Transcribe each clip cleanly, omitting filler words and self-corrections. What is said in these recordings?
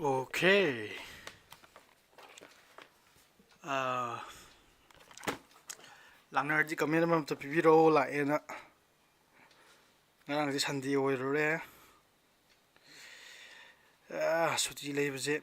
Okay. ꯂꯥꯛꯅꯔꯗꯤ ꯀꯃꯦꯟ ꯑꯃꯇ ꯄꯤꯕꯤꯔꯛꯑꯣ ꯂꯥꯛꯑꯦꯅ ꯉꯔꯥꯡꯁꯦ ꯁꯟꯗꯦ ꯑꯣꯏꯔꯨꯔꯦ ꯁꯨꯇꯤ ꯂꯩꯕꯁꯦ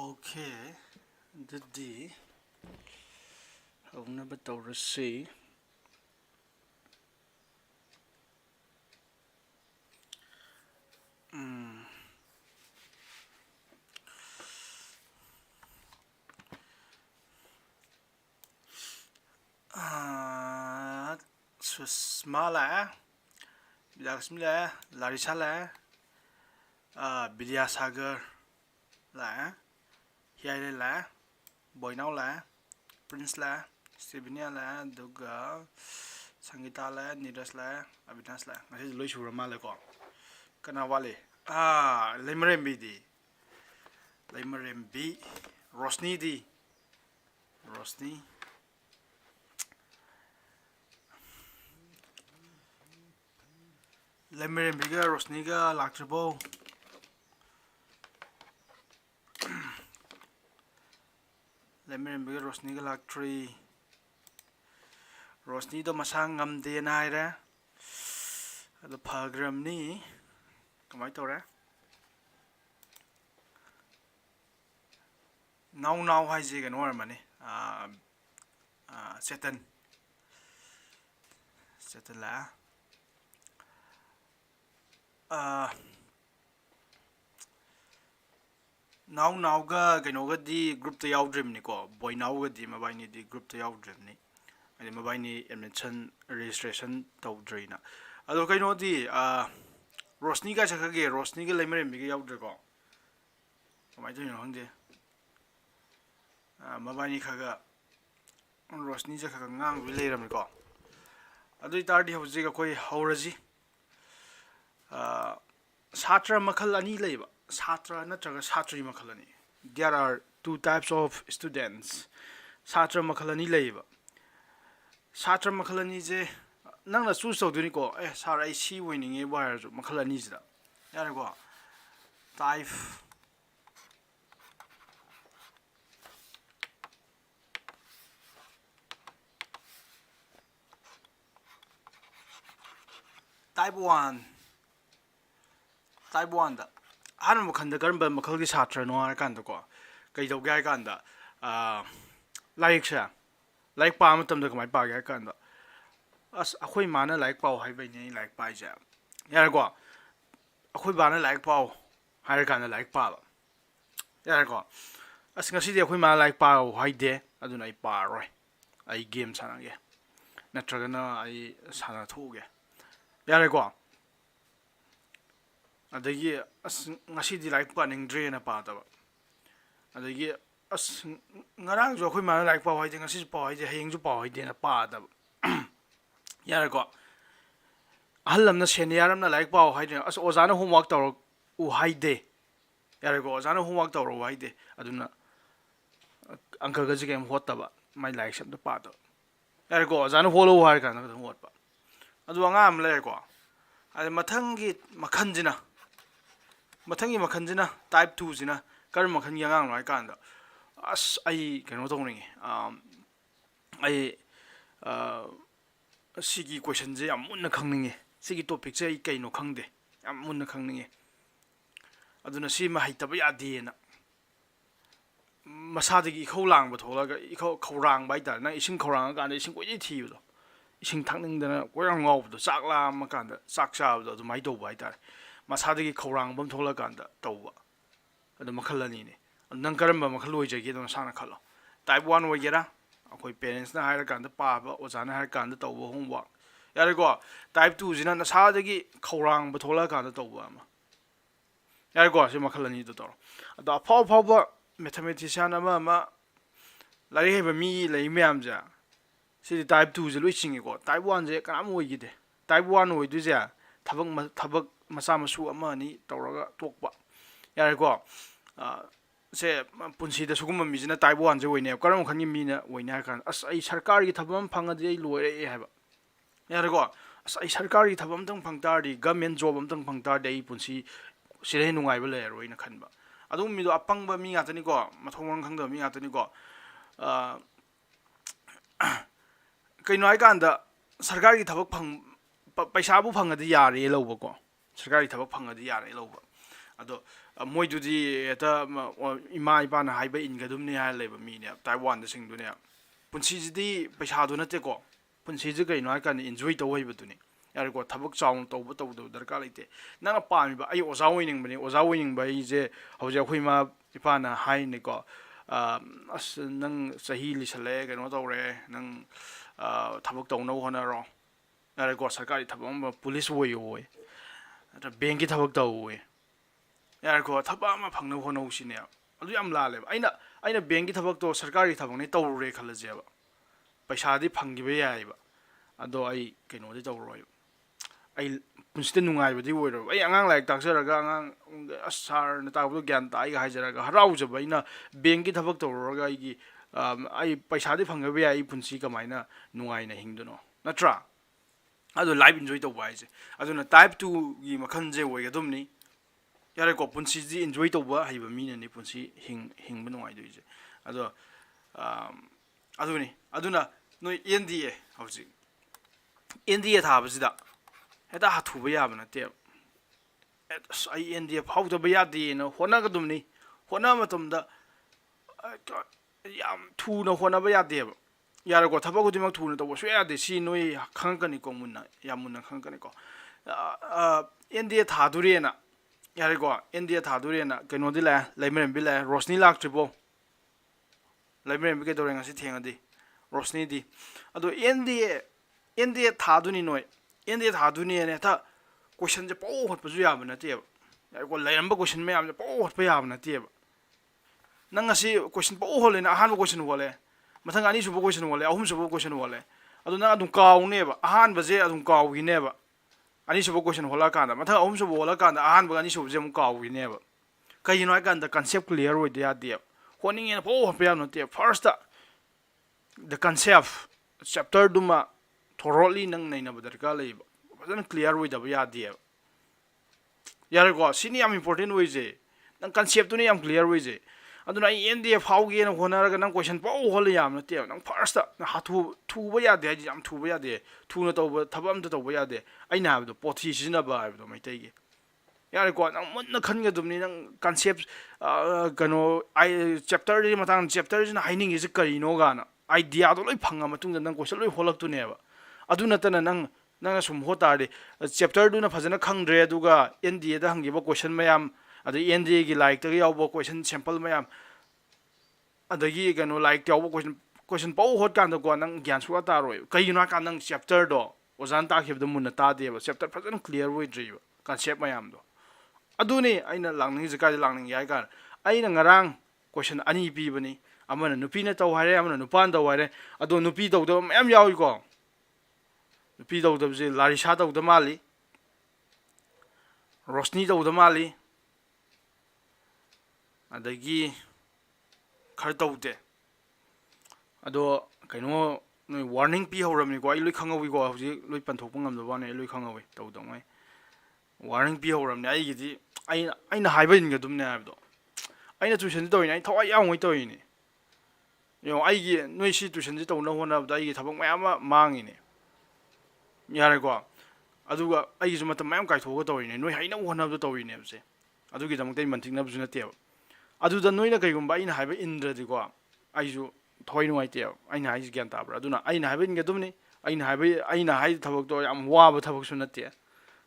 Okay. ꯑꯗꯨꯗꯤ ꯍꯧꯅꯕ ꯇꯧꯔꯁꯤ सुषमा लाए विजयलक्ष्मी लाए लारिसा लाए विद्यासागर लाए हियारे लाए बोइनाव लाए प्रिंस लाए स्टीविनिया लाए दुगा संगीता लाए नीरज लाए अविनाश लाए ngasi loi sura male ko kana wale lemrembi di lemrembi rosni di rosni lemrembi ga rosni ga laktrbo lemrembi ga rosni ga laktri rosni do masang ngamde na haire ado phagramni kamai tore now haije ga nor mani Chetan la now ga keno ga di group ta yaw dream ni ko boy now ga di mabai ni di group ta yaw dream ni ani mabai ni admission registration tawdri na ado keno di Rosni ga chakage Rosni ga lemrem bi ga yaw dre ko kamai to no hangde mabai ni khaga Rosni ja khaga ngang wi leiram ko adu tardi hauji ga koi hauraji Satra makhal ani leiba Satra natraga Satri makhal ani there are two types of students Satra makhal ani leiba Satra makhal ani je nangna choose tawduni ko sar ai si winning e wire ju makhal ani jida yare ko type type 1 da han makhan da karamba makhal gi satra no har kan da ko kai dau ga kan da like pa matam da kamai pa ga kan da as akhoi mana like pau hai bai nei like pai ja yar ko akhoi ba na like pau har kan da like pa ba yar ko as ngasi de akhoi ma like pa hai de aduna ai pa roi ai game sana ge natraga na ai sana thu ge yar ko adagi as ngasi di like pa ning dre na pa da ba adagi as ngarang jo akhoi ma like pau hai de ngasi pau hai de heng ju pau hai de na pa da yare ko ahalam na senior am na like pau hai de as ozana homework tawro u hai de yare ko ozana homework tawro hai de aduna uncle ga jigem hot ba my like sam da pa da yare ko ozana follow har kan da hot ba adu anga am le ko ade mathangi makhanjina type 2 jina kar makhan yangang rai kan da as ai keno tongning ai sigi question je am munna khangninge sigi topic je ai kaino khangde am munna khangninge aduna si ma haitaba yade na masadagi khaulang ba tholaga khaurang bai ta na ising khaurang kan ising koi thi bu ising thakningdana koyang ngau bu chakla ma kan da chak cha bu du mai do bai ta masadagi khaurang bam thola kan da tawba adu makhal ani ne nang karamba makhal oi jage don sana khalo type 1 oi gera akoi parents na hair kan da pa ba ozana hair kan da tawba homework yare ko type 2 jina na sadagi khaurang ba thola kan da tawba ma yare ko si makhal ani do tor ado phau ba mathematician ama lari heba mi lei myam ja si type 2 je loi chingi ko type 1 je kam oi gide type 1 oi du ja thabak macha masu ama ni tawraga tokpa yare ko se punsi da sugum mi jina taiwan je oine karam khangi mi na oine kan as ai sarkar gi thabam phangadi ai loire e haba yare ko as ai sarkar gi thabam tang phangtar di government job am tang phangtar dei punsi sire nungai ba le roina khanba adum mi do apang ba mi ngatani ko mathong khang da mi ngatani ko kai noi kan da sarkar gi thabak phang paisa bu phangadi yare loba ko sarkar gi thabak phangadi yare loba ado moidudi eta ima ipana haiba ingadumni ha leba mi ne Taiwan da singdu ne punsi jidi paisa do nate ko punsi ji kai noi kan enjoy to hoiba duni yar ko thabak chaung to do darka leite nang pa mi ba ai oza wining bani oza wining ba I je hoje khoi ma ipana hai ne ko as nang sahi li sale ga no to re nang thabak to no hona ro yar ko sarkari thabak police woi oi ata bank ki thabak to oi yar ko thaba ma phangna hono sine adu yam la le aina bank ki thabak to sarkari thabak ne to re khala je ba paisa di phangi ba yai ba ado ai keno di to roi ai punste nungai ba di woiro ai angang laik tak sara ga angang asar na ta bu gyan ta ai ga hajara ga harau je ba ina bank ki thabak to ro ga ai gi ai paisa di phanga ba yai punsi kamaina nungai na hingduno natra ado live enjoy to ba ai je ado na type 2 gi makhan je woi ga dum ni yare ko punsi ji enjoy to ba haiba mi ne punsi hing ba nungai do je ado ado ni aduna noi NDA hauji NDA thabasida heta hathuba yaba nate ai NDA phawda ba yade no hona ga dumni hona matamda yam thu na hona ba yade ba yare ko thaba gudi mak thu na to so yade si noi khangkani ko munna yamunna khangkani ko NDA thaduri na yare ko NDA thaduri na keno di la laimen bi la rosni lak tribo laimen bi ke doreng asi thengadi Rosni di ado NDA thaduni noi NDA thaduni ne tha question je po hot pazu yaba na te ya ko lairamba question me am po hot pa yaba na te nang asi question po hole na ahan question wole mathang ani su question wole ahum su question wole ado na adum kaw ne ba ahan ba je adum kaw gi ne ba ani su question hola kan da mathang ahum su hola kan da ahan ba ani su je mu kaw gi ne ba kai noi kan da concept clear oi de ya de honing ne po hot pa yaba na te first the concept chapter duma thoroughly nang naina badarka leiba badan clear with the yadi yar go sini am important way je nang concept ni am clear way je aduna NDA phauge na honara ga nang question pa hol yam na te nang first na hathu thu ba yade ji am thu ba yade thu na to ba thabam to ba yade aina habdo pothi sina ba habdo mai tai ge yar go nang mun na khan ga dumni nang concept gano I chapter ni matang chapter ni haining is kari no ga na idea do loi phanga matung nang question loi holak tu ne ba adu natana nang sum hota de chapter du na phajana khangdre aduga NDA da hangi ba question mayam adu NDA gi like ta yaw ba question sample mayam adagi gano like yaw ba question pau hot kan da go nang gyan su ta roi kai na kan nang chapter do ozan ta khib da mun ta de ba chapter phajana clear woi dri ba concept mayam do adu ni aina langning jika langning yai kan aina ngarang question ani pi bani amana nupi na taw hare amana nupan taw hare ado nupi taw do mayam yawi ko nupi taw do je Larissa taw do mali Rosni taw do mali adagi khar taw de ado kaino noi warning pi horamni ko ai loi khangawi ko hoji loi panthok pangam do bane loi khangawi taw do mai warning pi horamni ai gidi aina haiba inga dumne habdo aina tuition do ina thawai yawi to ini yo ai gi noi si tuition to na hona da ai thabak mayam mangi ne yare ko aduga ai gi matam mayam kai thoga to ini noi haina hona do to ini se adugi damang tai manthing na bujuna te adu da noi na kai gum ba ina haiba indra di ko ai ju thoi noi te aina hai gyan ta bra aduna aina haiba inga dumni aina hai thabak to yam wa ba thabak su na te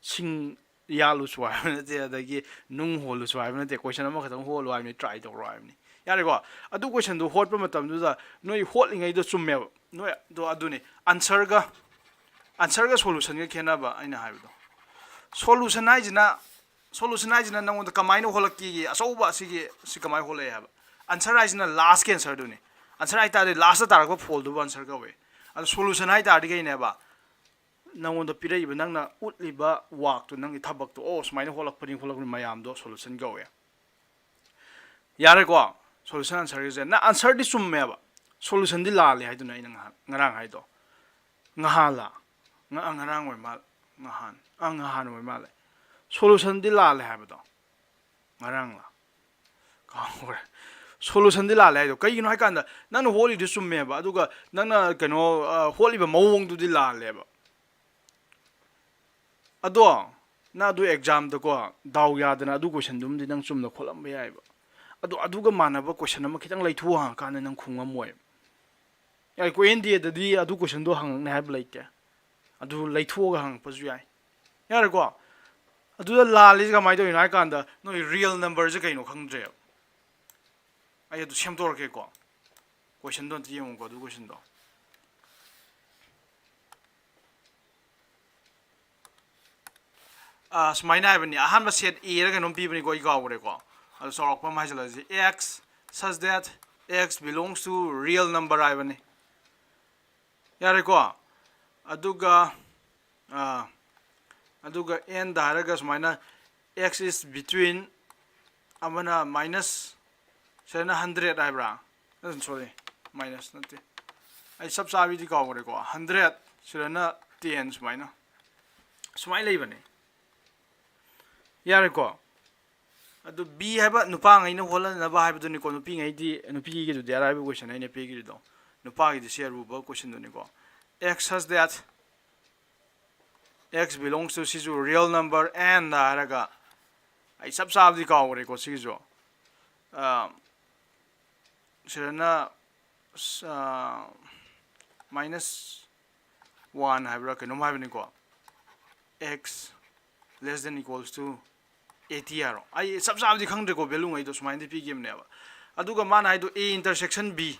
sing yalu swai na te adagi nung holu swai na te question ama khatang holu ai ni try to right ni yare ko adu question do hot pa matam du da noi hot lingai do chumme noi do aduni answer ga solution ga khena ba aina haiba do solution ai jina nang da kamai no holak ki aso ba si kamai holai ha answer ai jina last ke answer do ni answer ai ta de last ta ko fall do answer ga we adu solution ai ta de ga ne ba nangona piraiba nangna utliba work to nangi thabak to oh sumaina holakpani mayam do solution gawe yare ko solution answer is na answer di summe ba solution di la le haiduna ina ngarang haido ngahala ngarang we mal ngahan we mal solution di la le haibdo ngarang la ka solution di la le do kai no haikanda nang holi di summe ba aduga nang kano holi ba mawong du di la le ba ado na adu exam da ko daw ya da na adu question dum di nang chum na kholam ba yai ba adu aduga manaba question ama khitang laithu ha ka nang khunga moy ai ko endi da di adu question do hang na have laite adu laithu ga hang pa ju yai yar ko adu da la li ga mai do ina ka anda no real number je kai no khang dre ai adu sem tor ke ko question do ti yong ko adu question do smaina bani ahan ba set e ra ga nom pi bani ko I ga ore ko adu sorok pa mai jala ji x such that x belongs to real number ai bani yare ko aduga n da ra ga smaina x is between amana minus sena 100 ai bra sorry minus nate ai sab sabi di ka ore ko 100 sena 10 smaina smai lei bani yare ko adu b haba nupa ngai na hola na ba haba duni ko nupi ngai di nupi gi du dera ba question ai ne pe gi do nupa gi di share bu ba question duni ko x has that x belongs to sizu real number and araga ai sab sab di ka ore ko sizu sirana minus 1 haba ka no ma ni ko x less than equals to 80 aro ai sab sab di khang de ko value ngai do smain di pi game ne ba aduga man ai do a intersection b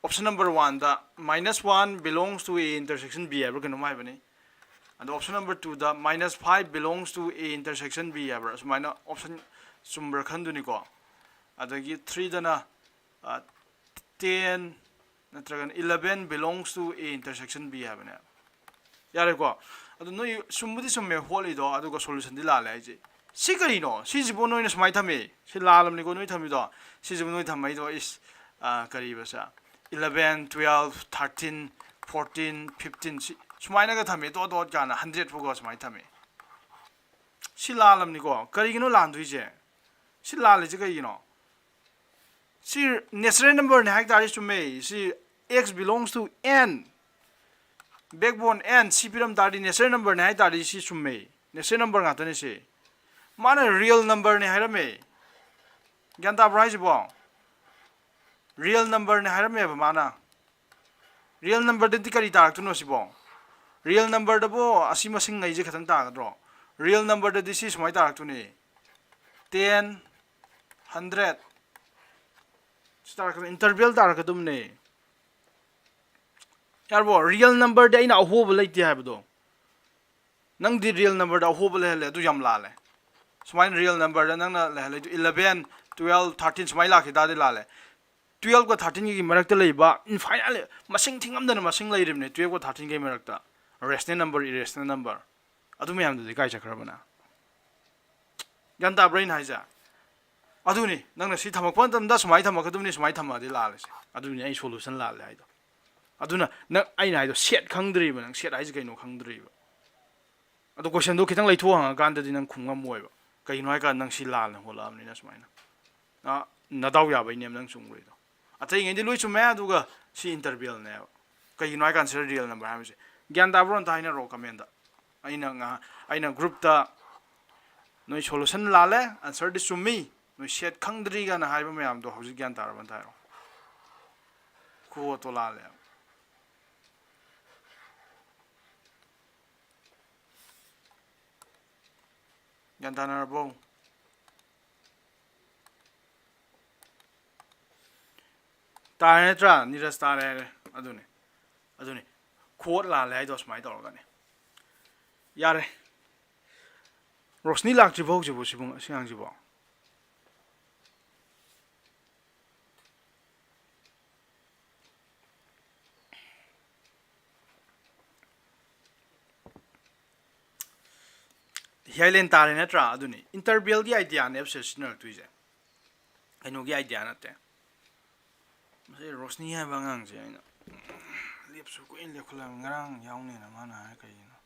option number 1 da -1 belongs to a intersection b ever kanu mai bani and option number 2 da -5 belongs to a intersection b ever smaina option sumber khandu ni ko adagi 3 dana 10 natragan 11 belongs to a intersection b ever ne yare ko adu noi sumbudi summe holi do aduga solution di la le ai ji si kari no si jibo noi na smai thame si lalam ni ko noi thami do si jibo noi thamai do is kari basa 11 12 13 14 15 smai na ga thame to dot kana 100 fugo smai thame si lalam ni ko kari gino lan dui je si lal je kai no si natural number ne hak dari summe si x belongs to n backbone n si piram dari natural number ne hak dari si summe natural number nga tane si mana real number ne hairame ganta price bo real number ne hairame ba mana real number de kari tarak tuno si bo real number da bo asima sing ngai je khatang ta ga dro real number de this is mai tarak tu ni 10 100 start interval tarak dum ne yar bo real number de ina hob laiti ha do nang di real number da hob le du yam la le smile real number da nang na le 11 12 13 smile la ki da de la le 12 ko 13 gi marak ta lei ba in final masing thingam da masing lei rim ne 12 ko 13 gi marak ta rational number irrational number adu me am de kai chakra bana ganta brain haija adu ni nang na si thamak pon tam da smai thamak adu ni smai thama de la le adu ni ai solution la le ai do adu na nang ai na ai do set khangdri ba nang set ai ji kai no khangdri ba adu question do kitang lei thu hang kan da di nang khungam moi ba kai noi ka nang si la na hola am ni na smai na na daw ya bai nem nang chung ri do atai ngai di lui chu me adu ga si interval ne kai noi kan ser real number ham si gyan da bron ta ina ro comment da aina group ta noi solution la le answer di sumi noi set khangdri ga na hai ba me am do hoji gyan tar ban ta ro ko to la le gyan ta na bo ta tra ni ra star aduni khot la le ai do smai tor ga ne yare rosni lak ji bo ji bo sibung siang ji bo highland tare natra aduni interval gi idea ne obsessional tuise aino gi idea natte mase rosni ha bangang je aina lep su ko in le khula ngarang yaune na mana ha kai no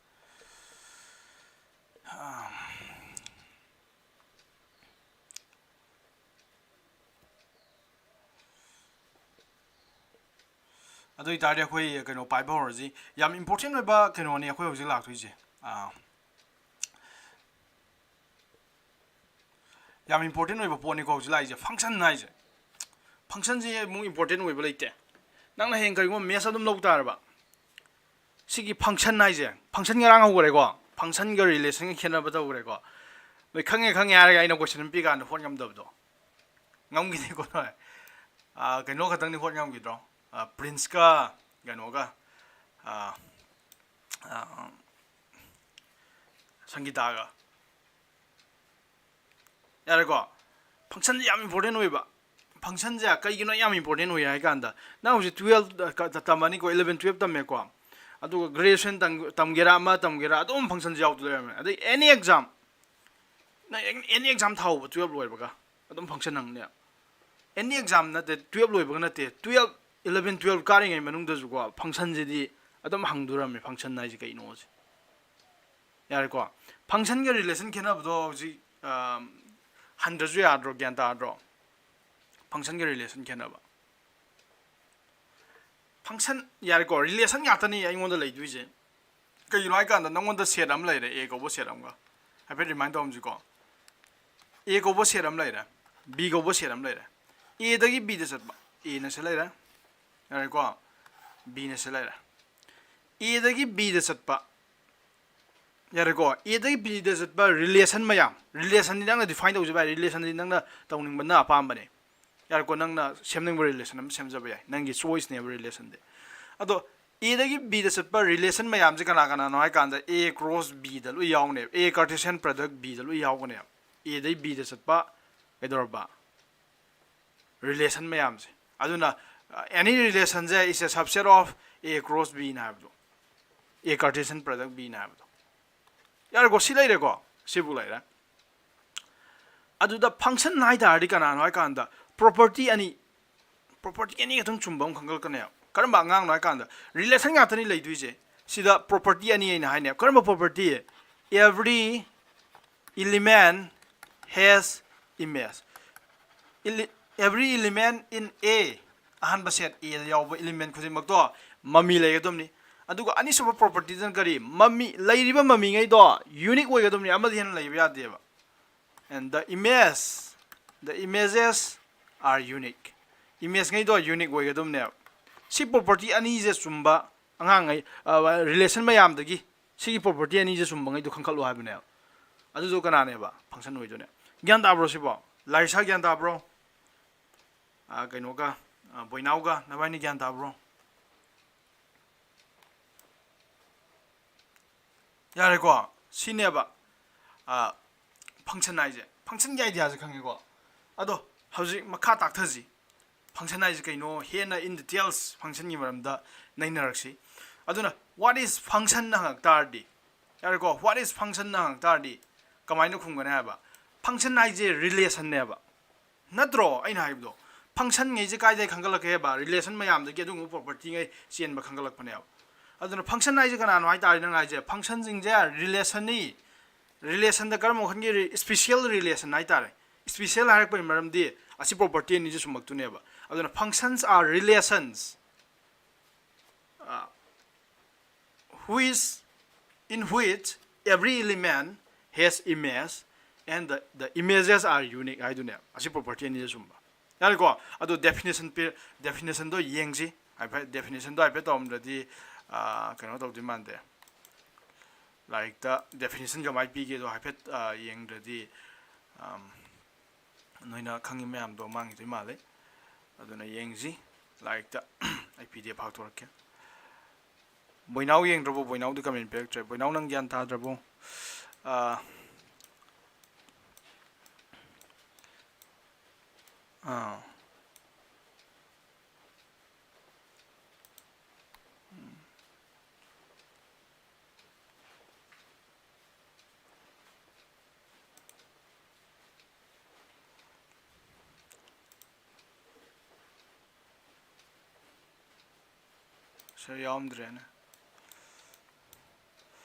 adoi tare khoi kaino pai ba horji yam important ba kaino ne khoi hojik lak tuise yam important oi ba poni ko hojik lai je function nai je function je mu important oi ba leite nang na heng kai ngo mesa dum lok tar ba sigi function nai je function ngarang hogre ko function ga relation ga khena ba ta hogre ko noi khangye ara ga ina question pi ga no phone ngam dab do ngam gi ko no kaino khatang ni phone ngam gi do prince ka gano ga Sangeeta का यार को function याम important होइबा function जे कई गिनो याम important होय हाय कांदा ना हो 12 का तमनी को 11 12 तमे को अदु ग्रेजुएशन तमगेरा मा तमगेरा अदुम फंक्शन जाउ तो लेमे अदे एनी एग्जाम ना एनी एग्जाम थाउ 12 लोइबा अदुम फंक्शन नंगने एनी एग्जाम ना 12 लोइबा ना 12 11 12 कारिङै मनुङ दजु को फंक्शन जेदी अदुम हंगदुरमे फंक्शन नाइ जे कइनो जे यार को फंक्शन के रिलेशन खेना बदो जी 100 जो याद्रो ज्ञान ताद्रो फंक्शन के रिलेशन खेना बा फंक्शन यार को रिलेशन यातनी आइंगोंद लैदुइ जे कइनो आइ कांदा नंगोंद सेट अम लैरे ए को बो सेट अम गा हाइफे रिमाइंड तम जी को ए को बो सेट अम लैरे बी को बो सेट अम लैरे ए दगी बी दे सतबा ए न से लैरे यार को बी न से लैरे ए दगी बी दे सतबा यार को ए दगी बी दे सतबा रिलेशन मयाम रिलेशन नि नंग डिफाइन तौजबा रिलेशन नि नंग तौनिंग बना अपाम बने यार को नंग ना सेमनिंग रिलेशन हम सेमजबा याय नंगी चॉइस ने रिलेशन दे अदो ए दगी बी दे सतबा रिलेशन मयाम जे कना कना नो हाय कांदा ए क्रॉस बी द लो यावने ए कार्टेशियन प्रोडक्ट बी द लो यावने ए दगी बी दे सतबा एदोरबा रिलेशन मयाम से अदुना any relation is a subset of a cross b na habdo a cartesian product b na habdo yar go silai re go sibulai ra adu da function nai da ri kana noi kan da property any gathang chumbam khangal kana karam ba ngang noi kan da relation nga tani lai dui je sida property any na hai ne karam property every element has image every element in a अहन बसेट ए याव element खुदिमक तो mummy लेगदमनी अदुगा अनिसुब property जन करी mummy लैरिबा mummy गै दो unique ओइगदमनी अमदि हन लैबा यादेबा and the images are unique image गै दो unique ओइगदमने सी property अनि जे सुंबा अंगांग रिलेशन मयाम दगी सी प्रॉपर्टी अनि जे सुंबा गै दो खंखलो हाबने अदु जो कनानेबा फंक्शन ओइदोने ज्ञान ताब्रो सिबो लाइसा ज्ञान ताब्रो कइनोगा बोइनाउगा नबाइनी ज्ञान ताब्रो यारे को सिनेबा फंक्शन आइजे फंक्शन के आइडिया जे खंगेको अदो हौजी मखा ताक्थजी फंक्शन आइजे कइनो हेना इन डिटेल्स फंक्शन नि मरमदा नैनरक्सी अदुना व्हाट इज फंक्शन ना तारदी यारे को व्हाट इज फंक्शन ना तारदी कमाइनो खुंगने हाबा फंक्शन आइजे रिलेशन नेबा नत्रो आइना हाइबदो function ngei kai dai khangal ke ba relation mayam de ge dung property ngai chen ba khangal phane aduna function nai je kana no ai ta nang ai je function jing je relation da karam khan ge special relation nai ta special har pa maram di asi property ni je sumak tu ne ba aduna functions are relations in which every element has image and the images are unique I do ne asi property ni je sumba यार को अदो definition दो येंगजी आई definition दो आई पे तो हम रदी कनो तो demand they like the definition का माइट पी के दो आई पे येंग रदी नोइना खंगी में हम दो मांग दे माले अदो ना येंगजी like the आई पी दे भाग तो रखे बोइनाउ येंग द्रबो बोइनाउ दो कमेंट पे ट्रे बोइनाउ नंग ज्ञान था द्रबो ꯁꯤꯗ ꯌꯥꯎꯔꯝꯗ꯭ꯔꯦꯅꯦ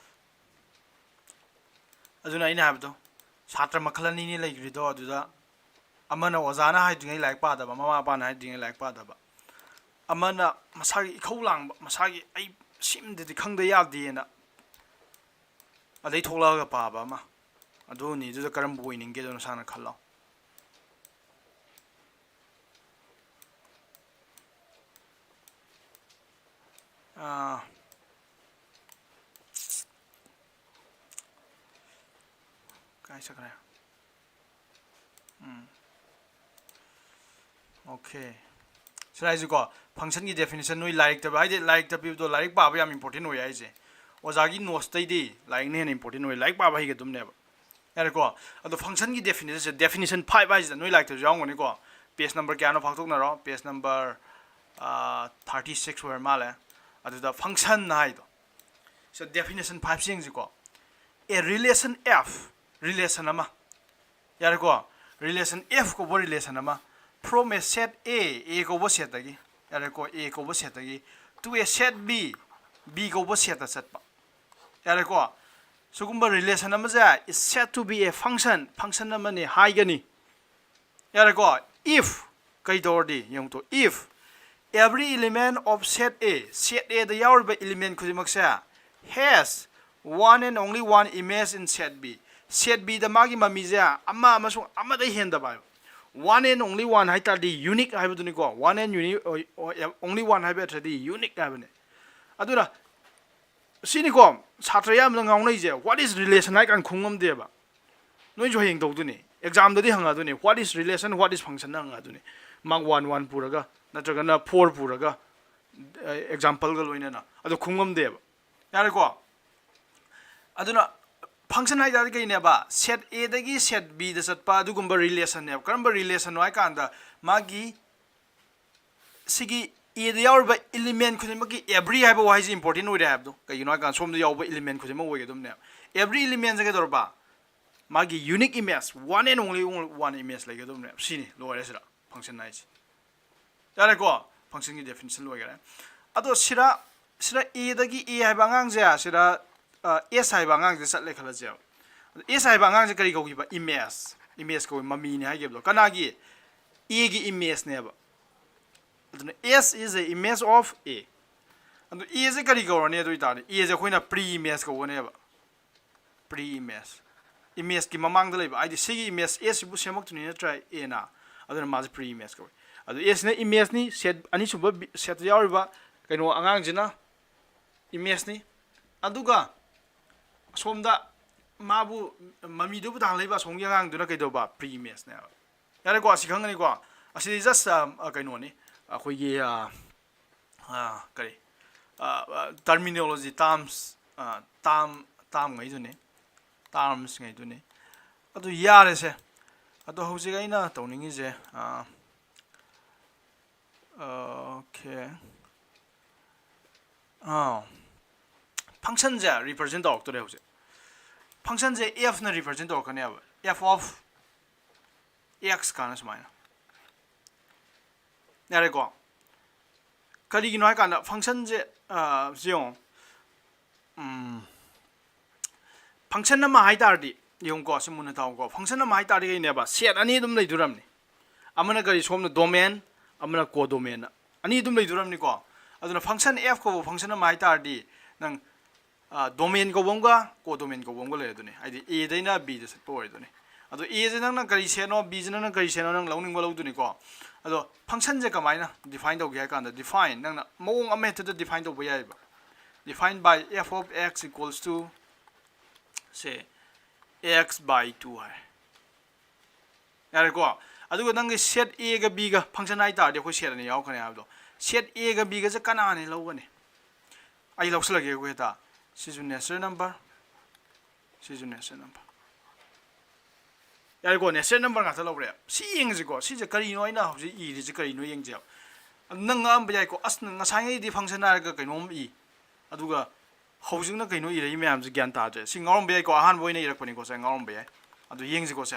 ꯑꯗꯨꯅ ꯑꯩꯅ ꯍꯥꯏꯕꯗꯣ ꯁꯥꯇ꯭ꯔ ꯃꯈꯜ ꯑꯅꯤꯅꯤ ꯂꯩꯈ꯭ꯔꯤꯗꯣ ꯑꯗꯨꯗ ꯑꯃꯅ ꯑꯣꯖꯥꯅ ꯍꯥꯏꯗ꯭ꯔꯤꯉꯩ ꯂꯥꯏꯔꯤꯛ ꯄꯥꯗꯕ ꯃꯃꯥ ꯃꯄꯥꯅ ꯍꯥꯏꯗ꯭ꯔꯤꯉꯩ ꯂꯥꯏꯔꯤꯛ ꯄꯥꯗꯕ ꯑꯃꯅ ꯃꯁꯥꯒꯤ ꯏꯈꯧ ꯂꯥꯡꯕ ꯃꯁꯥꯒꯤ ꯑꯩ ꯁꯤꯃꯗꯤ ꯈꯪꯗ ꯌꯥꯗꯦꯅ ꯑꯗꯩ ꯊꯣꯛꯂꯛꯑꯒ ꯄꯥꯕ ꯑꯃ ꯑꯗꯨꯅꯤ ꯑꯗꯨꯗ ꯀꯔꯝꯕ ꯑꯣꯏꯅꯤꯡꯒꯦꯗꯣ ꯅꯁꯥꯅ ꯈꯜꯂꯣ ꯀꯥꯏ ꯆꯠꯈ꯭ꯔꯦ ꯑꯣꯀꯦ ꯁꯤꯗ ꯍꯥꯏꯁꯤꯀꯣ ꯐꯪꯁꯟꯒꯤ ꯗꯦꯐꯤꯅꯤꯁꯟ ꯅꯣꯏ ꯂꯥꯏꯔꯤꯛꯇ ꯍꯥꯏꯗꯤ ꯂꯥꯏꯔꯤꯛꯇ ꯄꯤꯕꯗꯣ ꯂꯥꯏꯔꯤꯛ ꯄꯥꯕ ꯌꯥꯝ ꯏꯝꯄꯣꯔꯇꯦꯟ ꯑꯣꯏ ꯍꯥꯏꯁꯦ ꯑꯣꯖꯥꯒꯤ ꯅꯣꯠꯁꯇꯩꯗꯤ ꯂꯥꯏꯔꯤꯛꯅ ꯍꯦꯟꯅ ꯏꯝꯄꯣꯔꯇꯦꯟ ꯑꯣꯏ ꯂꯥꯏꯔꯤꯛ ꯄꯥꯕ ꯍꯩꯒꯗꯕꯅꯦꯕ ꯌꯥꯔꯦꯀꯣ ꯑꯗꯣ ꯐꯪꯁꯟꯒꯤ ꯗꯦꯐꯤꯅꯤꯁꯟꯁꯦ ꯗꯦꯐꯤꯅꯤꯁꯟ 5 ꯍꯥꯏꯁꯤꯗ ꯅꯣꯏ ꯂꯥꯏꯔꯤꯛꯇꯁꯨ ꯌꯥꯎꯔꯝꯒꯅꯤꯀꯣ ꯄꯦꯖ ꯅꯝꯕꯔ ꯀꯌꯥꯅꯣ ꯐꯥꯛꯇꯣꯛꯅꯔꯣ ꯄꯦꯖ ꯅꯝꯕꯔ 36 ꯑꯣꯏꯔ ꯃꯥꯜꯂꯦ ꯑꯗꯨꯗ ꯐꯪꯁꯟ ꯍꯥꯏꯗꯣ ꯁꯤꯗ ꯗꯦꯐꯤꯅꯤꯁꯟ 5 ꯌꯦꯡꯁꯤꯀꯣ ꯑꯦ ꯔꯤꯂꯦꯁꯟ F ꯔꯤꯂꯦꯁꯟ ꯑꯃ ꯌꯥꯔꯦꯀꯣ ꯔꯤꯂꯦꯁꯟ F ꯀꯧꯕ ꯔꯤꯂꯦꯁꯟ ꯑꯃ from a set A ꯀꯧꯕ ꯁꯦꯠꯇꯒꯤ ꯌꯥꯔꯦꯀꯣ A ꯀꯧꯕ ꯁꯦꯠꯇꯒꯤ to a set B ꯀꯧꯕ ꯁꯦꯠꯇ ꯆꯠꯄ ꯌꯥꯔꯦꯀꯣ ꯁꯤꯒꯨꯝꯕ ꯔꯤꯂꯦꯁꯟ ꯑꯃꯁꯦ is said to be a function ꯑꯃꯅꯤ ꯍꯥꯏꯒꯅꯤ ꯌꯥꯔꯦꯀꯣ if ꯀꯩ ꯇꯧꯔꯗꯤ ꯌꯦꯡꯉꯨꯇꯣ if every element of set A ꯗ ꯌꯥꯎꯔꯤꯕ element ꯈꯨꯗꯤꯡꯃꯛꯁꯦ has one and only one image in set B ꯗ ꯃꯥꯒꯤ ꯃꯃꯤꯁꯦ ꯑꯃ ꯑꯃꯁꯨꯡ ꯑꯃꯗꯩ ꯍꯦꯟꯗꯕ ꯍꯥꯏꯕ one and only one ꯍꯥꯏꯇꯥꯔꯗꯤ unique ꯍꯥꯏꯕꯗꯨꯅꯤꯀꯣ one and only one ꯍꯥꯏꯕ ꯅꯠꯇ꯭ꯔꯗꯤ unique ꯍꯥꯏꯕꯅꯤ ꯑꯗꯨꯅ ꯁꯤꯅꯤꯀꯣ ꯁꯥꯇ꯭ꯔ ꯌꯥꯝꯅ ꯉꯥꯎꯅꯩꯁꯦ what is relation ꯍꯥꯏ ꯀꯥꯟꯗ ꯈꯨꯡꯉꯝꯗꯦꯕ ꯅꯣꯏꯁꯨ ꯍꯌꯦꯡ ꯇꯧꯗꯣꯏꯅꯤ ꯑꯦꯛꯖꯥꯝꯗꯗꯤ ꯍꯪꯉꯗꯣꯏꯅꯤ what is relation what is function hangaduni mark 1 ꯄꯨꯔꯒ ꯅꯠꯇ꯭ꯔꯒꯅ 4 ꯄꯨꯔꯒ ꯑꯦꯛꯖꯥꯝꯄꯜꯒ ꯂꯣꯏꯅꯅ ꯑꯗꯣ ꯈꯨꯡꯉꯝꯗꯦꯕ ꯌꯥꯔꯦꯀꯣ ꯑꯗꯨꯅ ꯐꯪꯁꯟ ꯍꯥꯏꯇꯥꯔꯗꯤ ꯀꯩꯅꯦꯕ ꯁꯦꯠ A ꯗꯒꯤ ꯁꯦꯠ B ꯗ ꯆꯠꯄ ꯑꯗꯨꯒꯨꯝꯕ ꯔꯤꯂꯦꯁꯟꯅꯦꯕ ꯀꯔꯝꯕ ꯔꯤꯂꯦꯁꯟꯅꯣ ꯍꯥꯏ ꯀꯥꯟꯗ ꯃꯥꯒꯤ ꯁꯤꯒꯤ A ꯗ ꯌꯥꯎꯔꯤꯕ ꯏꯂꯤꯃꯦꯟ ꯈꯨꯗꯤꯡꯃꯛꯀꯤ every ꯍꯥꯏꯕ ꯋꯥꯍꯩꯁꯤ ꯏꯝꯄꯣꯔꯇꯦꯟ ꯑꯣꯏꯔꯦ ꯍꯥꯏꯕꯗꯣ ꯀꯩꯒꯤꯅꯣ ꯍꯥꯏ ꯀꯥꯟꯗ ꯁꯣꯝꯗ ꯌꯥꯎꯕꯏꯂꯤꯃꯦꯟ ꯈꯨꯗꯤꯡꯃꯛ ꯑꯣꯏꯒꯗꯕꯅꯦꯕ everyꯏꯂꯤꯃꯦꯟꯁꯦ ꯀꯩꯗꯧꯔꯕ ꯃꯥꯒꯤ unique image one and only one image ꯂꯩꯒꯗꯕꯅꯦꯕ ꯁꯤꯅꯤ ꯂꯣꯏꯔꯦ ꯁꯤꯗ ꯐꯪꯁꯟ ꯍꯥꯏꯁꯤ ꯌꯥꯔꯦꯀꯣ ꯐꯪꯁꯟꯒꯤ ꯗꯦꯐꯤꯅꯤꯁꯟ ꯂꯣꯏꯈꯔꯦ ꯑꯗꯣ sida A ꯍꯥꯏꯕ ꯑꯉꯥꯡꯁꯦ sida S ꯍꯥꯏꯕ ꯑꯉꯥꯡꯁꯦ ꯆꯠꯂꯦ ꯈꯜꯂꯁꯦꯕ S ꯍꯥꯏꯕ ꯑꯉꯥꯡꯁꯦ ꯀꯔꯤ ꯀꯧꯈꯤꯕ ꯏꯃꯦꯖ ꯀꯧꯏ ꯃꯃꯤꯅꯤ ꯍꯥꯏꯈꯤꯕꯗꯣ ꯀꯅꯥꯒꯤ A ꯒꯤ ꯏꯃꯦꯖꯅꯦꯕ ꯑꯗꯨꯅ S is a image of A ꯑꯗꯨ A ꯁꯦ ꯀꯔꯤ ꯀꯧꯔꯅꯤ ꯑꯗꯨ ꯑꯣꯏꯇꯥꯔꯗꯤ A ꯁꯦ ꯑꯩꯈꯣꯏꯅ ꯄ꯭ꯔꯤ ꯏꯃꯦꯖ ꯀꯧꯒꯅꯦꯕ ꯄ꯭ꯔꯤ ꯏꯃꯦꯖꯀꯤ ꯃꯃꯥꯡꯗ ꯂꯩꯕ ꯍꯥꯏꯗꯤ ꯁꯤꯒꯤ ꯏꯃꯦꯖ S ꯁꯤꯕꯨ ꯁꯦꯝꯃꯛꯇꯣꯏꯅꯤ ꯅꯠꯇ꯭ꯔꯥ A ꯅ ꯑꯗꯨꯅ ꯃꯥꯁꯦ ꯄ꯭ꯔꯤ ꯏꯃꯦꯖ ꯀꯧꯏ ꯑꯗꯨ S ꯅ ꯏꯃꯦꯖꯅꯤ ꯁꯦꯠ ꯑꯅꯤꯁꯨꯕ ꯁꯦꯠꯇ ꯌꯥꯎꯔꯤꯕ ꯀꯩꯅꯣ ꯑꯉꯥꯡꯁꯤꯅ ꯏꯃꯦꯖꯅꯤ ꯑꯗꯨꯒ ꯑꯁꯣꯝꯗ ꯃꯥꯕꯨ ꯃꯃꯤꯗꯨꯕꯨ ꯇꯥꯍꯜꯂꯤꯕ ꯑꯁꯣꯝꯒꯤ ꯑꯉꯥꯡꯗꯨꯅ ꯀꯩꯗꯧꯕ ꯄ꯭ꯔꯤ ꯏꯃꯦꯖꯅꯦꯕ ꯌꯥꯔꯦꯀꯣ ꯑꯁꯤ ꯈꯪꯒꯅꯤꯀꯣ ꯑꯁꯤꯗꯤ ꯖꯁ ꯀꯩꯅꯣꯅꯤ ꯑꯩꯈꯣꯏꯒꯤ ꯀꯔꯤ ꯇꯔꯃꯤꯅꯣꯂꯣꯖꯤ ꯇꯥꯝꯉꯩꯗꯨꯅꯤ ꯇꯥꯔꯝꯁꯉꯩꯗꯨꯅꯤ ꯑꯗꯨ ꯌꯥꯔꯦꯁꯦ ꯑꯗꯣ ꯍꯧꯖꯤꯛ ꯑꯩꯅ ꯇꯧꯅꯤꯡꯉꯤꯁꯦ ꯑꯣꯀꯦ ꯐꯪꯁꯟꯁꯦ ꯔꯤꯄ꯭ꯔꯖꯦꯟ ꯇꯧꯔꯛꯇꯣꯔꯦ ꯍꯧꯖꯤꯛ ꯐꯪꯁꯟꯁꯦ Fꯅ ꯔꯤꯄ꯭ꯔꯖꯦꯟ ꯇꯧꯔꯛꯀꯅꯦꯕ F of X ꯀꯥꯟꯅ ꯁꯨꯃꯥꯏꯅ ꯌꯥꯔꯦꯀꯣ ꯀꯔꯤꯒꯤꯅꯣ ꯍꯥꯏ ꯀꯥꯟꯗ ꯐꯪꯁꯟꯁꯦ ꯌꯦꯡꯉꯣ ꯐꯪꯁꯟ ꯑꯃ ꯍꯥꯏꯇꯥꯔꯗꯤ ꯌꯦꯡꯉꯨꯀꯣ ꯁꯤ ꯃꯨꯟꯅ ꯇꯥꯎꯀꯣ ꯐꯪꯁꯟ ꯑꯃ ꯍꯥꯏꯇꯥꯔꯗꯤ ꯀꯩꯅꯦꯕ ꯁꯦꯠ ꯑꯅꯤ ꯑꯗꯨꯝ ꯂꯩꯗꯣꯔꯝꯅꯤ ꯑꯃꯅ ꯀꯔꯤ ꯁꯣꯝꯅ ꯗꯣꯃꯦꯟ ꯑꯃꯅ ꯀꯣꯗꯣꯃꯦꯟ ꯑꯅꯤ ꯑꯗꯨꯝ ꯂꯩꯗꯣꯔꯝꯅꯤꯀꯣ ꯑꯗꯨꯅ ꯐꯪꯁꯟ F ꯀꯧꯕ ꯐꯪꯁꯟ ꯑꯃ ꯍꯥꯏꯇꯥꯔꯗꯤ ꯅꯪ ꯗꯣꯃꯦꯟ ꯀꯧꯕ ꯑꯃꯒ ꯀꯣꯗꯣꯃꯦꯟ ꯀꯧꯕ ꯑꯃꯒ ꯂꯩꯔꯗꯣꯏꯅꯤ ꯍꯥꯏꯗꯤ A ꯗꯩꯅ B ꯗ ꯆꯠꯄ ꯑꯣꯏꯗꯣꯏꯅꯤ ꯑꯗꯣ A ꯁꯦ ꯅꯪꯅ ꯀꯔꯤ ꯁꯦꯠꯅꯣ B ꯁꯦ ꯅꯪꯅ ꯀꯔꯤ ꯁꯦꯠꯅꯣ ꯅꯪ ꯂꯧꯅꯤꯡꯕ ꯂꯧꯗꯣꯏꯅꯤꯀꯣ ꯑꯗꯣ ꯐꯪꯁꯟꯁꯦ ꯀꯃꯥꯏꯅ ꯗꯤꯐꯥꯏꯟ ꯇꯧꯒꯦ ꯍꯥꯏ ꯀꯥꯟꯗ ꯗꯤꯐꯥꯏꯟ ꯅꯪꯅ ꯃꯑꯣꯡ ꯑꯃ ꯍꯦꯛꯇꯗ ꯗꯤꯐꯥꯏꯟ ꯇꯧꯕ ꯌꯥꯏꯕ define by F of X equals to say X by 2 ꯍꯥꯏ ꯌꯥꯔꯦꯀꯣ ꯑꯗꯨꯒ ꯅꯪꯒꯤ ꯁꯦꯠ A ꯒ B ꯒ ꯐꯪꯁꯟ ꯍꯥꯏꯇꯥꯔꯗꯤ ꯑꯩꯈꯣꯏ ꯁꯦꯠ ꯑꯅꯤ ꯌꯥꯎꯔꯛꯀꯅꯤ ꯍꯥꯏꯕꯗꯣ ꯁꯦꯠ A ꯒ B ꯒꯁꯦ ꯀꯅꯥꯅ ꯂꯧꯒꯅꯤ ꯑꯩ ꯂꯧꯁꯤꯜꯂꯒꯦ ꯑꯩꯈꯣꯏ ꯍꯦꯛꯇ ꯁꯤꯁꯨ ꯅꯦꯆꯔꯦꯜ ꯅꯝꯕꯔ ꯁꯤꯁꯨ ꯅꯦꯆꯔꯦꯜ ꯅꯝꯕꯔ ꯌꯥꯔꯦꯀꯣ ꯅꯦꯆꯔꯦꯜ ꯅꯝꯕꯔ ꯉꯥꯛꯇ ꯂꯧꯔꯦ ꯁꯤ ꯌꯦꯡꯁꯤꯀꯣ ꯁꯤꯁꯦ ꯀꯔꯤꯅꯣ ꯑꯩꯅ ꯍꯧꯖꯤꯛ ꯏꯔꯤꯁꯦ ꯀꯔꯤꯅꯣ ꯌꯦꯡꯖꯦꯕ ꯑꯗꯨ ꯅꯪ ꯉꯥꯡꯕ ꯌꯥꯏꯀꯣ ꯑꯁ ꯉꯁꯥꯏꯉꯩꯗꯤ ꯐꯪꯁꯟ ꯍꯥꯏꯔꯒ ꯀꯩꯅꯣꯝ ꯑꯗꯨꯒ ꯍꯧꯖꯤꯛꯅ ꯀꯩꯅꯣ ꯏꯔꯛꯏ ꯃꯌꯥꯝꯁꯦ ꯒ꯭ꯌꯥꯟ ꯇꯥꯗ꯭ꯔꯦ ꯁꯤ ꯉꯥꯎꯔꯝꯕ ꯌꯥꯏꯀꯣ ꯑꯍꯥꯟꯕ ꯑꯣꯏꯅ ꯏꯔꯛꯄꯅꯤꯀꯣ ꯁꯦ ꯉꯥꯎꯔꯝꯕ ꯌꯥꯏ ꯑꯗꯨ ꯌꯦꯡꯁꯤꯀꯣ ꯁꯦ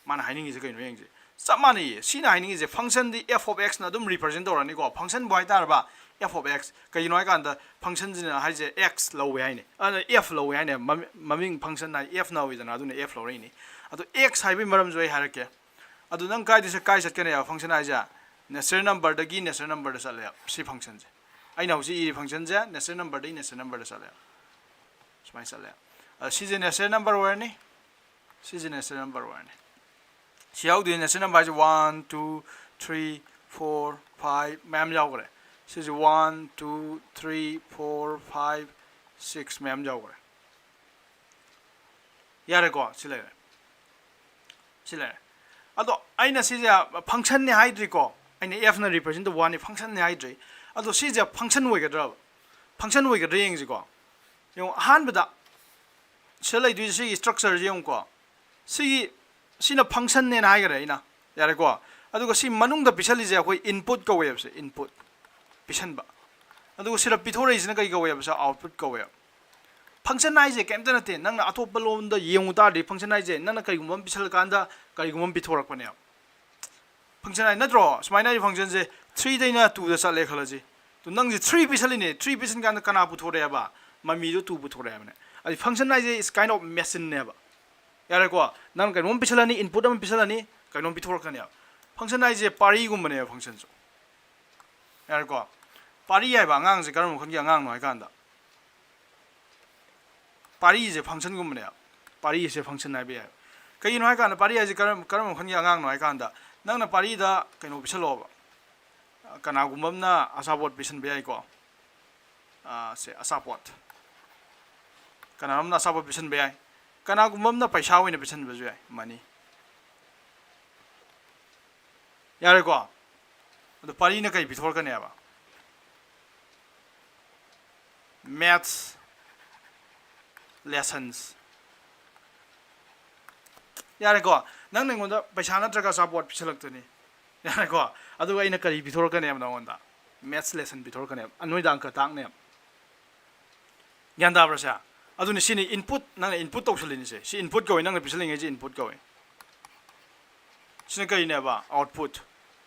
ꯃꯥꯅ ꯍꯥꯏꯅꯤꯡꯉꯤꯁꯦ ꯀꯩꯅꯣ ꯌꯦꯡꯁꯤ ꯆꯞ ꯃꯥꯟꯅꯩꯌꯦ ꯁꯤꯅ ꯍꯥꯏꯅꯤꯡꯉꯤꯁꯦ ꯐꯪꯁꯟꯗꯤ F of X ꯅ ꯑꯗꯨꯝ ꯔꯤꯄ꯭ꯔꯖꯦꯟ ꯇꯧꯔꯅꯤꯀꯣ ꯐꯪꯁꯟꯕꯨ ꯍꯥꯏꯇꯥꯔꯕ f of x kay noi kan da function jina hai je x lo we hai ni ana f lo we hai ne maming function na f na we da na du ne f lo ri ni adu x hai bi maram joi har ke adu nang kai dis kai sat ke ne function ai ja natural number da gi natural number da sale si function je ai na si i function je natural number da natural number da sale smai sale si je natural number we ni si je natural number we ni si how do natural number je 1 2 3 4 5 ma'am जाओ करे सिर्फ 1 2 3 4 5 6 ma'am जाओ करे यारे को सिले अदो आइना सिजे फंक्शन ने हाइड्री को आइना f ना रिप्रेजेंट द वन फंक्शन ने हाइड्री अदो सिजे फंक्शन वेगद्रा फंक्शन वेगद्रे यंग जिको यो हान बदा सिले दुई सि स्ट्रक्चर यंग को सिना फंक्शन ने हाइगरे इना यारे को अदुगा सी मनुंग द पिसली जे अखोई इनपुट को वेब से इनपुट पिसन बा अदुगा सिरा पिथोरे इजना कई को वेब से आउटपुट को वेब फंक्शन आइ जे केमते नते नंग अतोप लोम द येंगु ता दे फंक्शन आइ जे नंग कई गुम पिसल कांदा कई गुम पिथोरक पने फंक्शन आइ नद्रो स्माइना फंक्शन जे 3 दैना 2 द चले खलजी तो नंग जे 3 पिसली ने 3 पिसन कांदा कना पुथोरे बा ममी दो 2 पुथोरे बने अदि function I J is kind of machine ने बा यारे को नंग कई गुम पिसलानी इनपुट हम पिसलानी कई गुम पिथोरक कने फंक्शन आइ जे पारी गुमने फंक्शन जो यार को पारी है आंगांग से करम खन आंगांग नो कांदा पारी जे फंक्शन गुमने पारी से फंक्शन है बे कई नो कांदा पारी है करम खन आंगांग नो कांदा नंगना पारी दा कइनो बिसलो कना गुमना असापोट बिसन बे को से असापोट कना हमना असापोट बिसन बे कना गुमना पैसा होइने बिसन बजु मनी यारे को अदो पारी ने कई बिथोर कने बा मैथ्स लेसन्स यारे को नंग नंगोंदा पैसा नत्रगा सपोर्ट पिसलक्तनी यारे को अदो आइना कई बिथोर कने बा नंगोंदा मैथ्स लेसन बिथोर कने अनोइदा अंक तांगने ज्ञान दाब्रसा अदुनि सिनि इनपुट नंग इनपुट तौसलिनि से सि इनपुट को नंग पिसलिंगे जे इनपुट को सिने कई ने बा आउटपुट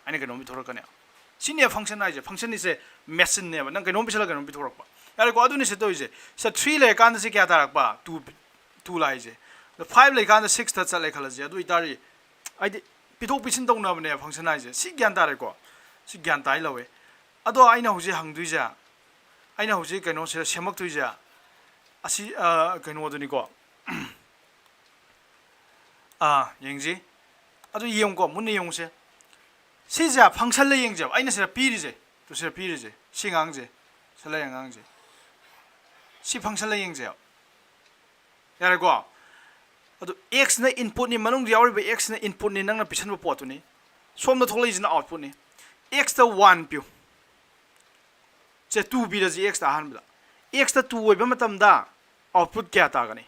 आने कनो बिथोर कने सिनिया फंक्शन आइजे फंक्शन इसे मशीन ने नंग कनो बिसला कनो बिथोरक बा यारे को अदुनि से तोइजे स 3 ले कान से क्या तारक बा 2 लाइजे द 5 ले कान 6 थ चले खलजे अदु इतारी आइदि पिथोक पिसिन तौना बने फंक्शन आइजे सि ज्ञान तारे को सि ज्ञान ताइ लवे अदो आइना हुजे हंगदुइजा आइना हुजे कनो से सेमक्तुइजा असि कनो अदुनि को यंगजी अदु येंग को मुनि येंगसे सिजा फंक्शन ले येंग जब आइना से पीरिजे तो से पीरिजे सिंगांगजे सले यांगांगजे सी फंक्शन ले येंग जब यारे को अदु x ने इनपुट नि मनुंग यावरि बे x ने इनपुट नि नंगना पिसन पोतु नि सोम न थोलै जिना आउटपुट नि x ता 1 पिउ जे 2 बि रजि x ता हान बला x ता 2 ओइबा मतम दा आउटपुट क्या तागनी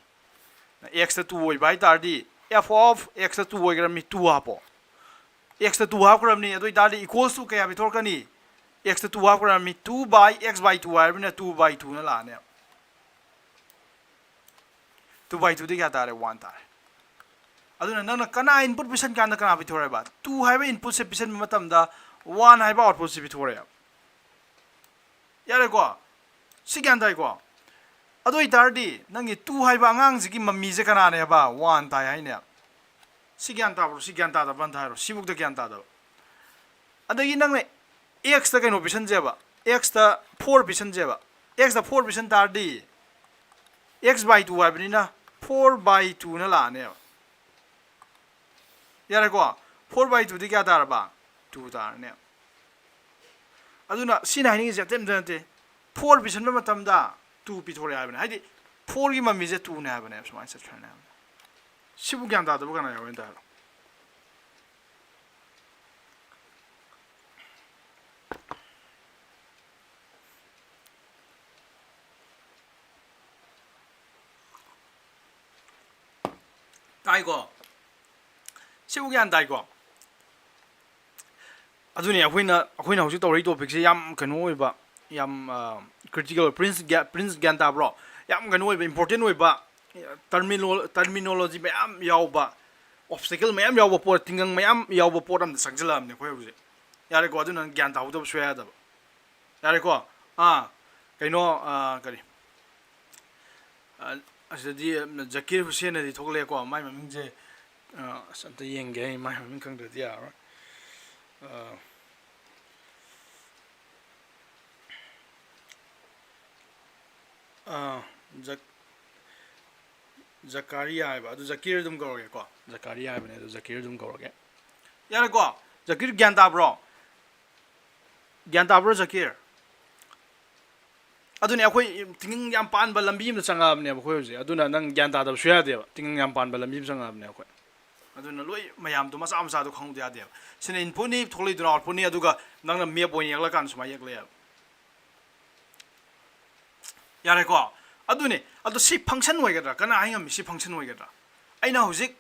x ता 2 ओइबा तारदी f of x ता 2 ओइगरा मी 2 हापो x ता 2 हाप करमनी अदु तारदी इक्वल्स टू क्या बिथोर कनी x ता 2 हाप करमनी 2 by x by 2 आइबना 2 by 2 न लाने 2 by 2 दी क्या तारे 1 तारे अदुना नंगना कना इनपुट पिसन काना कना बिथोरे बा 2 हाइबा इनपुट से पिसन मतम दा 1 हाइबा आउटपुट से बिथोरे यारे को सिग्यान ताइ को अदो इतारदी नंगी 2 हाइबा अंगांग जिकी मम्मी जे कना ने बा 1 ताइ हाइने सिग्यान ताबरो सिग्यान तादा बन थारो सिबुक द ज्ञान तादा अदगी नंगने x ता कइनो पिसन जेबा x ता 4 पिसन जेबा x ता 4 पिसन तारदी x by 2 हाइबनिना 4 by 2 न लाने यारे को 4 by 2 दी क्या तारबा 2 तारने अदुना सिना हाइनि जे तेम जनते 4 पिसन मतम दा 2 पिथोरे हाइबने हाइदि 4 गी मम्मी जे 2 ने हाइबने समान से खने सिबु ज्ञान तादा बगना यावेन तारो ताइको सिबु ज्ञान ताइको अदुनि अखोइना हौजि तौरई टॉपिक से याम कनो ओइबा याम क्रिटिकल प्रिंस ज्ञान ताब्रो याम कनो ओइबा इंपोर्टेंट ओइबा टर्मिनोलॉजी मैम यावबा ऑब्स्टेकल मैम यावबा पोट तिंगंग मैम यावबा पोट अम संगजलामने खोय हौजि यारे को अदुना ज्ञान ताहुदब सोयादब यारे को ꯀꯩꯅꯣ ꯀꯔꯤ ꯑꯁꯤꯗꯗꯤ ꯖꯀꯤꯔ ꯍꯨꯁꯦꯟꯅꯗꯤ ꯊꯣꯛꯂꯛꯑꯦꯀꯣ ꯃꯥꯏ ꯃꯃꯤꯡꯁꯦ ꯑꯁ ꯑꯝꯇ ꯌꯦꯡꯒꯦ ꯑꯩ ꯃꯥꯏ ꯃꯃꯤꯡ ꯈꯪꯗ꯭ꯔꯗꯤ ꯌꯥꯔꯔꯣꯏ ꯖꯀꯥꯔꯤꯌꯥ ꯍꯥꯏꯕ ꯑꯗꯨ ꯖꯀꯤꯔ ꯑꯗꯨꯝ ꯀꯧꯔꯒꯦꯀꯣ ꯖꯀꯥꯔꯤꯌꯥ ꯍꯥꯏꯕꯅꯦ ꯑꯗꯨ ꯖꯀꯤꯔ ꯑꯗꯨꯝ ꯀꯧꯔꯒꯦ ꯌꯥꯔꯦꯀꯣ ꯖꯀꯤꯔ ꯒ꯭ꯌꯥꯟ ꯇꯥꯕ꯭ꯔꯣ ꯒ꯭ꯌꯥꯟ ꯇꯥꯕ꯭ꯔꯣ ꯖꯀꯤꯔ ꯑꯗꯨꯅꯦ ꯑꯩꯈꯣꯏ ꯇꯤꯡꯉꯪ ꯌꯥꯝ ꯄꯥꯟꯕ ꯂꯝꯕꯤ ꯑꯃꯗ ꯆꯪꯉꯛꯑꯕꯅꯦꯕ ꯑꯩꯈꯣꯏ ꯍꯧꯖꯤꯛ ꯑꯗꯨꯅ ꯅꯪ ꯒ꯭ꯌꯥꯟ ꯇꯥꯗꯕꯁꯨ ꯌꯥꯗꯦꯕ ꯇꯤꯡꯉꯪ ꯌꯥꯝ ꯄꯥꯟꯕ ꯂꯝꯕꯤ ꯑꯃ ꯆꯪꯉꯛꯑꯕꯅꯦ ꯑꯩꯈꯣꯏ ꯑꯗꯨꯅ ꯂꯣꯏ ꯃꯌꯥꯝꯗꯣ ꯃꯆꯥ ꯃꯆꯥꯗꯣ ꯈꯪꯍꯧꯗ ꯌꯥꯗꯦꯕ ꯁꯤꯅ ꯏꯟꯄꯨꯠꯅꯤ ꯊꯣꯛꯂꯛꯏꯗꯨꯅ ꯑꯥꯎꯠꯄꯨꯠꯅꯤ ꯑꯗꯨꯒ ꯅꯪꯅ ꯃꯦꯞ ꯑꯣꯏꯅ ꯌꯦꯛꯂꯀꯥꯟꯗ ꯁꯨꯃꯥꯏꯅ ꯌꯦꯛꯂꯛꯑꯦꯕ ꯌꯥꯔꯦꯀꯣ ꯑꯗꯨꯅꯦ ꯑꯗꯣ ꯁꯤ ꯐꯪꯁꯟ ꯑꯣꯏꯒꯗ꯭ꯔꯥ ꯀꯅꯥ ꯍꯥꯏ ꯉꯝꯃꯤ ꯁꯤ ꯐꯪꯁꯟ ꯑꯣꯏꯒꯗ꯭ꯔꯥ ꯑꯩꯅ ꯍꯧꯖꯤꯛ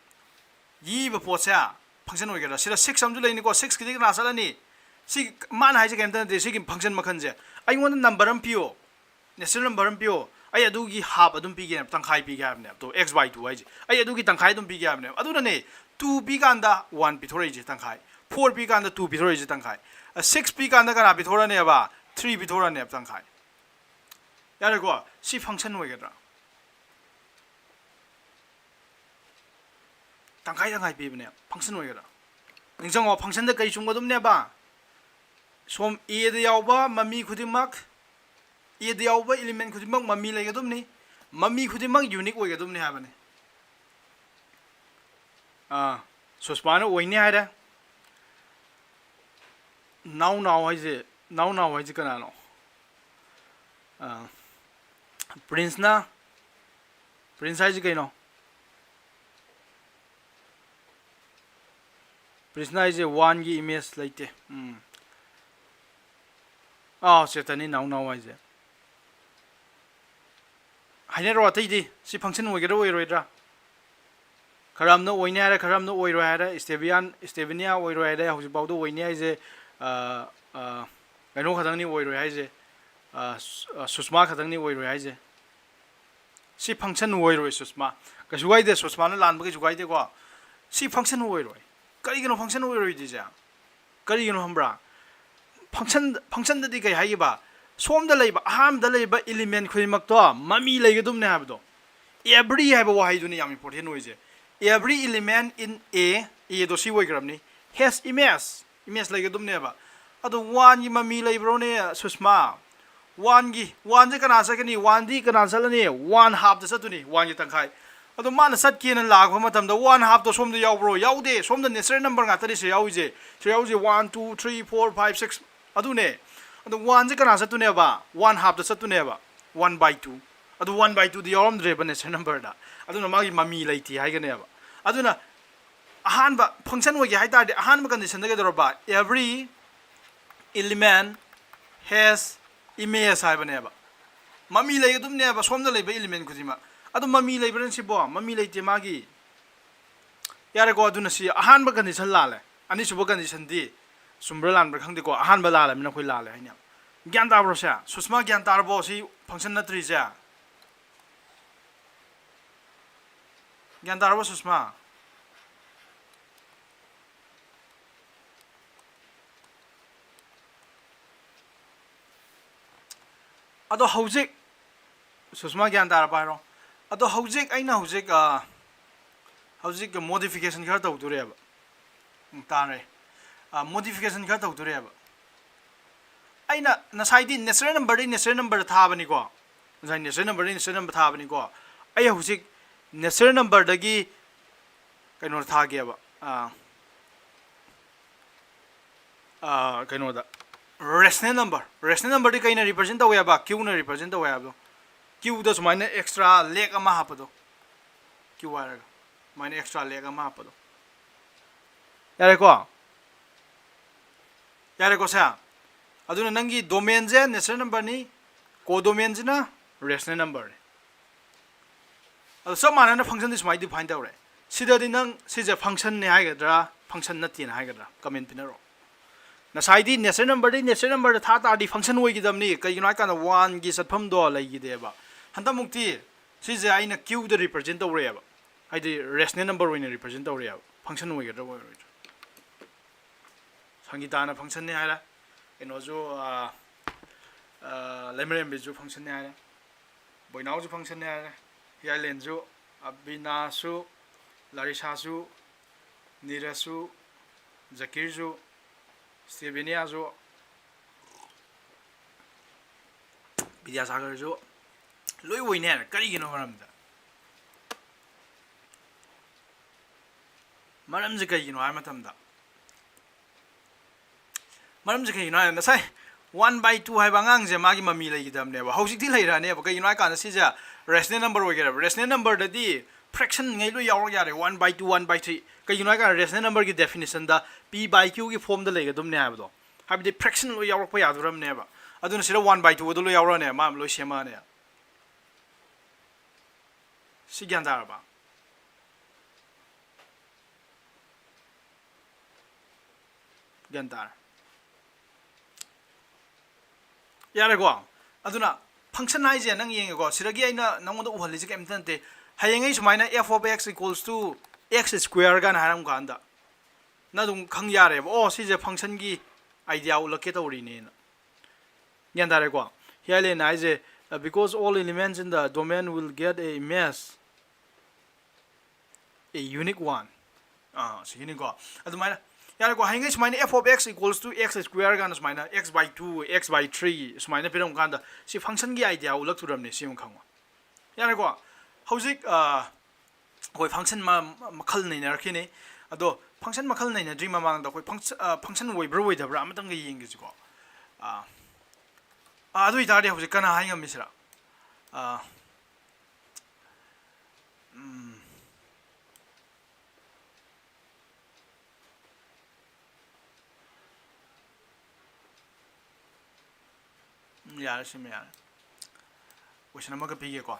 ꯌꯤꯕ ꯄꯣꯠꯁꯦ ꯐꯪꯁꯟ ꯑꯣꯏꯒꯗ꯭ꯔꯥ ꯁꯤꯗ 6 ꯑꯃꯁꯨ ꯂꯩꯅꯤꯀꯣ 6ꯀꯤꯗꯤ ꯀꯅꯥ ꯆꯠꯂꯅꯤ ꯁꯤ ꯃꯥꯅ ꯍꯥꯏꯁꯦ ꯀꯩꯝꯇ ꯅꯠꯇꯦ ꯁꯤꯒꯤ ꯐꯪꯁꯟ ꯃꯈꯟꯁꯦ ꯑꯩꯉꯣꯟꯗ ꯅꯝꯕꯔ ꯑꯃ ꯄꯤꯌꯣ ꯅꯦꯆꯔꯦꯜ ꯅꯝꯕꯔ ꯑꯃ ꯄꯤꯌꯣ ꯑꯩ ꯑꯗꯨꯒꯤ ꯍꯥꯞ ꯑꯗꯨꯝ ꯄꯤꯒꯦ ꯇꯪꯈꯥꯏ ꯄꯤꯒꯦ ꯍꯥꯏꯕꯅꯦꯕ ꯇꯣ x/2 ꯍꯥꯏꯁꯦ ꯑꯩ ꯑꯗꯨꯒꯤ ꯇꯪꯈꯥꯏ ꯑꯗꯨꯝ ꯄꯤꯒꯦ ꯍꯥꯏꯕꯅꯦꯕ ꯑꯗꯨꯅꯅꯦ 2 ꯄꯤ ꯀꯥꯟꯗ 1 ꯄꯤꯊꯣꯔꯛꯏꯁꯦ ꯇꯪꯈꯥꯏ 4 ꯄꯤ ꯀꯥꯟꯗ 2 ꯄꯤꯊꯣꯔꯛꯏꯁꯦ ꯇꯪꯈꯥꯏ 6 ꯄꯤ ꯀꯥꯟꯗ ꯀꯅꯥ ꯄꯤꯊꯣꯔꯛꯑꯅꯦꯕ 3 ꯄꯤꯊꯣꯔꯛꯑꯅꯦꯕ ꯇꯪꯈꯥꯏ ꯌꯥꯔꯦꯀꯣ ꯁꯤ ꯐꯪꯁꯟ ꯑꯣꯏꯒꯗ꯭ꯔꯥ ꯇꯪꯈꯥꯏ ꯇꯪꯈꯥꯏ ꯄꯤꯕꯅꯦ ꯐꯪꯁꯟ ꯑꯣꯏꯒꯗ꯭ꯔꯥ ꯅꯤꯡꯁꯤꯡꯉꯣ ꯐꯪꯁꯟꯗ ꯀꯔꯤ ꯆꯨꯝꯒꯗꯕꯅꯦꯕ ꯁꯣꯝ ꯑꯦꯗ ꯌꯥꯎꯕ ꯃꯃꯤ ꯈꯨꯗꯤꯡꯃꯛ ꯑꯦꯗ ꯌꯥꯎꯕ ꯏꯂꯤꯃꯦꯟ ꯈꯨꯗꯤꯡꯃꯛ ꯃꯃꯤ ꯂꯩꯒꯗꯕꯅꯤ ꯃꯃꯤ ꯈꯨꯗꯤꯡꯃꯛ ꯌꯨꯅꯤꯛ ꯑꯣꯏꯒꯗꯕꯅꯤ ꯍꯥꯏꯕꯅꯤ ꯁꯨꯁꯃꯥꯅ ꯑꯣꯏꯅꯤ ꯍꯥꯏꯔꯦ ꯅꯥꯎ ꯍꯥꯏꯁꯦ ꯀꯅꯥꯅꯣ ꯄ꯭ꯔꯤꯟꯁꯅ ꯄ꯭ꯔꯤꯟꯁ ꯍꯥꯏꯁꯦ ꯀꯩꯅꯣ ꯄ꯭ꯔꯤꯟꯁꯅ ꯍꯥꯏꯁꯦ 1ꯒꯤ ꯏꯃꯦꯖ ꯂꯩꯇꯦ ꯆꯦꯇꯅꯤ ꯅꯥꯎ ꯍꯥꯏꯁꯦ ꯍꯥꯏꯅꯔꯣ ꯑꯇꯩꯗꯤ ꯁꯤ ꯐꯪꯁꯟ ꯑꯣꯏꯒꯗ꯭ꯔꯥ ꯑꯣꯏꯔꯣꯏꯗ꯭ꯔꯥ ꯈꯔ ꯑꯃꯅ ꯑꯣꯏꯅꯤ ꯍꯥꯏꯔꯦ ꯈꯔ ꯑꯃꯅ ꯑꯣꯏꯔꯣꯏ ꯍꯥꯏꯔꯦ ꯏꯁꯇꯦꯕꯤꯅꯤꯌꯥ ꯑꯣꯏꯔꯣꯏ ꯍꯥꯏꯔꯦ ꯍꯧꯖꯤꯛꯐꯥꯎꯗ ꯑꯣꯏꯅꯤ ꯍꯥꯏꯁꯦ ꯀꯩꯅꯣ ꯈꯛꯇꯪꯅꯤ ꯑꯣꯏꯔꯣꯏ ꯍꯥꯏꯁꯦ ꯁꯨꯁꯃꯥ ꯈꯛꯇꯪꯅꯤ ꯑꯣꯏꯔꯣꯏ ꯍꯥꯏꯁꯦ ꯁꯤ ꯐꯪꯁꯟ ꯑꯣꯏꯔꯣꯏ ꯁꯨꯁꯃꯥ ꯀꯩꯁꯨ ꯀꯥꯏꯗꯦ ꯁꯨꯁꯃꯥꯅ ꯂꯥꯟꯕ ꯀꯩꯁꯨ ꯀꯥꯏꯗꯦꯀꯣ ꯁꯤ ꯐꯪꯁꯟ ꯑꯣꯏꯔꯣꯏ ꯀꯔꯤꯒꯤꯅꯣ ꯐꯪꯁꯟ ꯑꯣꯏꯔꯣꯏꯗꯣꯏꯁꯦ ꯀꯔꯤꯒꯤꯅꯣ ꯈꯪꯕ꯭ꯔꯥ ꯐꯪꯁꯟꯗꯗꯤ ꯀꯩ ꯍꯥꯏꯈꯤꯕ ꯁꯣꯝꯗ ꯂꯩꯕ ꯑꯍꯥꯟꯕꯗ ꯂꯩꯕ ꯏꯂꯤꯃꯦꯟ ꯈꯨꯗꯤꯡꯃꯛꯇꯣ ꯃꯃꯤ ꯂꯩꯒꯗꯕꯅꯦ ꯍꯥꯏꯕꯗꯣ ꯑꯦꯕ꯭ꯔꯤ ꯍꯥꯏꯕ ꯋꯥꯍꯩꯗꯨꯅꯤ ꯌꯥꯝ ꯏꯝꯄꯣꯔꯇꯦꯟ ꯑꯣꯏꯁꯦ ꯑꯦꯕ꯭ꯔꯤ ꯏꯂꯤꯃꯦꯟ ꯏꯟ ꯑꯦꯗꯣ ꯁꯤ ꯑꯣꯏꯈ꯭ꯔꯕꯅꯤ ꯍꯦꯁ ꯏꯃꯦꯖ ꯂꯩꯒꯗꯕꯅꯦꯕ ꯑꯗꯣ 1ꯒꯤ ꯃꯃꯤ ꯂꯩꯕ꯭ꯔꯣꯅꯦ ꯁꯨꯁꯃꯥ 1ꯁꯦ ꯀꯅꯥ ꯆꯠꯀꯅꯤ 1ꯗꯤ ꯀꯅꯥ ꯆꯠꯂꯅꯤ 1 ꯍꯥꯞꯇ ꯆꯠꯇꯣꯏꯅꯤ 1ꯒꯤ ꯇꯪꯈꯥꯏ ꯑꯗꯣ ꯃꯥꯅ ꯆꯠꯀꯦꯅ ꯂꯥꯛꯄ ꯃꯇꯝꯗ 1 ꯍꯥꯞꯇꯣ ꯁꯣꯝꯗ ꯌꯥꯎꯕ꯭ꯔꯣ ꯌꯥꯎꯗꯦ ꯁꯣꯝꯗ ꯅꯦꯆꯔꯦꯜ ꯅꯝꯕꯔ ꯉꯥꯛꯇꯅꯤ ꯁꯤ ꯌꯥꯎꯔꯤꯁꯦ 1 2 3 4 5 6 ꯑꯗꯨꯅꯦ ꯑꯗꯣ 1ꯁꯦ ꯀꯅꯥ ꯆꯠꯇꯣꯏꯅꯦꯕ 1 ꯍꯥꯞꯇ ꯆꯠꯇꯣꯏꯅꯦꯕ 1/2 ꯑꯗꯨ 1/2ꯗꯤ ꯌꯥꯎꯔꯝꯗ꯭ꯔꯦꯕ ꯅꯦꯆꯔꯦꯜ ꯅꯝꯕꯔꯗ ꯑꯗꯨꯅ ꯃꯥꯒꯤ ꯃꯃꯤ ꯂꯩꯇꯦ ꯍꯥꯏꯒꯅꯦꯕ ꯑꯗꯨꯅ ꯑꯍꯥꯟꯕ ꯐꯪꯁꯟ ꯑꯣꯏꯒꯦ ꯍꯥꯏ ꯇꯥꯔꯗꯤ ꯑꯍꯥꯟꯕ ꯀꯟꯗꯤꯁꯟꯗ ꯀꯩꯗꯧꯔꯕ ꯑꯦꯕ꯭ꯔꯤꯏꯂꯤꯃꯦꯟ ꯍꯦꯁ ꯏꯃꯦꯖ ꯍꯥꯏꯕꯅꯦꯕ ꯃꯃꯤ ꯂꯩꯒꯗꯕꯅꯦꯕ ꯁꯣꯝꯗ ꯂꯩꯕ ꯏꯂꯤꯃꯦꯟ ꯈꯨꯗꯤꯡꯃꯛ ꯑꯗꯣ ꯃꯃꯤ ꯂꯩꯕ꯭ꯔꯥ ꯁꯤꯕꯣ ꯃꯃꯤ ꯂꯩꯇꯦ ꯃꯥꯒꯤ ꯌꯥꯔꯦꯀꯣ ꯑꯗꯨꯅ ꯁꯤ ꯑꯍꯥꯟꯕ ꯀꯟꯗꯤꯁꯟ ꯂꯥꯜꯂꯦ ꯑꯅꯤꯁꯨꯕ ꯀꯟꯗꯤꯁꯟꯗꯤ ꯆꯨꯝꯕ꯭ꯔꯥ ꯂꯥꯟꯕ꯭ꯔꯥ ꯈꯪꯗꯦꯀꯣ ꯑꯍꯥꯟꯕ ꯂꯥꯜꯂꯕꯅꯤꯅ ꯑꯩꯈꯣꯏ ꯂꯥꯜꯂꯦ ꯍꯥꯏꯅ ꯒ꯭ꯌꯥꯟ ꯇꯥꯕ꯭ꯔꯣ ꯁꯦ ꯁꯨꯁꯃꯥ ꯒ꯭ꯌꯥꯟ ꯇꯥꯔꯕꯣ ꯁꯤ ꯐꯪꯁꯟ ꯅꯠꯇ꯭ꯔꯤꯁꯦ ꯒ꯭ꯌꯥꯟ ꯇꯥꯔꯕꯣ ꯁꯨꯁꯃꯥ ꯑꯗꯣ ꯍꯧꯖꯤꯛ ꯁꯨꯁꯃꯥ ꯒ꯭ꯌꯥꯟ ꯇꯥꯔꯕ ꯍꯥꯏꯔꯣ ꯑꯗꯣ ꯍꯧꯖꯤꯛ ꯑꯩꯅ ꯍꯧꯖꯤꯛ ꯃꯣꯗꯤꯐꯤꯀꯦꯁꯟ ꯈꯔ ꯇꯧꯗꯣꯔꯦꯕ ꯇꯥꯔꯦ ꯃꯣꯗꯤꯐꯤꯀꯦꯁꯟ ꯈꯔ ꯇꯧꯗꯣꯔꯦꯕ ꯑꯩꯅ ꯉꯁꯥꯏꯗꯤ ꯅꯦꯆꯔꯦꯜ ꯅꯝꯕꯔꯗ ꯊꯥꯕꯅꯤꯀꯣ ꯉꯁꯥꯏ ꯅꯦꯆꯔꯦꯜ ꯅꯝꯕꯔ ꯊꯥꯕꯅꯤꯀꯣ ꯑꯩ ꯍꯧꯖꯤꯛ ꯅꯦꯆꯔꯦꯜ ꯅꯝꯕꯔꯗꯒꯤ ꯀꯩꯅꯣ ꯊꯥꯒꯦꯕ ꯀꯩꯅꯣꯗ ꯔꯦꯁꯅꯦꯜ ꯅꯝꯕꯔꯗꯤ ꯀꯩꯅ ꯔꯤꯄ꯭ꯔꯖꯦꯟ ꯇꯧꯋꯦ ꯍꯥꯏꯕ ꯀ꯭ꯌꯨꯅ ꯔꯤꯄ꯭ꯔꯖꯦꯟ ꯇꯧꯋꯦ ꯍꯥꯏꯕꯗꯣ ꯀ꯭ꯌꯨꯗ ꯁꯨꯃꯥꯏꯅ ꯑꯦꯛꯁꯇ꯭ꯔꯥ ꯂꯦꯛ ꯑꯃ ꯍꯥꯞꯄꯗꯣ ꯀ꯭ꯌꯨ ꯍꯥꯏꯔꯒ ꯁꯨꯃꯥꯏꯅ ꯑꯦꯛꯁꯇ꯭ꯔꯥ ꯂꯦꯛ ꯑꯃ ꯍꯥꯞꯄꯗꯣ ꯌꯥꯔꯦꯀꯣ ꯁꯦ ꯑꯗꯨꯅ ꯅꯪꯒꯤ ꯗꯣꯃꯦꯟꯁꯦ ꯅꯦꯆꯔꯦꯜ ꯅꯝꯕꯔꯅꯤ ꯀꯣꯗꯣꯃꯦꯟꯁꯤꯅ ꯔꯦꯁꯅꯦꯜ ꯅꯝꯕꯔꯅꯤ ꯑꯗꯣ ꯆꯞ ꯃꯥꯟꯅꯅ ꯐꯪꯁꯟꯗꯤ ꯁꯨꯃꯥꯏꯅ ꯗꯤꯐꯥꯏꯟ ꯇꯧꯔꯦ ꯁꯤꯗꯗꯤ ꯅꯪ ꯁꯤꯁꯦ ꯐꯪꯁꯟꯅꯦ ꯍꯥꯏꯒꯗ꯭ꯔꯥ ꯐꯪꯁꯟ ꯅꯠꯇꯦꯅ ꯍꯥꯏꯒꯗ꯭ꯔꯥ ꯀꯃꯦꯟ ꯄꯤꯅꯔꯛꯑꯣ ꯉꯁꯥꯏꯗꯤ ꯅꯦꯆꯔꯦꯜ ꯅꯝꯕꯔꯗ ꯊꯥ ꯇꯥꯔꯗꯤ ꯐꯪꯁꯟ ꯑꯣꯏꯈꯤꯗꯕꯅꯤ ꯀꯩꯒꯤꯅꯣ ꯍꯥꯏꯀꯥꯟꯗ 1ꯒꯤ ꯆꯠꯐꯝꯗꯣ ꯂꯩꯈꯤꯗꯦꯕ ꯍꯟꯗꯛꯃꯨꯛꯇꯤ ꯁꯤꯁꯦ ꯑꯩꯅ ꯀ꯭ꯌꯨꯗ ꯔꯤꯄ꯭ꯔꯖꯦꯟ ꯇꯧꯔꯛꯑꯦꯕ ꯍꯥꯏꯗꯤ ꯔꯦꯁꯅꯦꯜ ꯅꯝꯕꯔ ꯑꯣꯏꯅ ꯔꯤꯄ꯭ꯔꯖꯦꯟ ꯇꯧꯔꯛꯑꯦꯕ ꯐꯪꯁꯟ ꯑꯣꯏꯒꯗ꯭ꯔꯥ ꯑꯣꯏꯔꯣꯏꯗ꯭ꯔꯥ ꯁꯪꯒꯤꯇꯥꯅ ꯐꯪꯁꯟꯅꯦ ꯍꯥꯏꯔꯦ ꯀꯩꯅꯣꯁꯨ ꯂꯩꯃꯔꯦꯝꯕꯤꯁꯨ ꯐꯪꯁꯟꯅꯦ ꯍꯥꯏꯔꯦ ꯕꯣꯏꯅꯥꯎꯁꯨ ꯐꯪꯁꯟꯅꯦ ꯍꯥꯏꯔꯦ ꯍꯤꯌꯥꯏꯂꯦꯟꯁꯨ ꯑꯕꯤꯅꯥꯁꯨ ꯂꯥꯔꯤꯁꯥꯁꯨ ꯅꯤꯔꯖꯁꯨ ꯖꯀꯤꯔꯁꯨ ꯁ꯭ꯇꯦꯕꯦꯅꯤꯌꯥꯁꯨ ꯕꯤꯗ꯭ꯌꯥꯁꯥꯒꯔꯁꯨ ꯂꯣꯏ ꯑꯣꯏꯅꯦ ꯍꯥꯏꯔꯦ ꯀꯔꯤꯒꯤꯅꯣ ꯃꯔꯝꯁꯦ ꯀꯩꯒꯤꯅꯣ ꯍꯥꯏꯕ ꯃꯇꯝꯗ ꯃꯔꯝꯁꯦ ꯀꯩꯒꯤꯅꯣ ꯍꯥꯏꯕ ꯉꯁꯥꯏ 1/2 ꯍꯥꯏꯕ ꯑꯉꯥꯡꯁꯦ ꯃꯥꯒꯤ ꯃꯃꯤ ꯂꯩꯒꯗꯕꯅꯦꯕ ꯍꯧꯖꯤꯛꯇꯤ ꯂꯩꯔꯛꯑꯅꯦꯕ ꯀꯩꯒꯤꯅꯣ ꯍꯥꯏꯀꯥꯟꯗ ꯁꯤꯁꯦ ꯔꯦꯁꯅꯦꯜ ꯅꯝꯕꯔ ꯑꯣꯏꯒꯦꯔꯕ ꯔꯦꯁꯅꯦꯜ ꯅꯝꯕꯔꯗꯗꯤ ꯐ꯭ꯔꯦꯛꯁꯟꯉꯩ ꯂꯣꯏ ꯌꯥꯎꯔꯛ ꯌꯥꯔꯦ 1/2 1/3 ꯀꯩꯒꯤꯅꯣ ꯍꯥꯏꯀꯥꯟꯗ ꯔꯦꯁꯅꯦꯜ ꯅꯝꯕꯔꯒꯤ ꯗꯦꯐꯤꯅꯤꯁꯟꯗ P/Qꯒꯤ ꯐꯣꯝꯗ ꯂꯩꯒꯗꯕꯅꯦ ꯍꯥꯏꯕꯗꯣ ꯍꯥꯏꯕꯗꯤ ꯐ꯭ꯔꯦꯛꯁꯟ ꯂꯣꯏ ꯌꯥꯎꯔꯛꯄ ꯌꯥꯗꯣꯔꯕꯅꯦꯕ ꯑꯗꯨꯅ ꯁꯤꯗ 1/2 ꯑꯗꯨ ꯂꯣꯏ ꯌꯥꯎꯔꯛꯑꯅꯦ ꯃꯥ ꯂꯣꯏ ꯁꯦꯝꯃꯛꯑꯅꯦ ꯁꯤ ꯒ꯭ꯌꯥꯟ ꯇꯥꯔꯕ ꯒ꯭ꯌꯥꯟ ꯇꯥꯔꯦ ꯌꯥꯔꯦꯀꯣ ꯑꯗꯨꯅ ꯐꯪꯁꯟ ꯍꯥꯏꯁꯦ ꯅꯪ ꯌꯦꯡꯉꯦꯀꯣ ꯁꯤꯗꯒꯤ ꯑꯩꯅ ꯅꯪꯉꯣꯟꯗ ꯎꯍꯜꯂꯤꯁꯦ ꯀꯩꯝꯇ ꯅꯠꯇꯦ ꯍꯌꯦꯡꯉꯩ ꯁꯨꯃꯥꯏꯅ f(x) = x square ꯒꯥꯅ ꯍꯥꯏꯔꯝ ꯀꯥꯟꯗ ꯅꯪ ꯑꯗꯨꯝ ꯈꯪ ꯌꯥꯔꯦꯕ ꯑꯣ ꯁꯤꯁꯦ ꯐꯪꯁꯟꯒꯤ ꯑꯥꯏꯗꯤꯌꯥ ꯎꯠꯂꯛꯀꯦ ꯇꯧꯔꯤꯅꯦꯅ ꯒ꯭ꯌꯥꯟ ꯇꯥꯔꯦꯀꯣ ꯍꯤꯌꯥꯏꯂꯦꯟ ꯍꯥꯏꯁꯦ because all elements in the domain will get a image a unique one ꯁꯤꯒꯤꯅꯤꯀꯣ ꯑꯗꯨꯃꯥꯏꯅ ꯌꯥꯔꯦꯀꯣ ꯍꯌꯦꯡꯒꯩ ꯁꯨꯃꯥꯏꯅ f(x) = x square ꯒꯥꯅ ꯁꯨꯃꯥꯏꯅ x/2 x/3 ꯁꯨꯃꯥꯏꯅ ꯄꯤꯔꯝ ꯀꯥꯟꯗ ꯁꯤ ꯐꯪꯁꯟꯒꯤ ꯑꯥꯏꯗꯤꯌꯥ ꯎꯠꯂꯛꯇꯣꯔꯕꯅꯦ ꯁꯤ ꯑꯃ ꯈꯪꯉꯣ ꯌꯥꯔꯦꯀꯣ ꯍꯧꯖꯤꯛ ꯑꯩꯈꯣꯏ ꯐꯪꯁꯟ ꯃꯈꯜ ꯅꯩꯅꯔꯛꯈꯤꯅꯤ ꯑꯗꯣ ꯐꯪꯁꯟ ꯃꯈꯜ ꯅꯩꯅꯗ꯭ꯔꯤ ꯃꯃꯥꯡꯗ ꯑꯩꯈꯣꯏ ꯐꯪꯁꯟ ꯑꯣꯏꯕ꯭ꯔꯥ ꯑꯣꯏꯗꯕ꯭ꯔꯥ ꯑꯃꯇꯪꯒ ꯌꯦꯡꯒꯦꯁꯤꯀꯣ ꯑꯗꯨ ꯑꯣꯏꯇꯥꯔꯗꯤ ꯍꯧꯖꯤꯛ ꯀꯅꯥ ꯍꯥꯏ ꯉꯝꯃꯤꯁꯤꯔꯥ ꯌꯥꯔꯦ ꯁꯤꯃ ꯌꯥꯔꯦ ꯀꯣꯏꯁꯟ ꯑꯃꯒ ꯄꯤꯒꯦꯀꯣ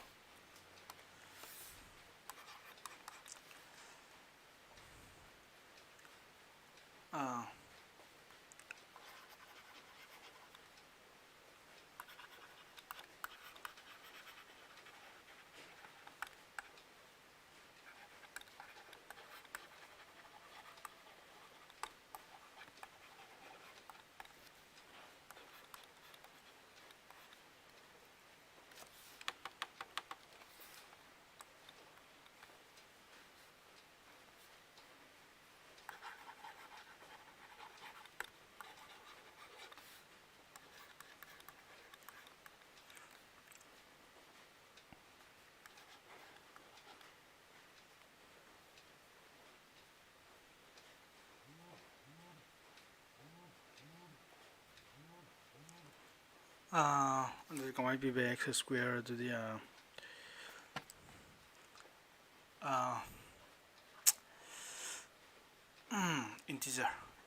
ꯑꯗꯨꯗꯤ ꯀꯃꯥꯏꯅ ꯄꯤꯕ x square ꯑꯗꯨꯗꯤ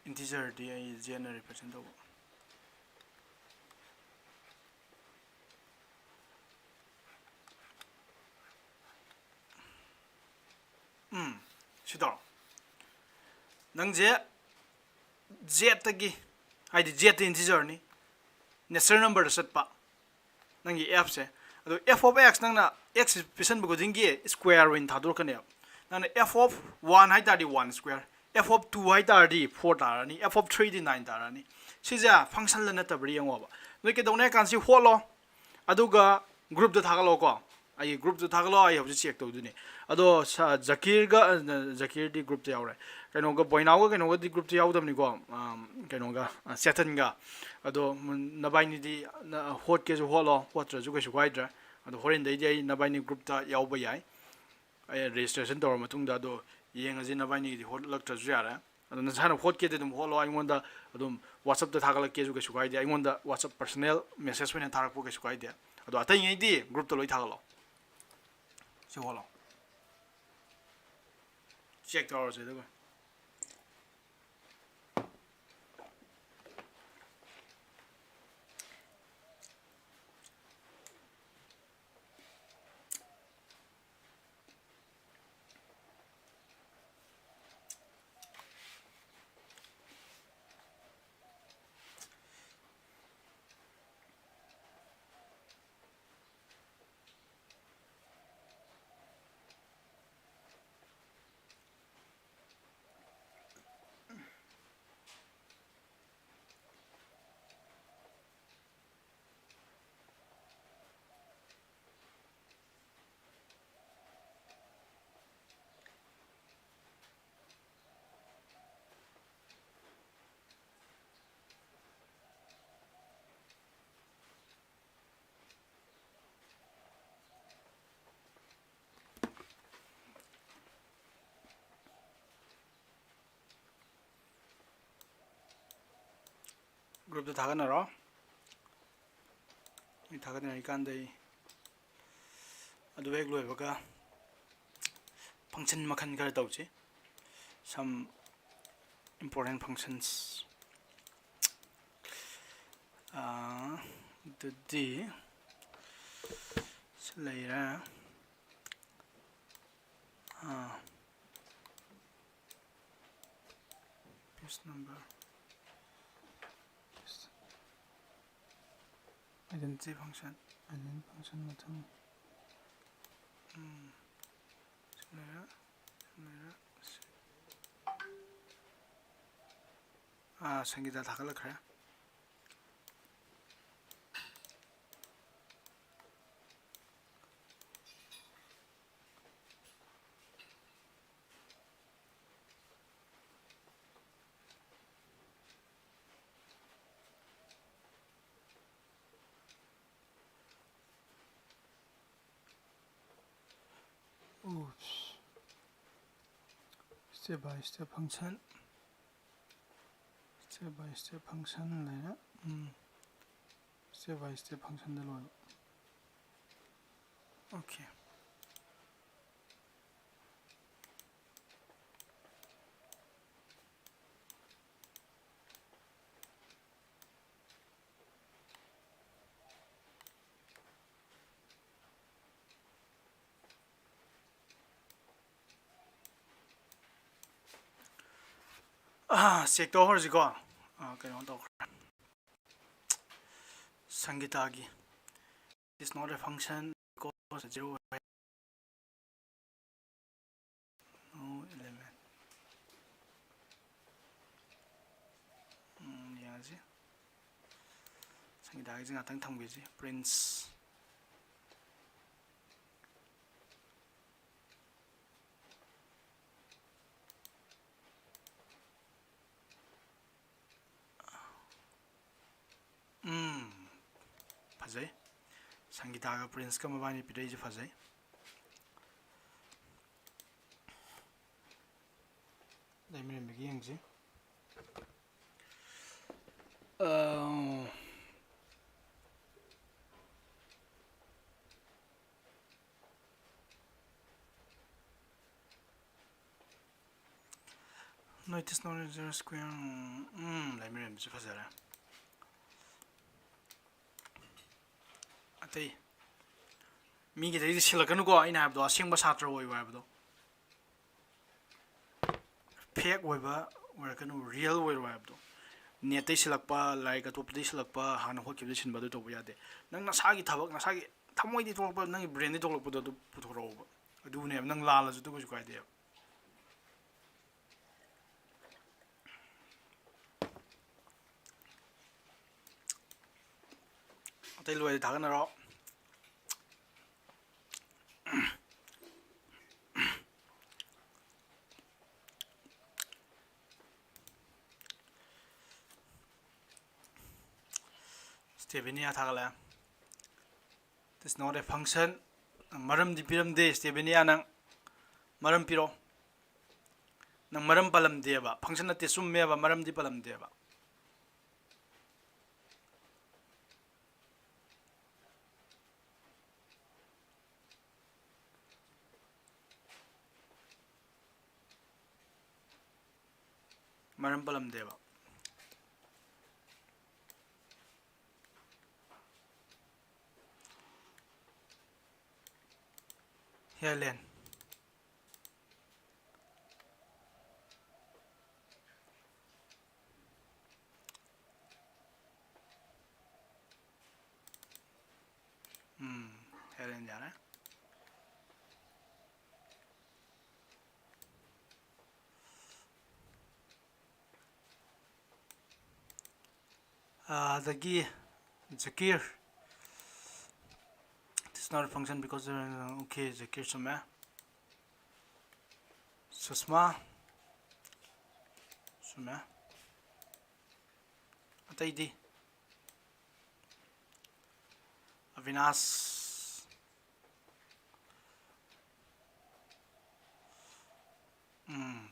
ꯏꯟꯇꯤꯖꯔꯗꯤ ꯑꯩ ꯖꯦꯟꯅ ꯔꯤꯄ꯭ꯔꯖꯦꯟ ꯇꯧꯕ ꯁꯤ ꯇꯧꯔꯣ ꯅꯪꯁꯦ ꯖꯦꯠꯇꯒꯤ ꯍꯥꯏꯗꯤ ꯖꯦꯠꯇ ꯏꯟꯇꯤꯖꯔꯅꯤ ꯅꯦꯆꯔꯦꯜ ꯅꯝꯕꯔꯗ ꯆꯠꯄ ꯅꯪꯒꯤ f(ꯁꯦ ꯑꯗꯣ f(x) ꯅꯪꯅ x ꯄꯤꯁꯟꯕ ꯈꯨꯗꯤꯡꯒꯤ ꯁ꯭ꯀ꯭ꯋꯦꯔ ꯑꯣꯏꯅ ꯊꯥꯗꯣꯔꯛꯀꯅꯦꯕ ꯅꯪꯅ f(1) ꯍꯥꯏꯇꯥꯔꯗꯤ 1 square f(2) ꯍꯥꯏꯇꯥꯔꯗꯤ 4 ꯇꯥꯔꯅꯤ f(3) ꯗꯤ 9 ꯇꯥꯔꯅꯤ ꯁꯤꯁꯦ ꯐꯪꯁꯟꯂ ꯅꯠꯇꯕ꯭ꯔꯥ ꯌꯦꯡꯉꯣꯕ ꯅꯣꯏ ꯀꯩꯗꯧꯅꯤ ꯍꯥꯏ ꯀꯥꯟꯗ ꯁꯤ ꯍꯣꯠꯂꯣ ꯑꯗꯨꯒ ꯒ꯭ꯔꯨꯞꯇ ꯊꯥꯒꯠꯂꯛꯑꯣꯀꯣ ꯑꯩ ꯒ꯭ꯔꯨꯞꯇ ꯊꯥꯒꯠꯂꯛꯑꯣ ꯑꯩ ꯍꯧꯖꯤꯛ ꯆꯦꯛ ꯇꯧꯗꯣꯏꯅꯤ ꯑꯗꯣ ꯖꯀꯤꯔꯗꯤ ꯒ꯭ꯔꯨꯞꯇ ꯌꯥꯎꯔꯦ ꯀꯩꯅꯣꯒ ꯕꯣꯏꯅꯥꯎꯒ ꯀꯩꯅꯣꯒꯗꯤ ꯒ꯭ꯔꯨꯞꯇ ꯌꯥꯎꯗꯕꯅꯤꯀꯣ ꯀꯩꯅꯣꯒ ꯆꯦꯇꯟꯒ ꯑꯗꯣ ꯅꯕꯥꯏꯅꯤꯗꯤ ꯍꯣꯠꯀꯦꯁꯨ ꯍꯣꯠꯂꯣ ꯍꯣꯠꯇ꯭ꯔꯁꯨ ꯀꯩꯁꯨ ꯀꯥꯏꯗ꯭ꯔꯦ ꯑꯗꯣ ꯍꯣꯔꯦꯟꯗꯩꯗꯤ ꯑꯩ ꯅꯕꯥꯏꯅꯤ ꯒ꯭ꯔꯨꯞꯇ ꯌꯥꯎꯕ ꯌꯥꯏ ꯑꯩ ꯔꯦꯖꯤꯁꯇ꯭ꯔꯦꯁꯟ ꯇꯧꯔ ꯃꯇꯨꯡꯗ ꯑꯗꯣ ꯌꯦꯡꯉꯁꯤ ꯅꯕꯥꯏꯅꯤꯒꯤꯗꯤ ꯍꯣꯠꯂꯛꯇ꯭ꯔꯁꯨ ꯌꯥꯔꯦ ꯑꯗꯣ ꯅꯁꯥꯅ ꯍꯣꯠꯀꯦꯗꯤ ꯑꯗꯨꯝ ꯍꯣꯠꯂꯣ ꯑꯩꯉꯣꯟꯗ ꯑꯗꯨꯝ ꯋꯥꯆꯞꯇ ꯊꯥꯒꯠꯂꯛꯀꯦꯁꯨ ꯀꯩꯁꯨ ꯀꯥꯏꯗꯦ ꯑꯩꯉꯣꯟꯗ ꯋꯥꯆꯞ ꯄꯔꯁꯣꯅꯦꯜ ꯃꯦꯁꯦꯖ ꯑꯣꯏꯅ ꯊꯥꯔꯛꯄ ꯀꯩꯁꯨ ꯀꯥꯏꯗꯦ ꯑꯗꯣ ꯑꯇꯩꯉꯩꯗꯤ ꯒ꯭ꯔꯨꯞꯇ ꯂꯣꯏ ꯊꯥꯒꯠꯂꯣ ꯁꯤ ꯍꯣꯠꯂꯣ ꯆꯦꯛ ꯇꯧꯔꯁꯦ ꯑꯗꯨꯒ ꯒ꯭ꯔꯨꯞꯇ ꯊꯥꯒꯠꯅꯔꯣ ꯑꯩ ꯊꯥꯒꯠꯅꯔꯤꯀꯥꯟꯗ ꯑꯗꯨ ꯍꯦꯛ ꯂꯣꯏꯕꯒ ꯐꯪꯁꯟ ꯃꯈꯜ ꯈꯔ ꯇꯧꯁꯤ some important functions ꯑꯗꯨꯗꯤ ꯁꯤ ꯂꯩꯔꯦ page number identity function ꯃꯊꯪ ꯁꯪꯒꯤꯇꯥ ꯊꯥꯒꯠꯂꯛꯈ꯭ꯔꯦ oops step by step function ꯂꯩꯔꯦ step by step functionꯗ ꯂꯣꯏꯕ okay ꯆꯦꯛ ꯇꯧꯍꯧꯔꯁꯤꯀꯣ ꯀꯩꯅꯣ ꯇꯧꯈ꯭ꯔꯦ ꯁꯪꯒꯤꯇꯥꯒꯤ is not a function because 0 no element ꯌꯦꯡꯉꯁꯤ ꯁꯪꯒꯤꯇꯥꯒꯤꯁꯤ ꯉꯥꯛꯇꯪ ꯊꯝꯈꯤꯁꯤ prince ꯐꯖꯩ ꯁꯪꯒꯤꯇꯥꯒ ꯄ꯭ꯔꯤꯟꯁꯀ ꯃꯕꯥꯅꯤ ꯄꯤꯔꯛꯏꯁꯦ ꯐꯖꯩ ꯂꯩꯃꯤꯟꯅꯕꯒꯤ ꯌꯦꯡꯁꯤ notice not zero square ꯂꯩꯃꯤꯟꯅꯕꯁꯤ ꯐꯖꯔꯦ ꯑꯇꯩ ꯃꯤꯒꯤꯗꯩꯗꯤ ꯁꯤꯜꯂꯛꯀꯅꯨꯀꯣ ꯑꯩꯅ ꯍꯥꯏꯕꯗꯣ ꯑꯁꯦꯡꯕ ꯁꯥꯇ꯭ꯔ ꯑꯣꯏꯌꯨ ꯍꯥꯏꯕꯗꯣ ꯐꯦꯛ ꯑꯣꯏꯕ ꯑꯣꯏꯔꯛꯀꯅꯨ ꯔꯤꯌꯦꯜ ꯑꯣꯏꯔꯣ ꯍꯥꯏꯕꯗꯣ ꯅꯦꯠꯇꯩ ꯁꯤꯜꯂꯛꯄ ꯂꯥꯏꯔꯤꯛ ꯑꯇꯣꯞꯄꯗꯩ ꯁꯤꯜꯂꯛꯄ ꯍꯥꯟꯅ ꯍꯣꯠꯈꯤꯕꯗꯩ ꯁꯤꯟꯕ ꯑꯗꯨ ꯇꯧꯕ ꯌꯥꯗꯦ ꯅꯪ ꯅꯁꯥꯒꯤ ꯊꯕꯛ ꯅꯁꯥꯒꯤ ꯊꯃꯣꯏꯗꯩ ꯊꯣꯛꯂꯛꯄ ꯅꯪꯒꯤ ꯕ꯭ꯔꯦꯟꯗꯩ ꯊꯣꯛꯂꯛꯄꯗꯣ ꯑꯗꯨ ꯄꯨꯊꯣꯔꯛꯑꯣꯕ ꯑꯗꯨꯅꯦꯕ ꯅꯪ ꯂꯥꯜꯂꯁꯨ ꯑꯗꯨ ꯀꯩꯁꯨ ꯀꯥꯏꯗꯦꯕ ꯑꯇꯩ ꯂꯣꯏꯔꯗꯤ ꯊꯥꯒꯠꯅꯔꯣ ꯁ꯭ꯇꯦꯕꯤꯅꯤꯌꯥ ꯊꯥꯒꯠꯂꯛꯑꯦ this not a function ꯃꯔꯝꯗꯤ ꯄꯤꯔꯝꯗꯦ ꯁ꯭ꯇꯦꯕꯤꯅꯤꯌꯥ ꯅꯪ ꯃꯔꯝ ꯄꯤꯔꯣ ꯅꯪ ꯃꯔꯝ ꯄꯜꯂꯝꯗꯦꯕ ꯐꯪꯁꯟ ꯅꯠꯇꯦ ꯆꯨꯝꯃꯦꯕ ꯃꯔꯝꯗꯤ ꯄꯜꯂꯝꯗꯦꯕ ꯃꯔꯝ ꯄꯜꯂꯝꯗꯦꯕ ꯍꯦꯂꯦꯟ ꯍꯦꯂꯦꯟ ꯌꯥꯔꯦ ꯑꯗꯒꯤ ꯖꯀꯤꯔ it's not a function because okay ꯖꯀꯤꯔ ꯆꯨꯝꯃꯦ ꯁꯨꯁꯃꯥ ꯆꯨꯝꯃꯦ ꯑꯇꯩꯗꯤ ꯑꯕꯤꯅꯥꯁ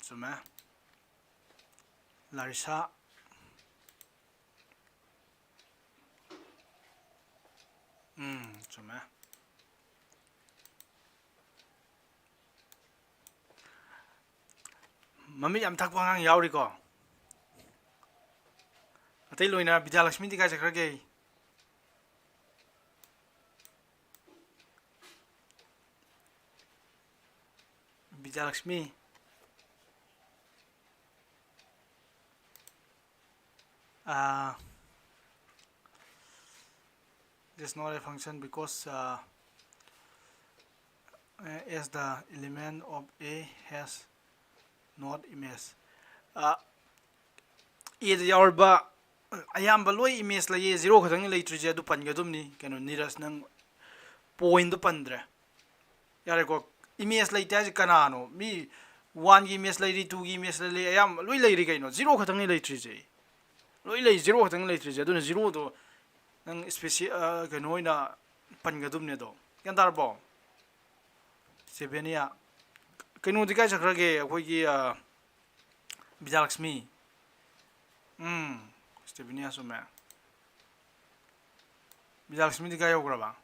ꯆꯨꯝꯃꯦ Larisa chume mami yam thak pangang yauri ko atai loina Vidyalakshmi di kai chakrage Vidyalakshmi this is not a function because as the element of A has not image A the yaurba ayamba loi image la ye 0 khatang leitri je du pangadum ni keno niras nang point du pandre yare ko image leita je kanano mi 1 gi image leiri 2 gi image le ayam loi leiri kaino 0 khatang ni leitri je loi lei 0 khatang leitri je du 0 do nang special keno ina pangadum ne do yan dar bo sebenia keno dikai chakrage akhoi gi Vidyalakshmi Stevenia sume Vidyalakshmi di kaya ograba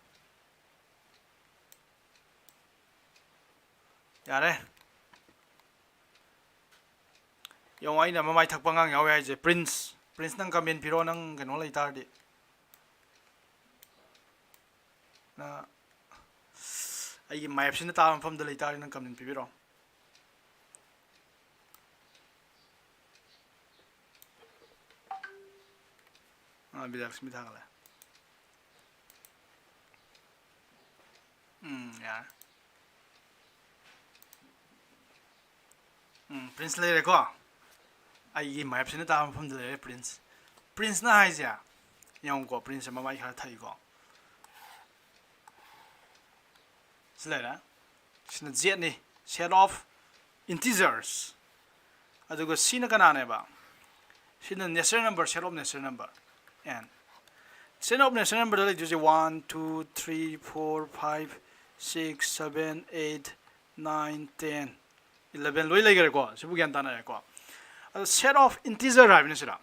yare yung ay na mamay thakpangang yaw ay je Prince nang kamen piro nang kano lay tardi na ay mayap sinatawang from the lay tardi nang kamen piro Vidyalakshmi thakala yeah Prince lay re ko ay mayap sinatawang from the lay Prince na hay siya yung ko Prince mamay khar thai ko sila na sina jet ni set of integers adugo sina kanane ba sina necessary number set of necessary number and set of necessary number like just 1 2 3 4 5 6 7 8 9 10 11 loi legere ko sibu gyan tana ko set of integer right ni sira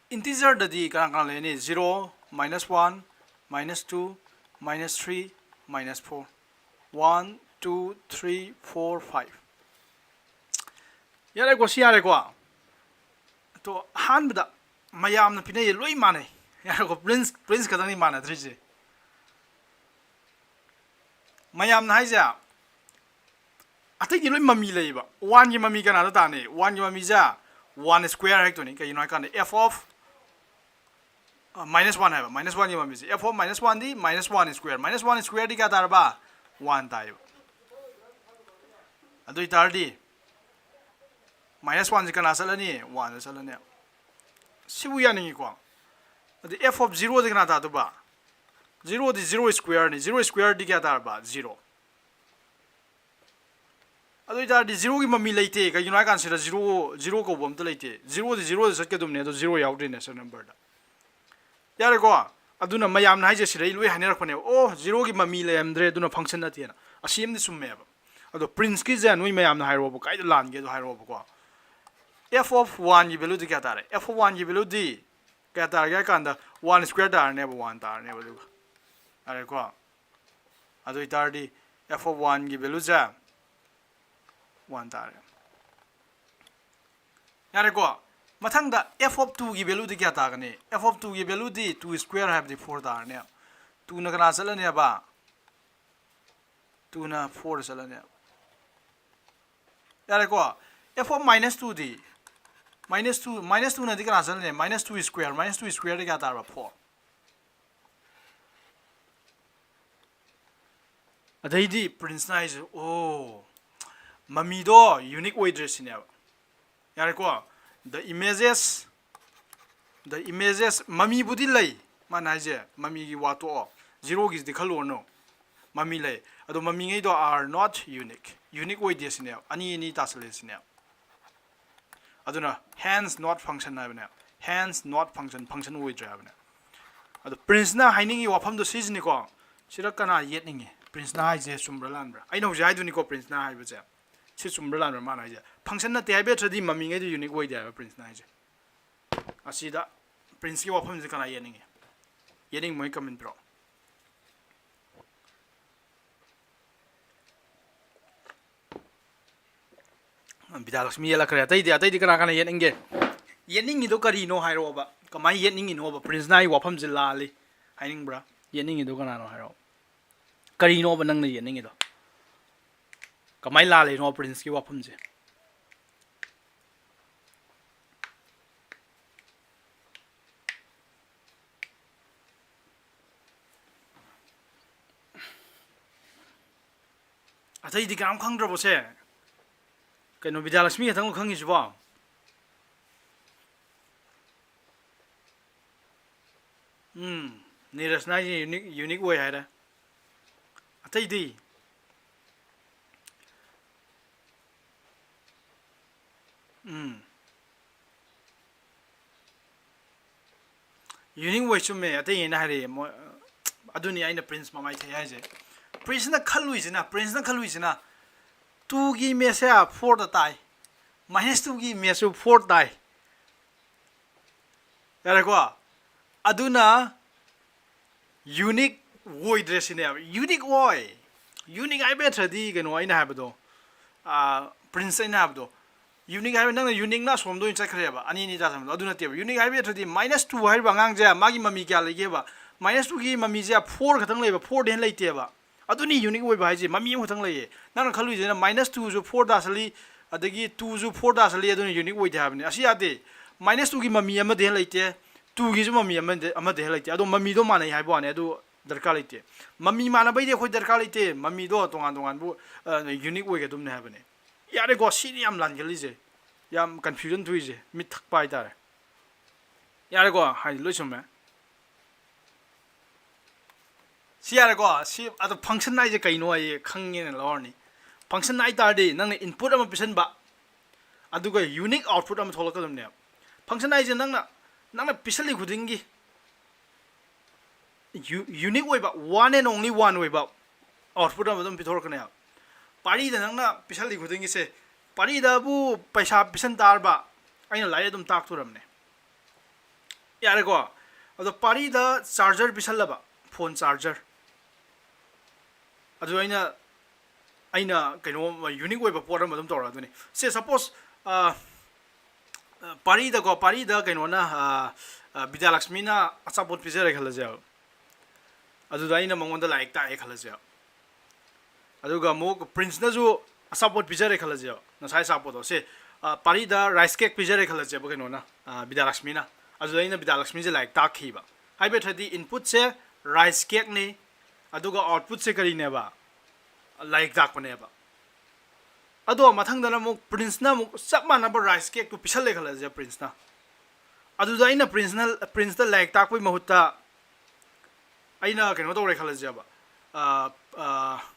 integer dadi kan le ni 0 -1 -2 -3 -4 1 2 3 4 5 yare ko siare ko to hanbda mayam na pinay loi mane yare ko prince kadang ni mana trije mayam na haja ate gi loi mami leiba 1 gi mami kana ta ne 1 gi mami ja 1 square hek to ni ka you know kan f of -1 hai -1 gi mami f of -1 di -1 square -1 square di ka tar ba 1 tai adoi tar di -1 ji kana salani 1 salani sibu ya ningi ko the f of 0 de kana ta to ba 0 di 0 square ni 0 square di ka tar ba 0 adoi tar di 0 gi mami leite ka you know kan sira 0 ko bom to leite 0 di 0 sat ke dum ne to 0 yaudri ne sa number da yare ko aduna mayam na haje sira loi hanerak pane oh 0 gi mami le amdre aduna function na tiena asim ni summe ba ado prince ki ja noi mayam na hairo bo kai da lan ge do hairo bo ko f of 1 gi value di kya tare f of 1 gi value di kya tar ga kan da 1 square tar ne bo 1 tar ne bo du are ko ado tar di f of 1 gi value ja 1 tar yare ko mathang da f of 2 gi value di kya ta ga ne f of 2 gi value di 2 square have di 4 tar ne 2 na kana sala ne ba 2 na 4 sala ne yare ko f of -2 di -2 na di kana sala ne -2 square di kya tar ba 4 adai di prince na is oh mami do unique way dress ne yare ko the images mami budi lai mana je mami gi wato 0 gi di khalo no mami lai ado mami ngai do are not unique way dress ne ani tasle ne aduna hence not function na bana hence not function way drive na ado prince na haining gi wafam do season ni ko sirakana yet ningi prince na je sumbralan bra I know jai du ni ko prince na hai baje si sumbralan ma na je function na te be thadi mami ngai do unique way drive prince na je asida prince ki wafam je kana yening moi comment bro Vidalakshmi yelakre ataydi kana yeninge yeningi do karino hairoba kamai yeningi no ba prince nai wafam jilali hainingbra yeningi do kana no hairo karino ba nangna yeningi do kamai lali no prince ki wafam je ataydi kam khangdro bose kano Vidalakshmi ka tang khangi jiba Neeraj na unique way haira ataydi unique way chume atay na hare aduni aina prince mamai thai haje prince na khalui jina 2 gi me se 4 da tai -2 gi me su 4 tai yare ko aduna unique way dressine unique way unique ai better di gano aina habdo prince aina habdo unique hai nang unique na somdo in chakre ba ani ni ta sam aduna te unique hai better di -2 hai ba ngang ja magi mami kya lege ba -2 gi mami ja 4 khatang leba 4 den leite ba aduni unique way ba hai ji mami mu thang leye nang khalu je na -2 ju 4 da sali adagi 2 ju 4 da sali aduni unique way da habni asi ade -2 gi mami ama den leite 2 gi ju mami ama den leite ado mami do manai hai ba ne ado darkar leite mami mana bai de khoi darkar leite mami do tongan bu unique way ga dum ne habne yare go sini yam lan geli je yam confusion thui je mit thak pai tar yare go hai lo chum me si yare go si ado function nai je kai no ai khang ne lor ni function nai tar de nang input ama pisen ba adu ga unique output ama tholak dum ne function nai je nang na pisali khudingi unique way ba one and only one way ba output ama dum pithor kana pari da nang na pisali khudingi se pari da bu paisa pisan tar ba aina lai dum tak turam ne yare ko ado pari da charger pisal ba phone charger adu aina kaino unique way ba pot ama dum tor aduni se suppose pari da kaino na Vidalakshmi na achapot pizere khala ja adu da aina mangonda like ta e khala ja adu ga mo prince na ju achapot pizere khala ja na sai sapot se pari da rice cake pizere khala ja ba kaino na Vidalakshmi na adu aina Vidalakshmi je like ta khi ba hai be thadi input se rice cake ni adu ga output se kari ne ba like dak ne ba ado mathang da na mo prince na mo sap ma na ba rice cake to pisal le khala ja prince na adu da ina prince da like tak pai mahutta aina kaino to re khala ja ba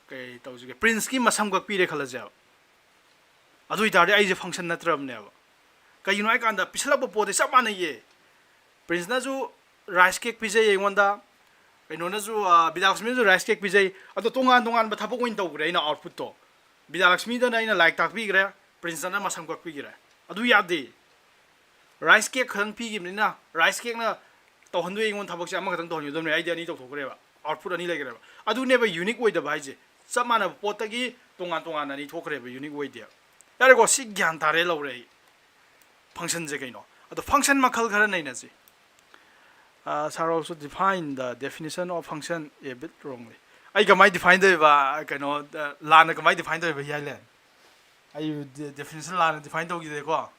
kai tau ji prince ki masam gak pi re khala ja adu ita de ai je function na tram ne ba kai no ai kan da pisala bo po de sap ma na ye prince na ju rice cake pi je ye ngonda kaino na ju Vidalakshmi ju rice cake pi je ado tongan ba thapok win tau gre ina output to Vidalakshmi da na ina like tak pi gre prince na masam gak pi gre adu ya de rice cake khang pi gi na rice cake na to handu ingon thabok se ama khang to yudom ne idea ni to thokre ba output ani le gre ba adu ne ba unique way da bai je samana pot gi tongan ani thokre ba unique way dia yare go si gyan tare lo re function je kaino adu function makhal khara nei na ji sir also define the definition of function a bit wrongly ai ga mai define de ba kaino la na ga mai define de ba ya le ai definition la na define to gi de ko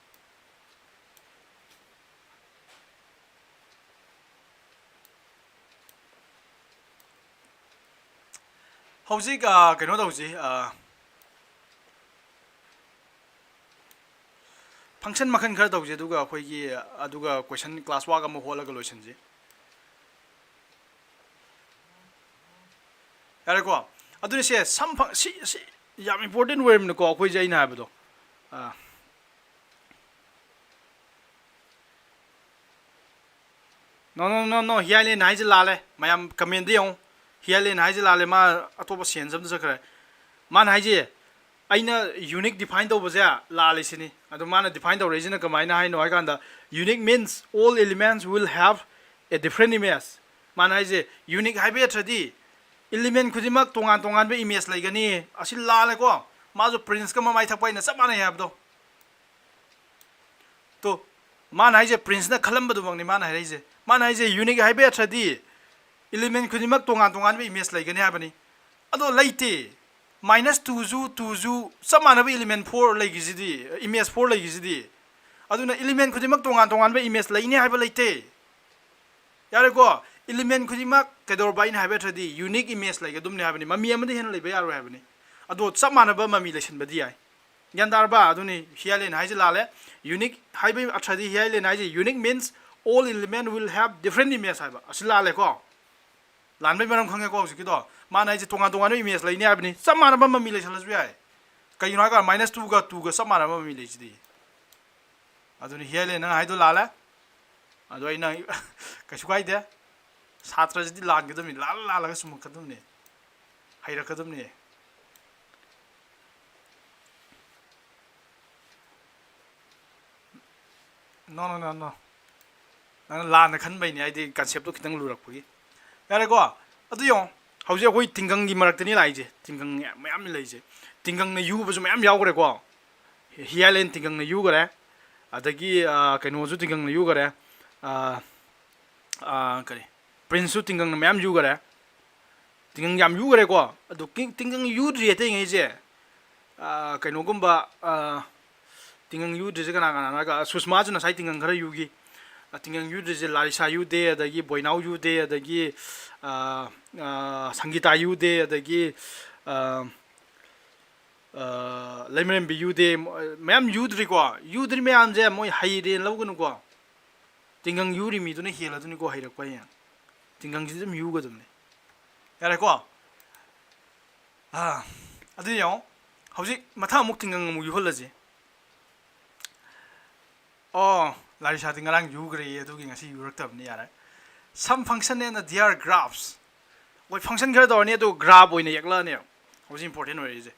hौजिक कनो तौजी function मखन खर तौजे दुगा अखोइगी अदुगा question class वाक अम होलग लोइसनजी यारे को अदुनि से सम सी याम important word न को अखोइ जे इना हाबदो no हियाले noise लाले मयाम कमेंट दियो हियाले नाइज लाले मा अतोप सेन जम जखरे मान हाइजे aina unique define to baja la lisini adu mana define to region kamaina hai no aganda unique means all elements will have a different image mana haije unique haibe thadi element khudimak tongan be image laigani asil la le ko ma jo prince ka mai thapai na samana habdo मान हाइजे Prince ना खलम बदुमंग नि मान हाइजे unique highway अथदी element खुदिमक तोंगान तोंगान बे image लाइगने हाबनी अदो लाइते -2 सब मानब element 4 लाइगिजिदी image 4 लाइगिजिदी अदुना element खुदिमक तोंगान तोंगान बे image लाइने हाइबा लाइते यारे को element खुदिमक केदोर बाइन हाइबे थदी unique image लाइगे दुमने हाबनी ममी अमदे हेन लाइबे यारो हाबनी अदो सब मानब ममी लेसन बदी याय ज्ञान दारबा अदुनी हियालेन हाइजे लाले unique हाइबे अथदी हियालेन हाइजे unique means all element will have different image हाइबा असिलाले को लान मरम खंगे को हजिकिदो माना इजे तोंगा तोंगा इमेज लाइने हाबनी सब मानब ममी लेसलस याय कइनो हागा -2 गा 2 गा सब मानब ममी लेजिदी अदुनी हियालेन हाइदो लाले अदो इना कछु काइदे छात्र जदि लानगदमनि लाल लालगा सुमकदमनि हाइरकदमनि नो नो नो नो लान खनबैनि आइदि कॉन्सेप्ट तो खितंग लुरकपगी यारे को अदु यो हौजे होई तिंगंग gi मरक्तनि लाइजे तिंगंग मयाम लैजे तिंगंग न यु बजु मयाम यावगरे को हियालेन तिंगंग न यु गरे अदगी कइनो जु तिंगंग न यु गरे करी प्रिंसु तिंगंग न मयाम यु गरे तिंगंग याम यु गरे को अदु तिंगंग यु द्रिएते ngैजे कइनो गुम्बा तिंगंग यु द्रिजे कना कना का सुषमा जुना साइ तिंगंग खरा युगी तिंगंग यु द्रिजे लारिसा यु दे अदगी बोइनाउ यु दे अदगी संगीता यु दे अदगी लेमरेम बि यु दे मयाम यु द्रि को यु द्रि मयाम जे मोय हाइरेन लौगनु को तिंगंग यु रि मिदुने हेलदुनि को हाइरक पाय तिंगंग जिम यु गदुने यारे को अदु यो हौजि मथा मुक तिंगंग मु युहलजे लारिसा तिंगरांग युग्रे अदुगी ngasi युरक्तबनि यारे some function in the are graphs what function खर दौरने तो graph ओइने यकलाने हौजि important ओइ जे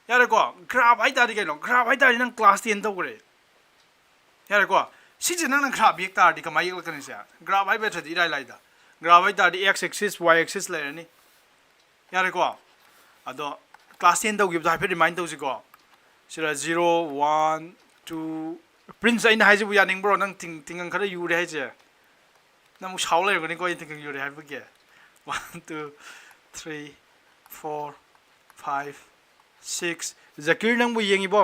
यारे को graph हाइ तारि कइनो graph हाइ तारि नंग क्लास 10 तौगरे यारे को सिजे नंग graph एक तारि कमाइ यकलकने से graph हाइ बेथदि इराइ लाइदा graph हाइ तारि x axis y axis लेरनि यारे को अदो क्लास 10 तौगिबदा हाइफे रिमाइंड तौजि को सिरा 0 1 2 प्रिंस आइन हाइजे बुया निंग्रो नंग तिंगंग खर युरे हाइजे नमु शाव लेरगनि को तिंगंग युरे हाइबगे 1 2 3 4 5 6 zakir nang bu yengibo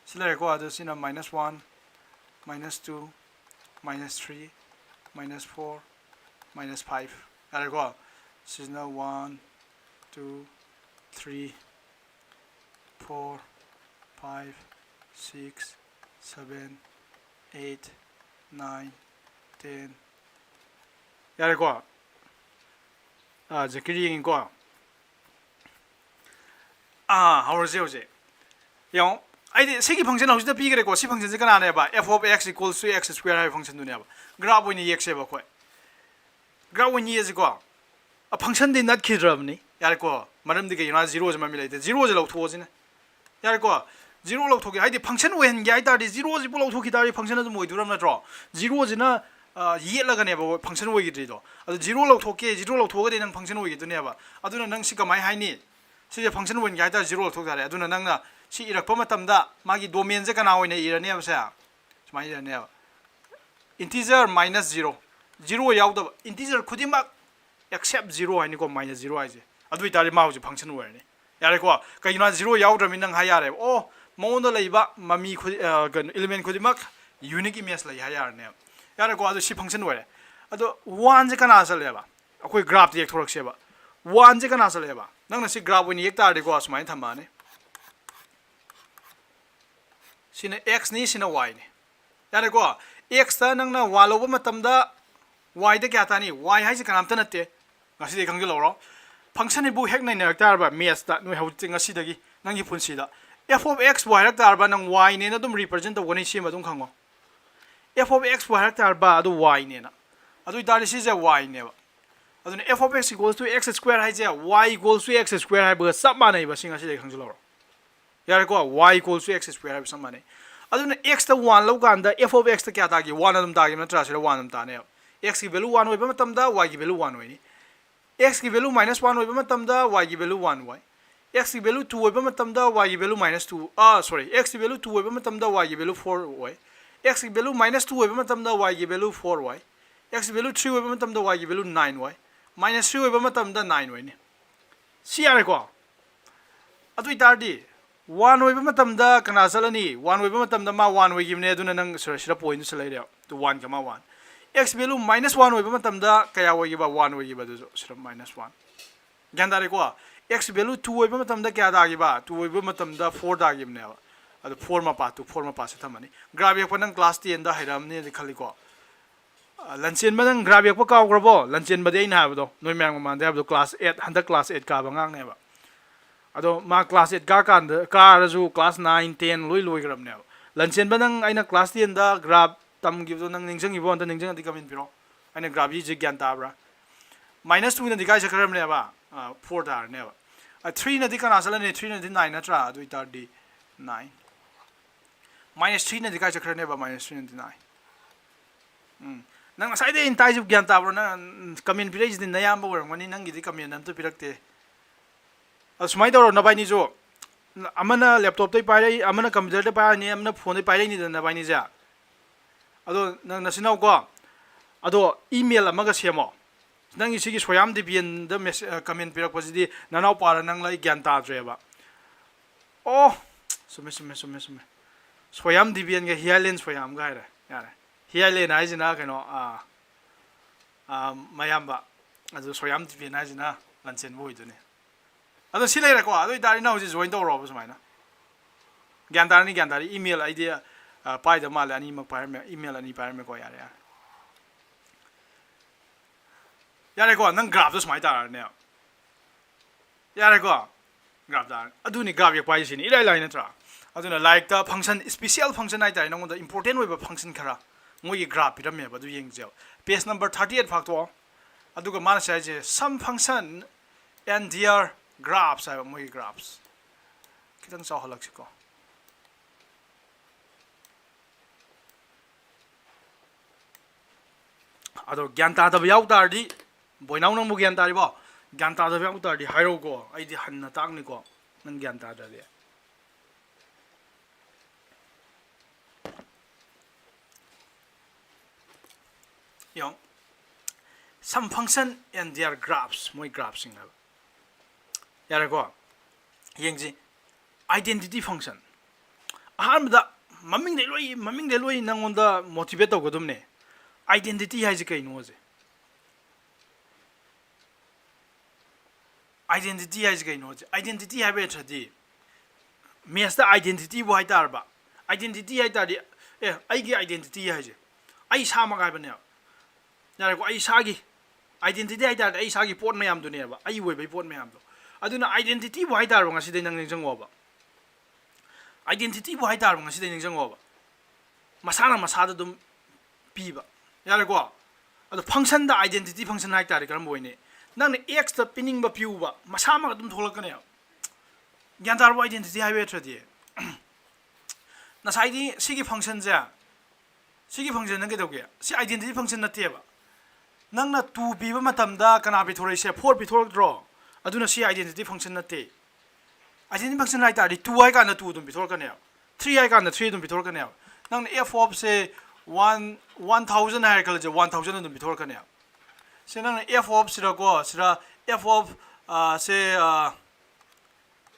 sila ko ado sina -1 -2 -3 -4 -5 are ko sina 1 2 3 4 5 6 7 8 9 10 यारे को zakir yengi ko हौरजे हौजे यो आइदि सेगी फंक्शन हौजिदा पिगरे को सी फंक्शन जे कनाने बा f of x equals to x square high function दुने बा ग्राफ ओइनि x एबा खोय ग्राफ ओइनि ये को a फंक्शन दि नट खिद्रबनि यार को मरम दिगे युना 0 जे ममि लाइते 0 जे लौथो जिने यार को 0 लौथोगे हाइदि फंक्शन ओहेन गे आइतादि 0 जे बु लौथोखि तारि फंक्शन अदु मोइदुरम नत्रो 0 जिना येलगने बा फंक्शन ओइगिद्रिदो अदु 0 लौथोके 0 लौथोगदि नंग फंक्शन ओइगिदुने बा अदुना नंग सी कमाइ हाइनि सिजे फंक्शन वन गाइदा 0 थोक तारे अदुना नंगना सी इरक्प मतमदा मागी डोमेन जे कना ओइने इरने बसा सुमाइ इरने इंटीजर -0 0 यावद इंटीजर खुदिमा एक्सेप्ट 0 हाइनि को -0 हाइजे अदुइ तारे माउजे फंक्शन वरने यारे को कइना 0 यावद्रमि नंग हाय यारे ओ मोंदो लैबा ममी खु एलिमेंट खुदिमा यूनिक इमेज लै हाय यारने यारे को अदु सी फंक्शन वरे अदु 1 जे कना चलेबा अखोय ग्राफ देख थोरकसेबा 1 जे कना चलेबा नंगना सी ग्राफ ओइनि एक तारि को असमाय थमाने सिने x नि सिने y नि यारे को x ता नंगना y लोब मतमदा y दे क्या तानी y हाइसे कनामत नते ngasi de खंगे लौरो फंक्शन बु हेक नाइन रक तारबा मेथ्स ता नु हौति ngasi दगी नंगी फुनसिदा f of x y रक तारबा नंग y ने न दुम रिप्रेजेंट तगनि सी मदुम खंगो f of x y रक तारबा अदु y ने ना अदु तारि सी जे y ने अदुने f of x equals to x square हाइजे y equals to x square हाइबा सब मानै बा सिंगा सिले खंजु लरो यारे को y equals to x square हाइबा सब मानै अदुने x ता 1 लौ कांदा f of x ता क्या तागी 1 अदुम तागी नत्रा सिले 1 अदुम ताने x की वैल्यू 1 होइबा मतमदा y की वैल्यू 1 होइनी x की वैल्यू -1 होइबा मतमदा y की वैल्यू 1 y x की वैल्यू 2 होइबा मतमदा y की वैल्यू -2 सॉरी x की वैल्यू 2 होइबा मतमदा y की वैल्यू 4 y x की value minus 2 होइबा मतमदा y की value 4y x value 3 होइबा मतमदा y की value 9y minus 3 होइबा मतमदा 9y ने सी यारे को अदु इतारदी 1 होइबा मतमदा कना चलनी 1 होइबा मतमदा मा 1 होइ गिबने अदुना नंग सिरा पॉइंट से लेरे तो 1 का मा 1 x value minus 1 होइबा मतमदा कया होइ गिबा 1 होइ गिबा दु सिरा minus 1 ग्यान दारे को x value 2 होइबा मतमदा क्या दागिबा 2 होइबा मतमदा 4 दागिबने अब 4 मा पा 2 4 मा पा से थमनी ग्राफ एक पनंग क्लास 10 दा हैरामने दि खलिको लंचेन बदंग ग्राफ एक काव ग्रबो लंचेन बदे इन हाबदो नोय म्यांग मान दे हाबदो क्लास 8 हंदा क्लास 8 का बंगांग नेबा अदो मा क्लास 8 का कान का रजु क्लास 9 10 लोय लोय ग्रबने लंचेन बदंग आइना क्लास 10 दा ग्राफ तम गिबदो नंग निंजंग इबो अंत निंजंग दि कमेंट पिरो आइना ग्राफ जी ज्ञान ताब्रा -2 न दिखाइ सकरम नेबा 4 दार नेबा 3 न दिखाना चलने 3 न दि 9 नत्रा अदु इतार दि 9 -3 न दिखाइ सकरनेबा -3 न दि 9 नंग साइडे इन ताइजु ज्ञान ताब्रो न कमेंट पिरेज दिन नयाम बरमनि नंग गिदि कमेंट नम तो पिरक्ते असुमाइ दरो नबाइनी जो अमना लैपटॉप तै पाइरै अमना कंप्यूटर तै पाइरै अमना फोन तै पाइरै नि दन नबाइनी जा अदो नंग नसिनाव को अदो ईमेल अमगा सेमो नंग इसिगी सोयाम दिबियन द कमेंट पिरक पजिदि ननाव पारा नंग लाई ज्ञान ताद्रेबा ओ सुमे सुमे सुमे सुमे सोयाम दिबियन गे हियालेन सोयाम गाइरा यारे हियालेन आइजना कनो मयाम्बा अदो सोयाम दिबियन आइजना लंचेन बोइदुने अदो सिलेरा को अदो इतारि ना होजि जॉइन तौरो सुमाइना ज्ञान तारनी ईमेल आईडी पाइद माले अनि मक पाइर मे ईमेल अनि पाइर मे को यारे यारे को नंग ग्राफ तो सुमाइ तारने यारे को ग्राफ तार अदुनी ग्राफ एक पाइ सिनी इलाइ लाइ नत्रा अदुना like the function special function आइ तारि नंग द इंपोर्टेंट वेब फंक्शन खरा मोइ ग्राफ पिरमे बदु येंगजेव पेज नंबर 38 फाक्तो अदुगा माना साइजे some function and their graphs आइ मोइ ग्राफ्स कितंग चाहलक्सिको अदो ज्ञान तादब याउ तारदी बोइनाउ नंग मु ज्ञान तारिबो ज्ञान तादब याउ तारदी हाइरो को आइदि हन्ना तांगनि को नंग ज्ञान ताददे यो some function and their graphs moi graphs sing hab yara ko yengji identity function ahamda maming de loi nangonda motivate to godum ne identity hai je kai no je identity hai je kai no je identity ha be thadi mes da identity bo hai tar ba identity hai tar ai gi identity hai je ai sa ma ga ba ne यारे को आई सागी identity आइदार आई सागी pot मयाम दुनेबा आई वेबै pot मयाम दो अदुना identity बो हाइदार ngasi दे नंग निजंगोबा identity बो हाइदार ngasi दे निजंगोबा मसाना मसादा दुम पीबा यारे को अदु फंक्शन दा आइडेंटिटी फंक्शन हाइदार करम बोइने नंग x द पिनिंग बा पिउबा मसामा दुम थोलकने ज्ञान तार बो आइडेंटिटी हाइबे थदि नसाइदी सिगी फंक्शन जा सिगी फंक्शन नंग के दोगे सि आइडेंटिटी फंक्शन नतेबा नंगना 2 पीबा मतमदा कना पिथोरैसे 4 पिथोरद्रो अदुना सी आइडेंटिटी फंक्शन नते आइडेंटिटी फंक्शन हाइ तारि 2 हाइ काना 2 दुम पिथोरकने 3 हाइ काना 3 दुम पिथोरकने नंगना f of से 1000 हाइ कल जे 1000 दुम पिथोरकने से नंगना f of सिरा को सिरा f of से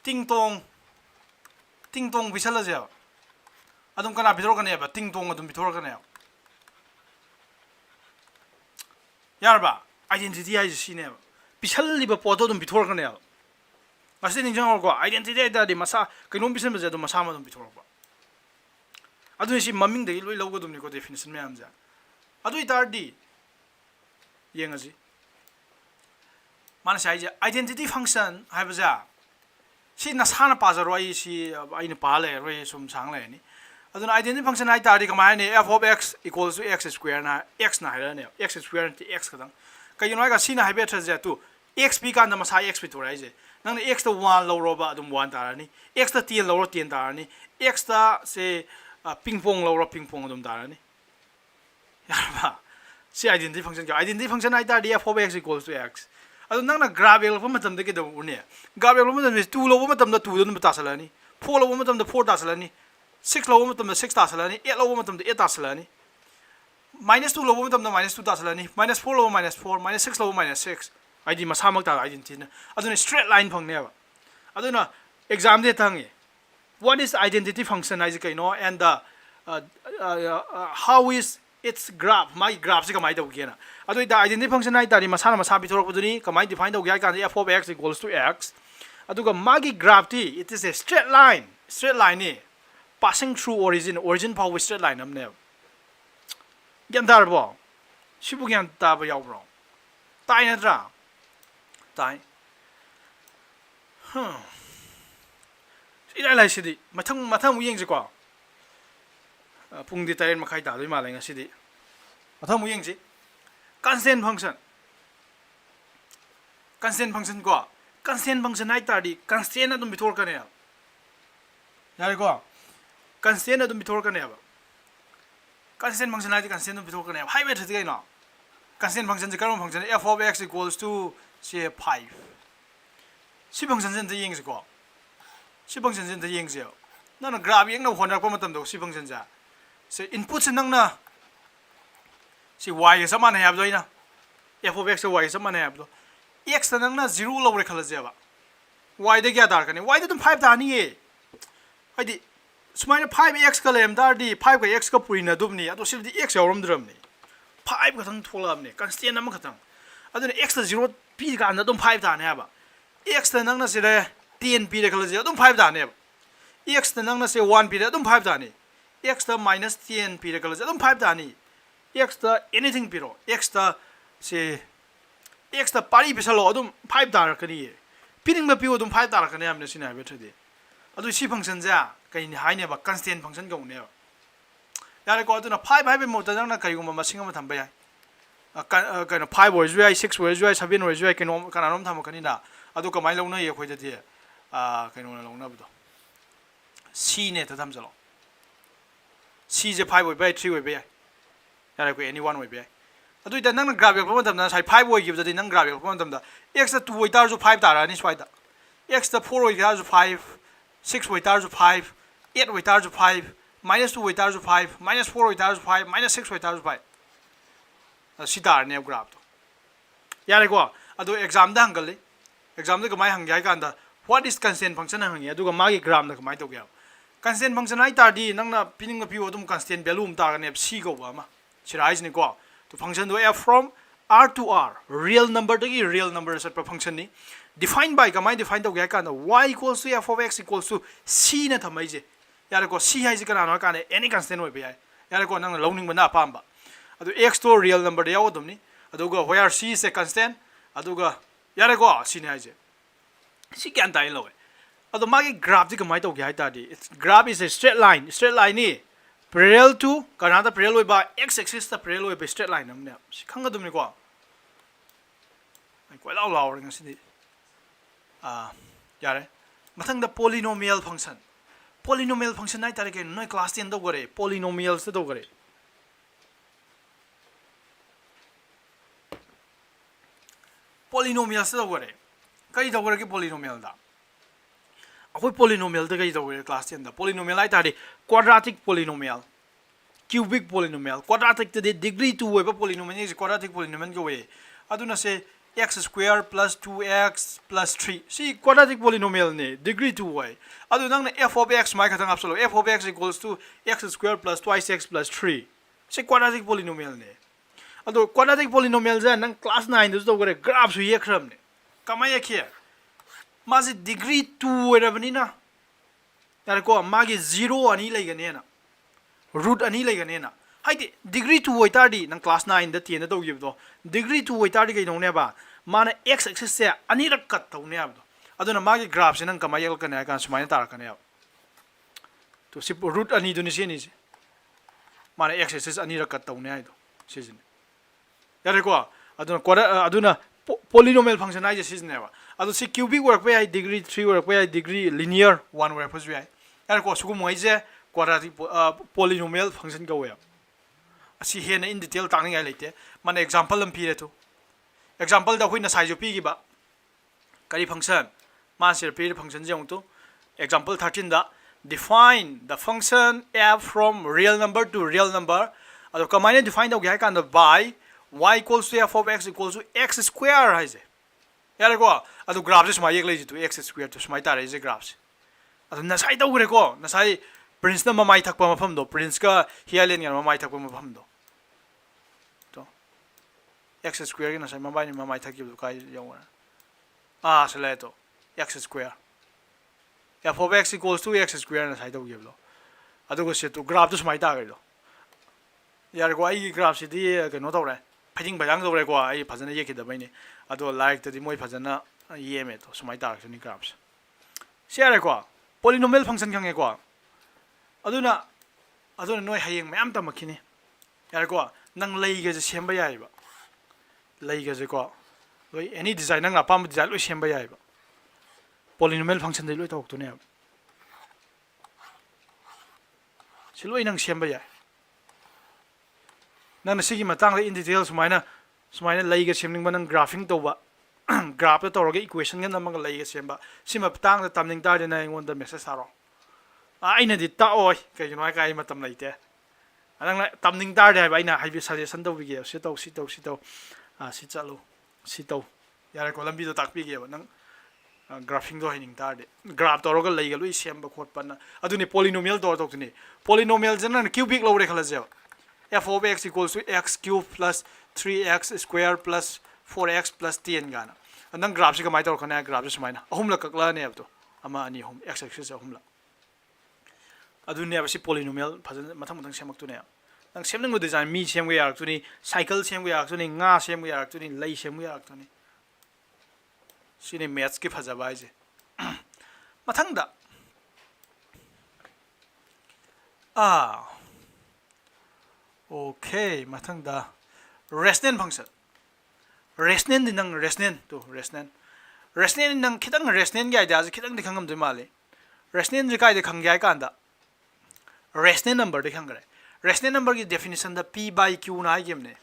टिंग तोंग बिसला जे अदुम कना पिथोरकने बा टिंग तोंग अदुम पिथोरकने यारबा आइडेंटिटी हाइ सिने पिसलिबा पोतो दुम पिथोरकने मसे निजंग को आइडेंटिटी दादि मसा कइनोम बिसन बजे दु मसा मदुम पिथोरबा अदु सि ममिंग दे लोइ लौगो दुम निको डेफिनेशन मैम जा अदु इतारदी येंगजी माने साइजे आइडेंटिटी फंक्शन हाइबजा सि नसाना पाजरो आई सि आइने पाले रोय सुम सांगले नि अदुना आइडेंटिटी फंक्शन हाइ तारि कमायने f of x equals to x square ना x ना हाइराने x square ति x खदं कइनो आइगा सिना हाइबे थजे तु x पी कान मसा x पी तोराइजे नंग x तो 1 लौरोबा अदुम 1 तारानी x तो 10 लौरो 10 तारानी x ता से पिंग पोंग लौरो पिंग पोंग अदुम तारानी यारबा सि आइडेंटिटी फंक्शन हाइ तारि f of x equals to x अदु नंगना ग्राफ एल्फा मतम दे के दो उने ग्राफ एल्फा मतम 2 लौबा मतम दा 2 दुम तासलानी 4 लौबा मतम दा 4 तासलानी 6 lower matam 6 tasalani 8 lower matam 8 tasalani minus 2 lower matam minus 2 tasalani minus 4 lower minus 4 minus 6 lower minus 6 id masamak ta identity na aduna straight line phang ne ba aduna exam de thangi what is identity function is kaino and the how is its graph my graph se kamai dog gena adu the identity function ai tari masana masa bi thorok buduni kamai define dog ya kan f of x equals to x aduga magi graph ti it is a straight line ni passing through origin power straight line amne gyan dar bo sibu gyan ta ba yaw bro tai na tra tai ila lai sidi mathang mu yeng ji kwa pung di tayen makai ta doi ma lai nga sidi mathang mu yeng ji constant function kwa constant function ai ta di constant adum bithor ka ne yare ko constant adum bithor ka ne ba constant function ai constant adum bithor ka ne hai be thati no constant function ji karom function f of x equals to say 5 si function jen de yeng ji ko si function jen de yeng ji na na graph yeng na hon ko matam do si function ja se input se nang na si y sa man have do ina f of x y sa man have do x nang na 0 lo re khala je ba y de kya dar ka ni y de tum 5 da ni ye hai di sumaina 5x ka lem dar di 5 ka x ka puri na dum ni ado sir di x yawram drum ni 5 ka thang thola am ni constant am ka thang ado x ta 0 p ka na dum 5 da ne ba x ta nang na se 10 p re khala je dum 5 da ne ba x ta nang na se 1 p re dum 5 da ni x ta minus 10 p re khala je dum 5 da ni x ta anything p ro x ta se x ta pari bisalo dum 5 da ka ni pining ma pi dum 5 da ka ne am ne sina be thadi adu si function ja kai ni hai ne ba constant function go ne yare ko adu na 5 5 mo ta nang na kai gum ma singa ma thamba ya ka na 5 was right 6 was right 7 was right kan kana rom tham ka ni na adu ka mai lo na ye khoi de kai no na lo na bu do c ne ta tham jalo c je 5 was right 3 was right yare ko anyone was right adu ita nang graph ko tham na sai 5 was give de nang graph ko tham da x ta 2 tar jo 5 tar ni swai da x ta 4 was 5 6 weight to 5, 8 weight to 5, minus 2 weight to 5, minus 4 weight to 5, minus 6 weight to 5. Sitar ne graph to. Yare ko adu exam da hangal exam da kamai hangyai kan da what is constant function hangi adu ka magi graph da kamai to gya. Constant function ai tar di nang na pining pi odum constant value um tar ne c go ba ma. Sirais ne ko to function do f from r to r real number to real number set function ni defined by kamai define to gya kan y equals to f of x equals to c na thamai je yare ko c hai je kana no kan any constant we ba yare ko nang loning bana pamba adu x to real number de yaw dum ni adu go where c is a constant adu go yare ko c ne hai je c kyan tai lo adu magi graph ji kamai to gya ta di graph is a straight line ni parallel to kanada parallel we ba x axis ta parallel we ba straight line nam ne khang ga dum ni ko ai ko lao ring si yare mathang da polynomial function nai tare ke noi class 10 do gore polynomials do gore kai do gore ke polynomial da akoi polynomial da kai do gore class 10 da polynomial ai tare quadratic polynomial cubic polynomial quadratic de degree 2 we polynomial is quadratic polynomial go we aduna se x square plus 2x plus 3 see quadratic polynomial ne degree 2 way adu nang na f of x mai khathang absolu f of x equals to x square plus twice x plus 3 see quadratic polynomial ne adu quadratic polynomial ja nang class 9 du gore graph su ye khram ne kamai ye khia ma ji degree 2 era bani na tar ko ma gi 0 ani lai ga ne na root ani lai ga ne na haidi degree 2 way tar di nang class 9 da 10 da do yib do degree 2 way tar di ga no ne ba mana x axis se ani rak kat to ne ab do aduna magi graph se nang kamai yel kan ya kan sumai tar kan ya to si root ani du ni se ni mana x axis ani rak kat to ne ai do se jin yare ko aduna polynomial function ai je se ne ba adu si cubic work pe ai degree 3 work pe ai degree linear 1 work pe ai yare ko su mo ai je quadratic polynomial function go ya asi hena in detail tangning ai lete man example lam pire to example da hoina sai jo pi gi ba kari function ma sir pire function jong to example 13 da define the function f from real number to real number. ado kamaina define tauge hai kanda by y equals to f of x equals to x square haise yare ko ado graph se smai ek lei to x square to smai tare je graph ado nasai tauge ko nasai prince na mamai thakpa mafam do prince ka hialen ngar mamai thakpa mafam do to x square ki nasai mamai ni mamai thakki do kai yawa sele to x square f of x equals to x square nasai tauge lo ado ko se to graph to smai tare do yar ko ai graph si di ke no tawre phajing bajang tawre ko ai phajana ye khida baini ado like to di moi phajana ye me to sumai tar ni graphs share ko polynomial function khange ko aduna noi hayeng mayam ta makhini yar ko nang lei ge je semba yai ba lei ge je ko loi any design nang apam design loi semba yai ba polynomial function dei loi tok to ne siloi nang semba yai nang sigi matang in detail sumaina lei ga semning banang graphing to ba graph to roge equation ga namang lei ga semba sima tang da tamning ta na ngon da message saro aina di ta oi kai no kai matam leite anang tamning ta de ba ina hai bi suggestion to bi ge si to si chalo si to yare ko lambi to tak pi ge ba nang graphing do hining ta de graph to roge lei ga lui semba khot pa na aduni polynomial to to ni polynomial jana cubic lo re khala je f of x equals to x cube plus 3x square plus 4x plus 10 gana andang graph si kamai tor khana graph si smaina ahum la kakla ne abto ama ani hum x axis ahum la adu ne abasi polynomial phajan mathang mathang semak tu ne nang semnang mo design mi sem ga yak tu ni cycle sem ga yak tu ni nga sem ga yak tu ni lei sem ga yak tu ni sini maths ki phaja bai je mathang da okay mathang da resonant function resonant din nang resonant to resonant nang khitang resonant ga idea khitang de khangam de male resonant ji kai de khang ga kan da resonant number de khang gare resonant number ki definition da p by q na game ne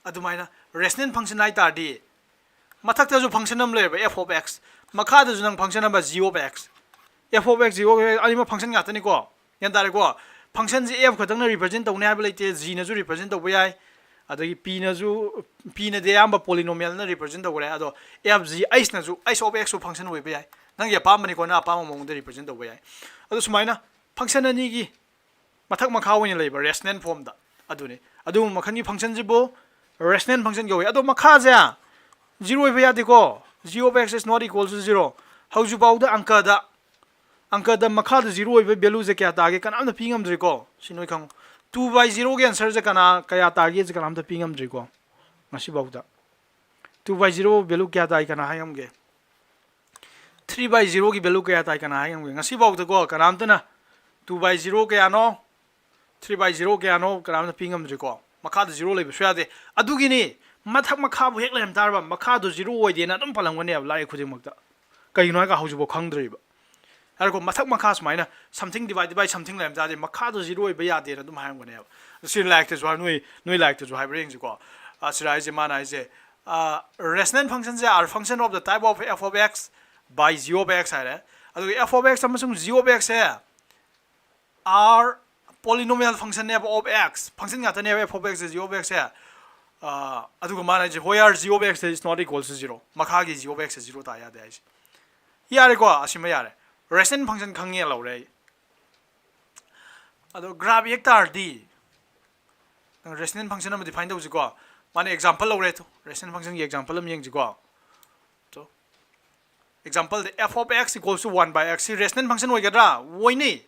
adumaina resonant function ai tar di mathak ta ju function nam le f of x makha da ju nang function number g of x f of x 0 ani ma function ga ta ni ko yan da re ko function ji f khatang na represent tawne ha bele te g na ju represent taw bai adagi p na de amba polynomial na represent taw re ado f g h na ju h of x function we bai nang ya pa mani ko na pa mong de represent taw bai ado sumaina function ani gi mathak makha win leiba resonant form da aduni adu makhani function ji bo resonant function go ado makha ja 0 we bai de ko g of x is not equal to 0 how ju bau da angka da makha da 0 we value je kya ta ge kanam da pingam dri ko sinoi khang 2 by 0 ge answer je kana kaya ta ge je kanam da pingam dri ko masi bau da 2 by 0 value kya ta kana hayam ge 3 by 0 ki value kya ta kana hayam ge ngasi bau da ko kanam da na 2 by 0 kya no 3 by 0 kya no kanam da pingam dri ko makha da 0 le be sya de adu gi ni mathak makha bu hek lem tar ba makha do 0 oi de na dum palang ne ab lai khujing mak da kai no ga hauju bo khang dri ba ko mathak makha smaina something divided by something lem ja de makha do 0 ba ya de na dum hayam gone sin like to jo noi like to jo hybrid ko sirai je mana je resonant function je are function of the type of f of x by g of x hai ado f of x amasung g of x hai are polynomial function of x function ngata ne f of x is g of x hai ado ko mana je where g of x is not equal to 0 makha gi g of x is 0 ta ya de ai yare ko asima yare resonant function khangye lo re ado graph hectare di resonant function am define do ko mane example lo re to resonant function ki example am yeng ji ko to example the f of x equals to 1 by x resonant function oi gadra woi ni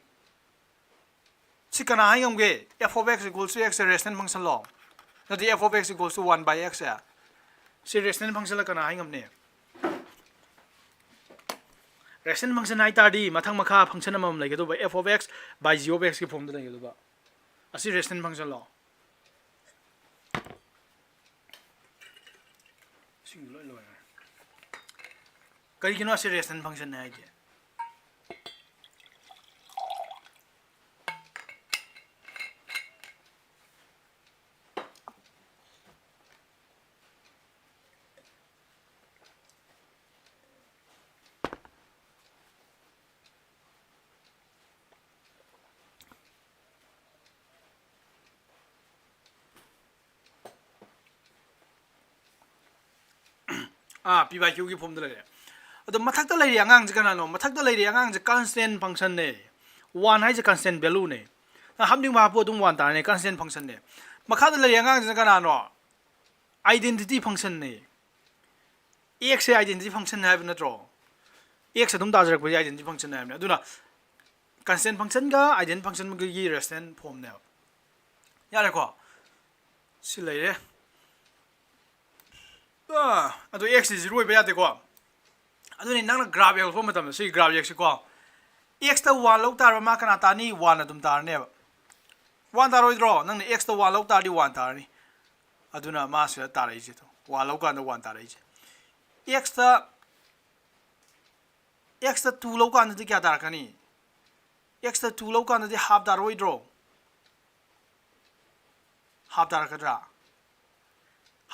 sikana hayam ge f of x equals to x resonant function lo no the f of x equals to 1 by x ya si resonant function la kana hayam ne resonant function ai ta di mathang makha function amam lai ga f of x by g of x ki form da lai ga asi resonant function lo sing lo lo kari kino asi resonant function ne ai ge p by q gi form da le ado mathak ta lai angang je kana no mathak ta lai angang je constant function ne 1 hai je constant value ne hamding ma po dum 1 ta ne constant function ne makha da lai angang je kana no identity function ne x se identity function hai na tro x adum da jarak ba identity function hai na aduna constant function ga identity function gi restant form ne ya re ko si lai re ado x is 0 ba ya de ko adu ni nang graph yak form matam si graph yak si ko x ta 1 lok tar ma kana ta ni 1 adum tar ne 1 tar roi dro nang ni x ta 1 lok tar di 1 tar ni aduna ma se tar ai je to 1 lok kan da 1 tar ai je x ta 2 lok kan di kya tar kani x ta 2 lok kan di half tar roi dro half tar ka dra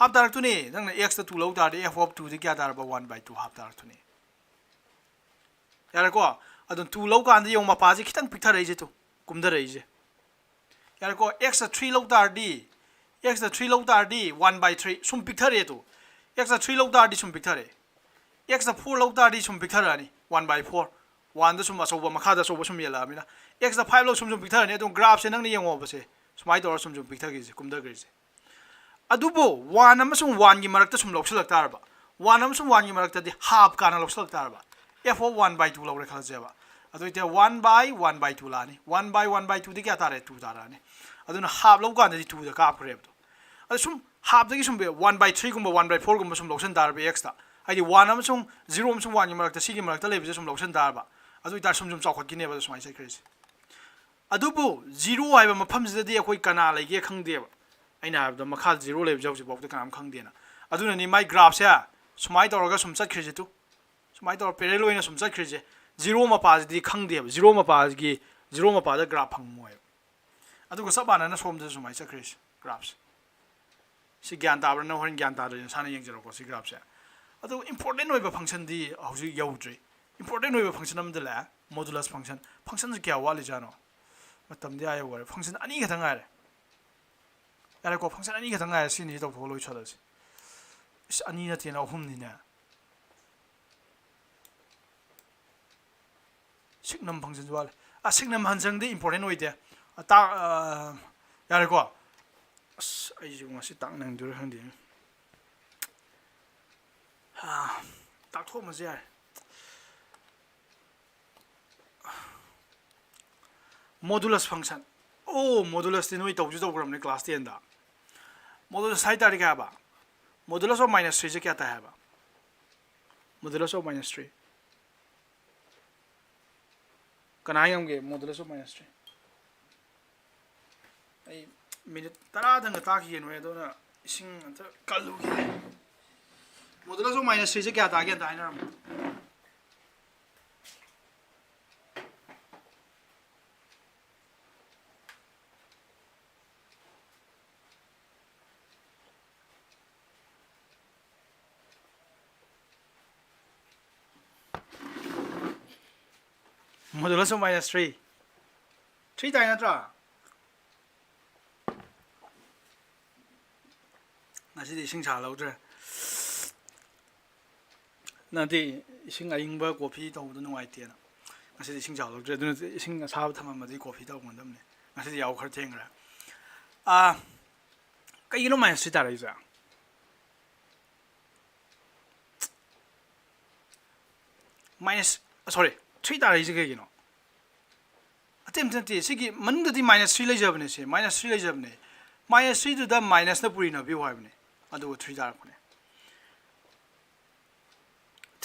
half tar tu ni nang ni x ta 2 lok tar di f of 2 di kya tar ba 1 by 2 half tar tu ni यार को अदन 2 लौ कान दि यों मपा जे खितंग पिक्थर रही जे तो कुमदर रही जे यार को x 3 लौ तार दी x 3 लौ तार दी 1 by 3 सुम पिक्थर रे तो x 3 लौ तार दी सुम पिक्थर रे x 4 लौ तार दी सुम पिक्थर आनी 1 by 4 1 द सुम असोब मखा द सोब सुम येला मिना x 5 लौ सुम पिक्थर ने तो ग्राफ से नंग नि यंगो बसे सुमाइ तोर सुम पिक्थर गे जे कुमदर गे जे अदुबो 1 अमसुम 1 गी मरक त सुम लौसलक तारबा 1 अमसुम 1 गी मरक त दि हाफ काना लौसलक तारबा f of 1 by 2 लौरे खल जेबा अदु इते 1 by 1 by 2 लानी 1 by 1 by 2 दि क्या तारे 2 तारानी अदु न half low can't the 2 the काप खरेब तो अदु सुम half the sum bay 1 by 3 गुम 1 by 4 गुम सुम लौसन तार बे x ता आइदि 1 अम सुम 0 अम सुम 1 गी मरक त सी गी मरक त लेबे सुम लौसन तार बा अदु इता सुम सुम चौखत गिने बा सुमाइ सेक्रेस अदु बु 0 हाइबा मफम जदि अखोइ कना लेगे खंगदे बा आइना हाबदा मखा 0 लेबे जौजि बौत कनाम खंगदेना अदु न नि माइ ग्राफ से सुमाइ तौरगा सुम चखिजे तु सुमाइ तौर पेरेल ओइना सुम चखिजे 0 मपाज दि खंगदे 0 मपाज गी 0 मपाद ग्राफ फंगमोय अदुगो सब बाना सोम जे सुमाइ चखरिस ग्राफ्स सि ज्ञान ताबर न होरन ज्ञान तादे साना यंगजरो को सि ग्राफ से अदु इंपोर्टेंट ओइबा फंक्शन दि हौजि यौद्रि इंपोर्टेंट ओइबा फंक्शन अम दला मॉडुलस फंक्शन से क्या वाली जानो मतम दि आय वर फंक्शन अनि खतंग आरे यारे को फंक्शन अनि खतंग आरे सि नि तो थोलोइ छदस इस अनि नते ना अहुम नि ना सिग्नम फंक्शन वाले सिग्नम हंजंग दि इंपोर्टेंट ओइदे ता यारे को आई जो ngasi tak nang dur handi ha tak tho ma ja modulus function oh modulus ti noi tau ju gram ne class 10 da modulus sai ta ri ka ba modulus of -3 je kya ta hai ba modulus of -3 कनाई हमगे modulus of -3 आई मिनट तरा दंग ताकी no एदोना इसिंग अंत कलुगे modulus of -3 से क्या तागे दाइना modulus of -3 3 ताई नत्रा ngasi di sing cha lau zhe na di sing aying ba coffee to do nuai tie na ngasi di sing cha lau zhe du sing sa ba thama ma di coffee to ngon dam ne ngasi di yau khar theng ra kai no mai si ta rai za minus sorry 3 ta rai ji ge no atem ti sigi man da di -3 lai jab ne se -3 lai jab ne -3 to the minus na puri na bi wa ne adu 3 da ko ne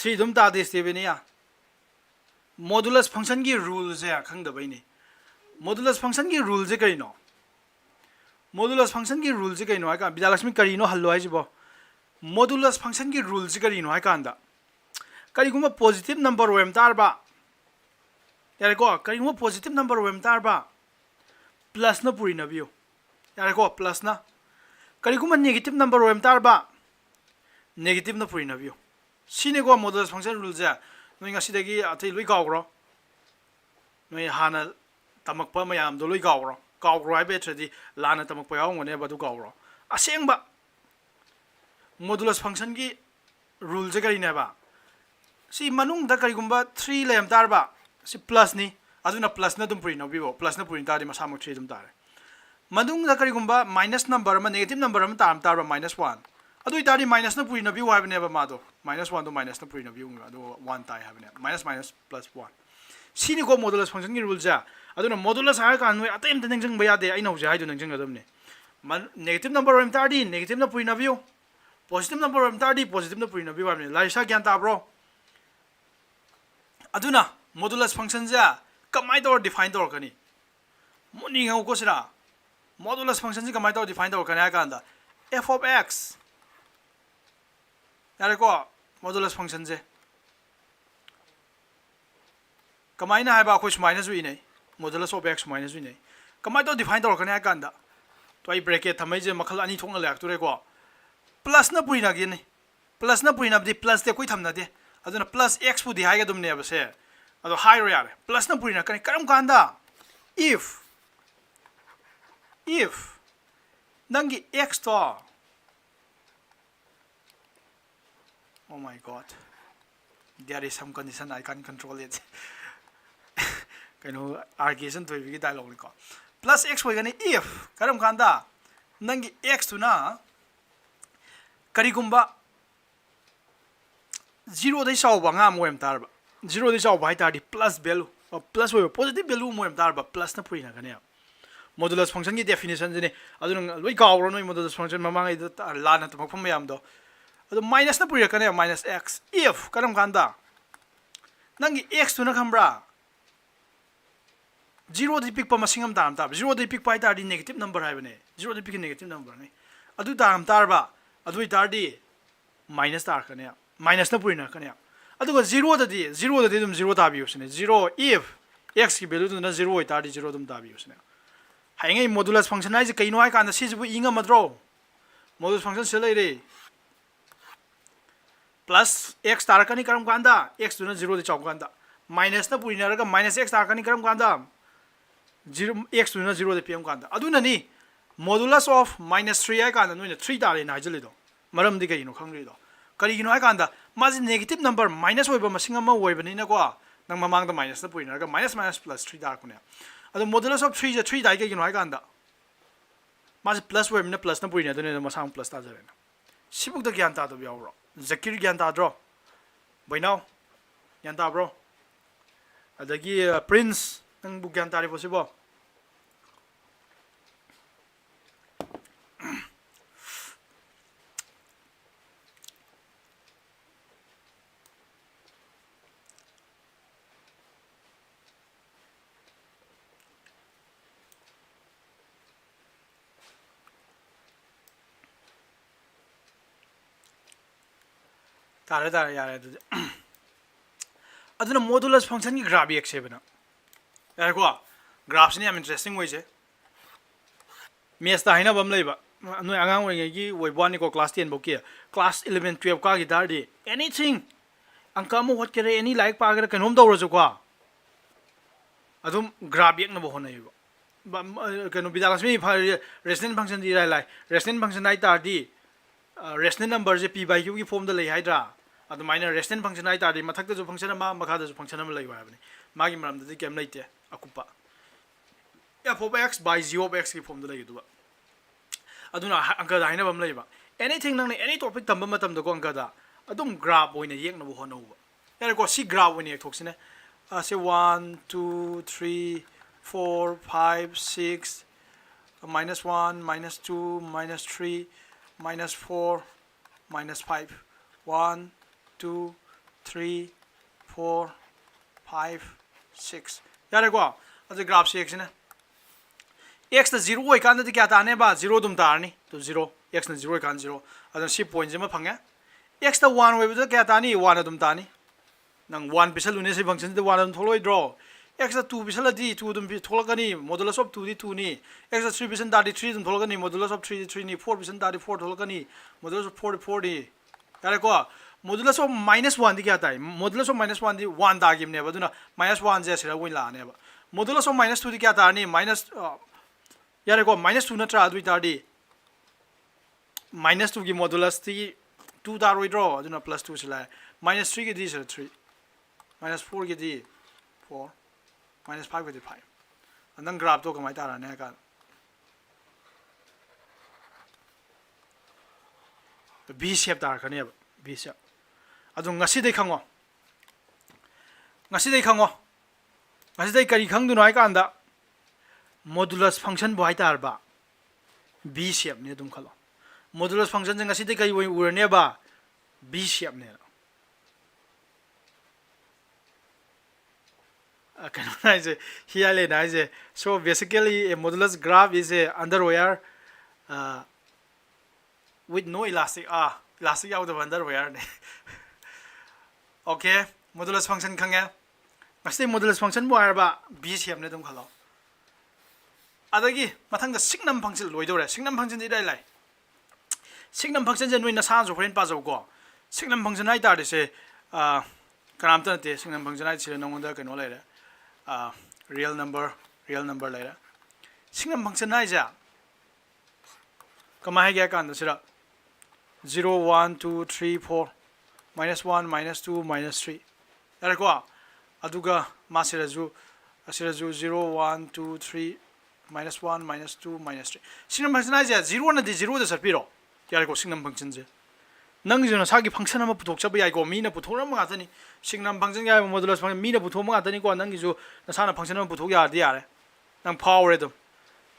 3 dum ta de se be ne ya modulus function ki rule je khang da bai ne modulus function ki rule je kai no modulus function ki rule je kai no ka Bidalakshmi kari no hallo ai jibo modulus function ki rule je kari no ai kan da kari guma positive number wem tar ba यारे को करी वो positive number वेम तार बा plus ना पूरी ना बियो यारे को प्लस ना करी को नेगेटिव नंबर वेम तार बा नेगेटिव ना पूरी ना बियो सीने को मॉडुलस फंक्शन रूल जा नोई ngasi dagi atai loi gawro noi hana tamakpa mayam do loi gawro ai betradi lana tamakpa yaw ngone ba du gawro aseng ba modulus function gi rule je kari neba si manung da kari gumba 3 lem tarba si plus ni aduna plus na dum puri no bibo plus na puri tari masamuk 3 dum tare manung da kari gumba minus number ma negative number ma tarba minus 1 adu itari minus na puri no bibo habi neba ma do minus 1 do minus na puri no bibo adu 1 tai habi ne minus minus plus 1 sini ko modulus function ki rule ja aduna modulus ha kan noi atem ta nengjang ba ya de ai no ja hai do nengjang adum ne negative number ram tardi negative na puri no bibo positive number ram tardi positive na puri no bibo habi ne laisa gyan ta bro aduna modulus function ja kamai to define to kani moni ngau ko sira modulus function ji kamai to define to kani ka anda f of x yare ko modulus function je kamai na hai ba ko minus wi nei modulus of x minus wi nei kamai to define to kani ka anda to ai bracket thamai je makhal ani thong la tu re ko plus na puri na gi nei plus na puri na di plus te koi thamna de aduna plus x pu di hai ga dum ne ba se ado high real plus na puri na kani karam kanda if nangi x to oh my god there is some condition I can't control it kaino argument to bi dialogue ko plus x hoy gani if karam kanda nangi x to na kari gumba 0 dai saw ba nga mo em tar ba 0 dai saw ba hai tar di plus value or plus hoy positive value mo em tar ba plus na puri na kani modulus function ki definition jene adun loi gawro noi modulus function mamang ai da la na to pham yam do adu minus na puri kani minus x if karam kanda nangi x to na khambra 0 di pick pa masingam tam tar 0 di pick pa tar di negative number hai bane 0 di pick negative number ne adu tam tar ba adu tar di minus tar kani minus na puri na kani adu 0 da di dum 0 ta bi usne 0 if x ki value na 0 oi tar di 0 dum ta bi usne हाइंगे modulus function है जे कइनो हाय कान सिजबु इंगा मद्रो modulus function से लैरे plus x तारकनी करम कांदा x दुना 0 दे चाउ कांदा minus ना पुरिना रगा माइनस x तारकनी करम कांदा 0 x दुना 0 दे पीएम कांदा अदुना नि मॉड्यूलस ऑफ -3 हाय कांदा नोइना 3 तारे ना जले दो मरम दि कइनो खंगरि दो करिगिनो हाय कांदा माजि नेगेटिव नंबर माइनस होइबा मसिंग अमा होइबनिना को नंग ममांग द माइनस ना पुरिना रगा माइनस माइनस प्लस 3 तारकुने अदो modulus of 3 3 dai ke ginoi ganda mas plus web na plus na puina done ma sang plus ta jare na sibuk da gyan ta do yaw ro zakir gyan ta dro boinau gyan ta bro adagi prince nang bu gyan ta ri possible तारे यार अदुना modulus function की graph एक से बना यार को graph से हम इंटरेस्टिंग होय छे मेस ता हैना बम लेबा नो आंगांग होय की वय बनी को क्लास 10 बोकी क्लास 11 12 का की दार दी एनीथिंग अंका मो होत करे एनी लाइक पागर कनोम दौर जो को अदुम ग्राफ एक न बो होना यो कनो विद्यालक्ष्मी रेशनल फंक्शन दी राय रेशनल फंक्शन आई तार दी रेशनल नंबर जे p by q की फॉर्म द ले हाइड्रा अदु माइनर रेशनल फंक्शन आई तार दी मथक जो फंक्शन मा मखा जो फंक्शन मा लई हाबने मागी मरम द केम लेते अकुपा f of x by g of x की फॉर्म द लई दुबा अदुना अंका दा हाइना बम लेबा एनीथिंग नंग एनी टॉपिक तंब मतम द को अंका दा अदुम ग्राफ ओइना येक न बो होनौबा यार को सी ग्राफ ओइना एक थोक्सिने से 1 2 3 4 5 6 -1 -2 -3 -4 -5 1 2 3 4 5 6 यार को अज ग्राफ से x ने x द 0 होय कान द क्या ताने बा 0 दुम तारनी तो 0 x ने 0 कान 0 अदन सी पॉइंट जे म फंगे x द 1 होय ब क्या तानी 1 दुम तानी नंग 1 पिसल उने से फंक्शन द 1 दुम थोलोय ड्रॉ x द 2 पिसल दी 2 दुम पि थोलकनी मॉडुलस ऑफ 2 दी 2 नी x द 3 पिसल दादी 3 दुम थोलकनी मॉडुलस ऑफ 3 दी 3 नी 4 पिसल दादी 4 थोलकनी मॉडुलस ऑफ 4 4 दी यार को मॉडुलस ऑफ -1 दी क्या ताई मॉडुलस ऑफ -1 दी 1 दा गिम ने बदुना -1 जे सिरा वइन ला ने बा मॉडुलस ऑफ -2 दी क्या तानी माइनस यार को -2 नत्रा अदुइ तादी -2 की मॉडुलस दी 2 तारोइड्रो अदुना प्लस 2 सिला माइनस 3 के दी से 3 माइनस 4 के दी 4 माइनस 5 के दी 5 अंदर ग्राफ तो कमाई तारा ने का B shape तार खने अब B shape अदु ngasi dei khango ngasi dei khango ngasi dei kari khang du noi ka anda modulus function bo hai tar ba B shape ne dum khalo modulus function jang ngasi dei kai urne ba B shape ne can I say here I say so basically a modulus graph is a underwear with no elastic elastic out of underwear okay modulus function khange ngasi modulus function bo arba B shape ne dum khalo adagi mathang da signum function loidore signum function di dai lai signum function je noina sa jo friend pa jo go signum function ai tar de se karam ta te signum function ai chile nong da kano lai real number lai ra signum function ai ja kama hai gya kan da sira 0 1 2 3 4 minus 1 minus 2 minus 3 yara ko aduga masira ju 0 1 2 3 minus 1 minus 2 minus 3 signum function ai ja 0 na di 0 da sarpiro yara ko signum function je nang jona sagi function ama puthok chaba yai ko mi na puthok ram ga tani signum function ya modulus function mi na puthok ma tani ko nang gi ju na sana function ama puthok ya di yare nang power do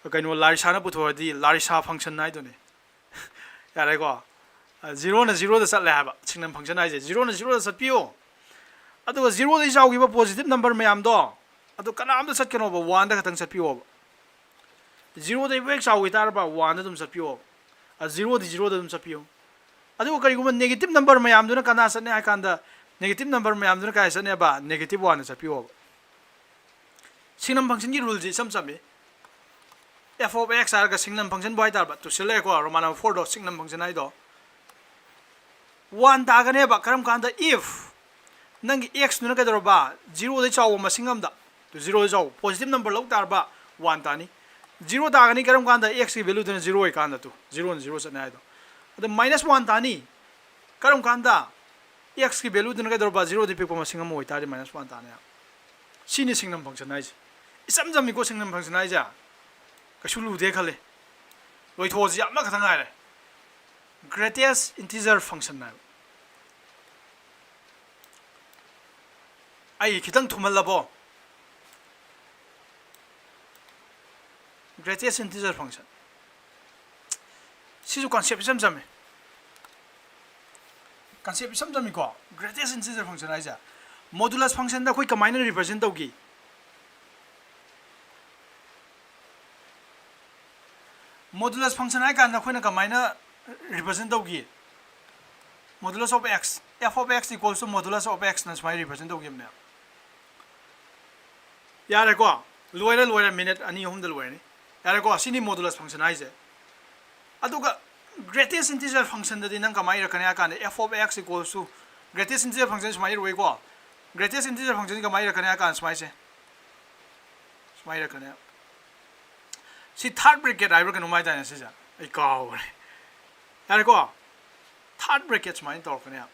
kaino larisa na puthok di larisa function nai do ne yare ko 0 na 0 da sat la ba signum function ai je 0 na 0 da sat pio adu 0 da jaw gi ba positive number mayam do adu kana am da sat keno ba 1 da katang sat pio 0 da wek jaw gi tar ba 1 da dum sat pio 0 da 0 da dum sat pio adu kari guma negative number mayam do na kana sat ne ai kan da negative number mayam do na kai sat ne ba negative 1 da sat pio signum function gi rule ji sam sam f of x ar ga signum function boy tar ba to select ko romana 4 do signum function ai do 1 dagane ba karam kanda if nang x nu na kadro ba 0 de chaw ma singam da to 0 de chaw positive number log tar ba 1 tani 0 dagani karam kanda x ki value de 0 e kanda to 0 and 0 sa na do the minus 1 tani karam kanda x ki value de na kadro ba 0 de pe ko ma singam oi tar minus 1 tani sini singnam function ai isam jam mi ko singnam function ai ja ka shulu de khale loi tho ji amna khathang ai greatest integer function na ai khitang thumal labo greatest integer function sisu concept sam sam ko greatest integer function ai ja modulus function da koi kamai na represent taugi modulus function ai kan na koi na kamai na represent taugi modulus of x f of x equals to modulus of x na smai represent taugi ne yare ko loira minute ani hom da loira ni yare ko sini modulus function ai je aduga greatest integer function da dinang kamai ra kanya kan f of x equals to greatest integer function smai roi ko greatest integer function kamai ra kanya kan smai ra kanya si third bracket ai ra kan mai da ne se ja ai ka yare ko third bracket smai to kanya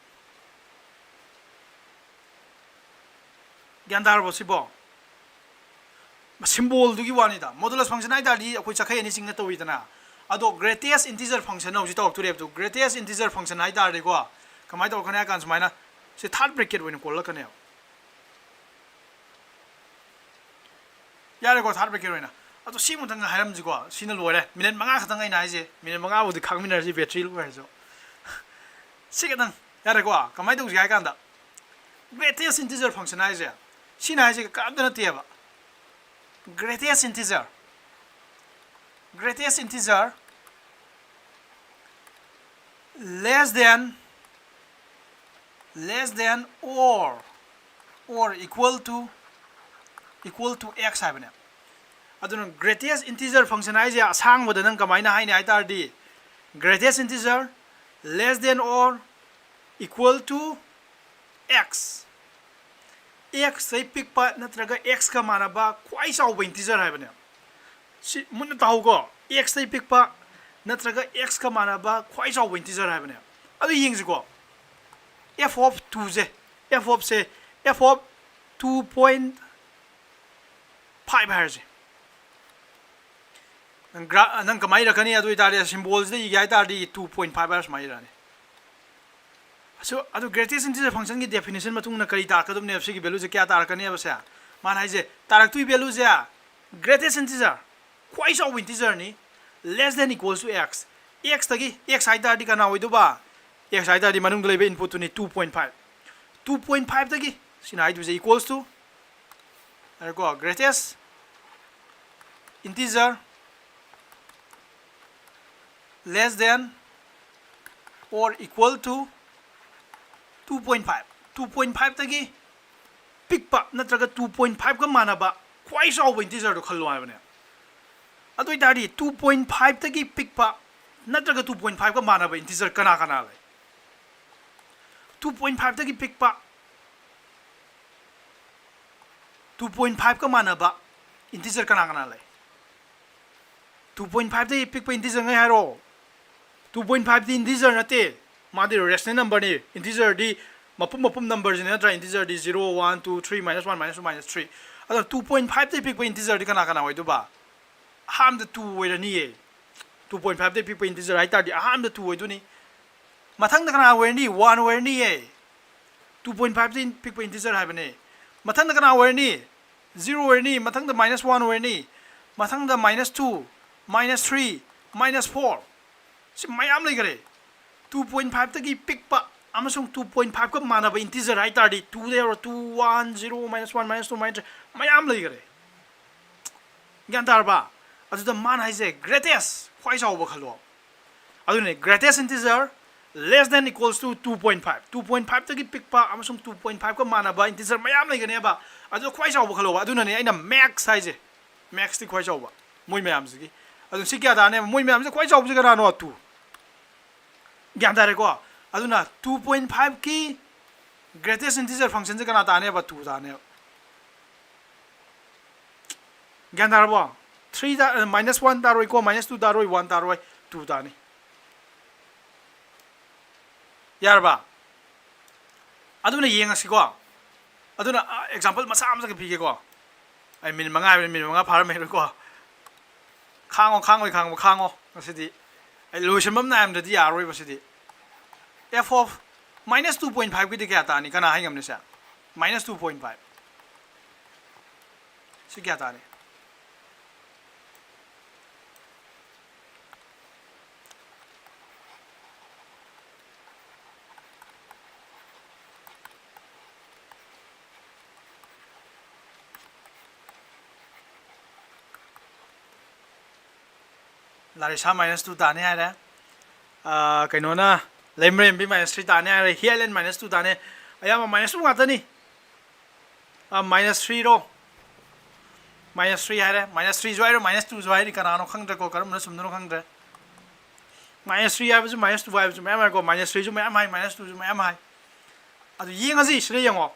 gyandar bo sibo symbol du gi wani da modulus function ai da li akoi chakhai ani sing na to idana ado greatest integer function no ji to to to greatest integer function ai da re ko kamai to kanya kan smai na se third bracket win ko la kanya yare ko third bracket win ado si mu tang haram ji ko sina loire minute manga khatang ai na je minute manga bu di khang min ji battery lo hai jo si ka dang yare ko kamai to ji ai kan da greatest integer function ai je sina ai je ka am da na te ba greatest integer less than or equal to x haibane aduna greatest integer function ai ja asang boda nang kamai na hai ni ai tar di greatest integer less than or equal to x x sai pick pa natraga x ka manaba kwai chaw integer haibane si mun ta ho go x sai pick pa natraga x ka manaba kwai chaw integer haibane adu yengsi ko f of 2 je f of se f of 2.5 hairse nang kamai rakani adu itari symbols de igai tari 2.5 hairse mai rani so adu greatest integer function ki definition matung na kari tar kadum ne fc ki value je kya tar kani abasa man hai je tarak tu value je greatest integer kwai so integer ni less than equals to x x tagi x hai tar di kana hoidu ba x hai tar di manung lebe input tu ni 2.5 2.5 tagi sina hai tu je equals to go greatest integer less than or equal to 2.5 2.5 tagi pick pa natraga 2.5 ka manaba kwai saw integer do khallo habane adoi dari 2.5 tagi pick pa natraga 2.5 ka manaba integer kana kana lai 2.5 tagi pick pa 2.5 ka manaba integer kana kana lai 2.5 tagi pick pa integer ngai haro 2.5 di integer nate madi rational number ni integer di mapum numbers ni natra integer di 0 1 2 3 minus 1 minus 2 minus 3 ado 2.5 de pick integer di kana kana hoi du ba ham the 2 we ni e 2.5 de pick integer ai ta di ham the 2 we du ni mathang da kana we ni 1 we ni e 2.5 de pick integer hai bane mathang da kana we ni 0 we ni mathang da minus 1 we ni mathang da minus 2 minus 3 minus 4 si mayam lai gare 2.5 tagi pick pa amasung 2.5 ka manaba integer hai tardi 2 0 2 1 0 minus 1 minus 2 minus 3 mayam lai gare gyan tar ba adu da man hai je greatest khwai saw ba khalo adu ne greatest integer less than equals to 2.5 2.5 tagi pick pa amasung 2.5 ka manaba integer mayam lai gane ba adu khwai saw ba khalo adu na ne aina max hai je max ti khwai saw ba moi mayam ji adu sikya da ne moi mayam je khwai saw ji ga no 2 gyan tare ko aduna 2.5 ki greatest integer function je kana tane ba 2 tane gyan tare bo 3 da minus 1 daroi ko minus 2 daroi 1 daroi 2 tane yar ba aduna yenga si ko aduna example masa amsa ke pige ko ai min manga phar me ko khango asidi solution bam na am da di aroi basidi f of minus 2.5 ki de kya ta ni kana hai ngam ne sa minus 2.5 si kya ta ni larisa minus 2 tane hai ra kaino na lemrem bi minus 3 tane hai ra hielen minus 2 tane ayama minus 2 ngata ni minus 3 ro minus 3 hai ra minus 3 jo hai ro minus 2 jo hai ri kana no khangda ko karam na sumno khangda minus 3 hai bu minus 2 hai bu ma ko minus 3 jo ma hai minus 2 jo ma hai adu yenga ji sre yango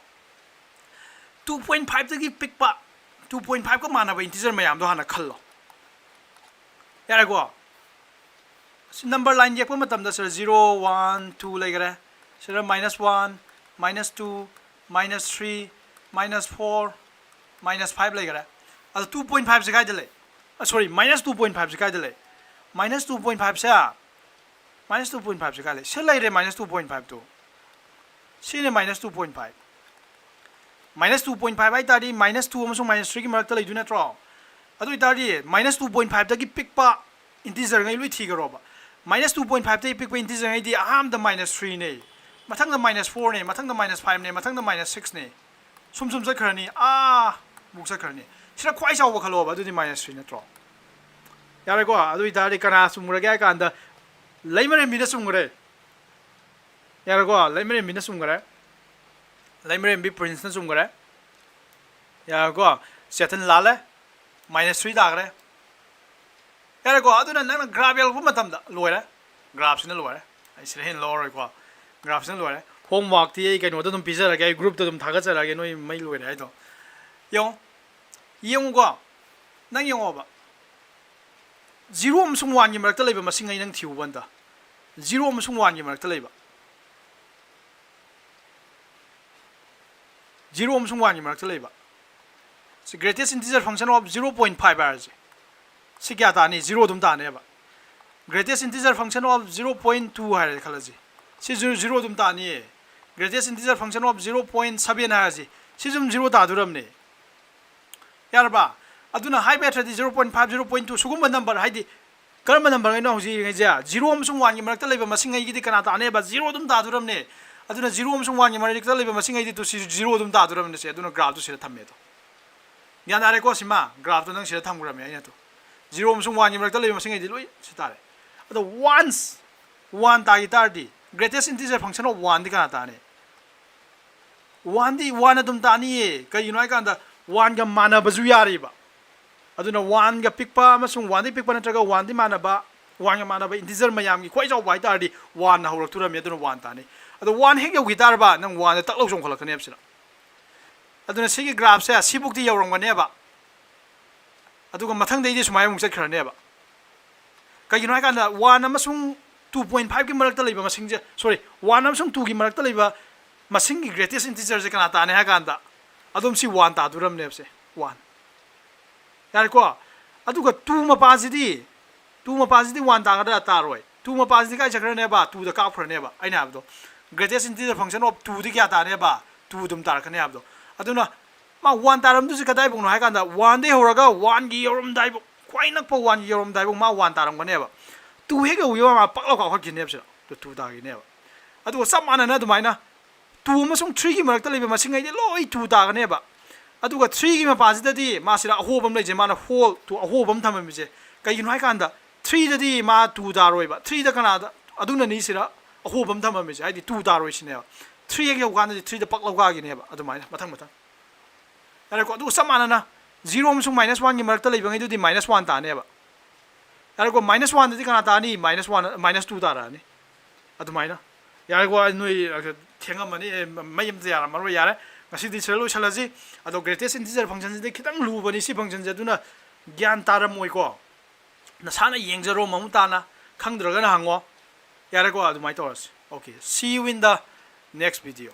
2.5 tagi pick pa 2.5 ko mana ba integer mayam do hana khallo yara go number line yek pa matam da sir 0 1 2 legare sir minus 1 minus 2 minus 3 minus 4 minus 5 legare adu 2.5 se kai dele sorry minus 2.5 se kai dele minus 2.5 se minus 2.5 se kai le se lai re minus 2.5 to sine minus 2.5 minus 2.5 ai tadi minus 2 amasung minus 3 ki marak ta lai du na tro adu itari minus 2.5 tagi pick pa integer ngai lui thi garo ba minus 2.5 tagi pick pa integer ngai di aham da minus 3 ne mathang da minus 4 ne mathang da minus 5 ne mathang da minus 6 ne sum sum sa kharani muk sa kharani sira khwai saw ba khalo ba adu di minus 3 na tro yare ko adu itari kana sumura ga ka anda laimare mina sumure yare ko laimare mina sumure laimare bi prince na sumure yare ko setan lale minus 3 dagre yare ko aduna nang graph yal pum matam da loire graph sina loire ai sire hin loire ko graph sina loire homework ti ai kaino dum pizza ra ga group dum thaga chara ga noi mai loire ai to yong ko nang yong ba 0 amsung 1 gi marak ta leiba masing ai nang thiu ban da 0 amsung 1 gi marak ta leiba 0 ꯑꯃꯁꯨꯡ 1ꯒꯤ ꯃꯔꯛꯇ ꯂꯩꯕ ꯁꯤ greatest integer function of 0.5 ꯍꯥꯏꯔꯁꯤ ꯁꯤ ꯀꯌꯥ ꯇꯥꯅꯤ 0 ꯑꯗꯨꯝ ꯇꯥꯅꯦꯕ greatest integer function of 0.2 ꯍꯥꯏꯔꯦ ꯈꯜꯂꯁꯤ ꯁꯤ 0 ꯑꯗꯨꯝ ꯇꯥꯅꯤ greatest integer function of 0.7 ꯍꯥꯏꯔꯁꯤ ꯁꯤ ꯁꯨꯝ 0 ꯇꯥꯗꯣꯔꯝꯅꯤ ꯌꯥꯔꯕ ꯑꯗꯨꯅ high ꯃꯦꯊꯗꯤ 0.5 0.2 수구만 넘버 하이디 그러면 넘버가 혹시 이제 0 엄청 1이 말딱 레벨 마싱이기디 까나 다네바 0 좀 다두럽네 아두나 0 엄청 1이 말딱 레벨 마싱이디 또 0 좀 다두럽네 세 아두나 그래프도 시라 탐메도 야 나래 거시마 그래프도 능 시라 탐구라면 아니야 또 0 엄청 1이 말딱 레벨 마싱이디 로이 시다래 아도 once 1 따기 따디 greatest integer function of 1디 까나 다네 1디 1 좀 다니 그 유나이 간다 1가 만나버주 야리바 aduna 1 ga pikpa amasung 1 di pikpa natraga 1 di manaba 1 ga manaba integer mayam gi khoi jaw bai tar di 1 na horak turam aduna 1 ta ni adu 1 hek yogi tar ba nang 1 tak lok jong kholak ne apsira aduna sigi graph se sibuk di yawrang ga ne ba aduga mathang dei di sumai mung chakra ne ba ka yunai kan da 1 amasung 2.5 gi marak ta leiba masing je sorry 1 amasung 2 gi marak ta leiba masing gi greatest integer je kana ta ne ha kan da adum si 1 ta duram ne apse 1 यारको अदुगा 2 मपाजिदी 1 तागदा तारोय 2 मपाजिदी काय चक्रने बा 2 the काफरने बा आइना हाबदो greatest integer function of 2 दी क्या ताने बा 2 दुम तारकने हाबदो अदुना मा 1 तारम दुसि कदाय बुंनो हाय कांदा 1 दे होरगा 1 गी योरम दाइबो क्वाइ नकपो 1 गी योरम दाइबो मा 1 तारम गने बा 2 हेगे उयो मा पकलो का खकिने बसे तो 2 तागिने बा अदुगा सब मानना दुमाइना 2 अमसुंग 3 गी मरकता लेबे मसिंग आइदे लोइ 2 तागने बा अदुगा 3 गी मपाजिददी मासिरा अहोबम लेजे माना होल टू अहोबम थममिजे कइगिनो हाय कांदा 3 ददी मा 2 दारोइबा 3 द कनादा अदुना नि सिरा अहोबम थममिजे हाइदि 2 दारोइ सिनेबा 3 हेगे उगानदि 3 द पकलौगा गिनेबा अदुमाइना मथंग मथंग यारको अदु समानना 0 अमसुंग -1 गी मरकता लेबंगै दुदि -1 तानेबा यारको -1 ददी कना तानी -1 -2 तारानी अदुमाइना यारको नोइ थेंगमनि मयम तयारा मरो यारे ngasi selo chalaji ado greatest integer function de khitang lubani si function je duna gyan taram moi ko na sana yengjaro mamu tana khangdraga na hango yare ko adu mai toras okay see you in the next video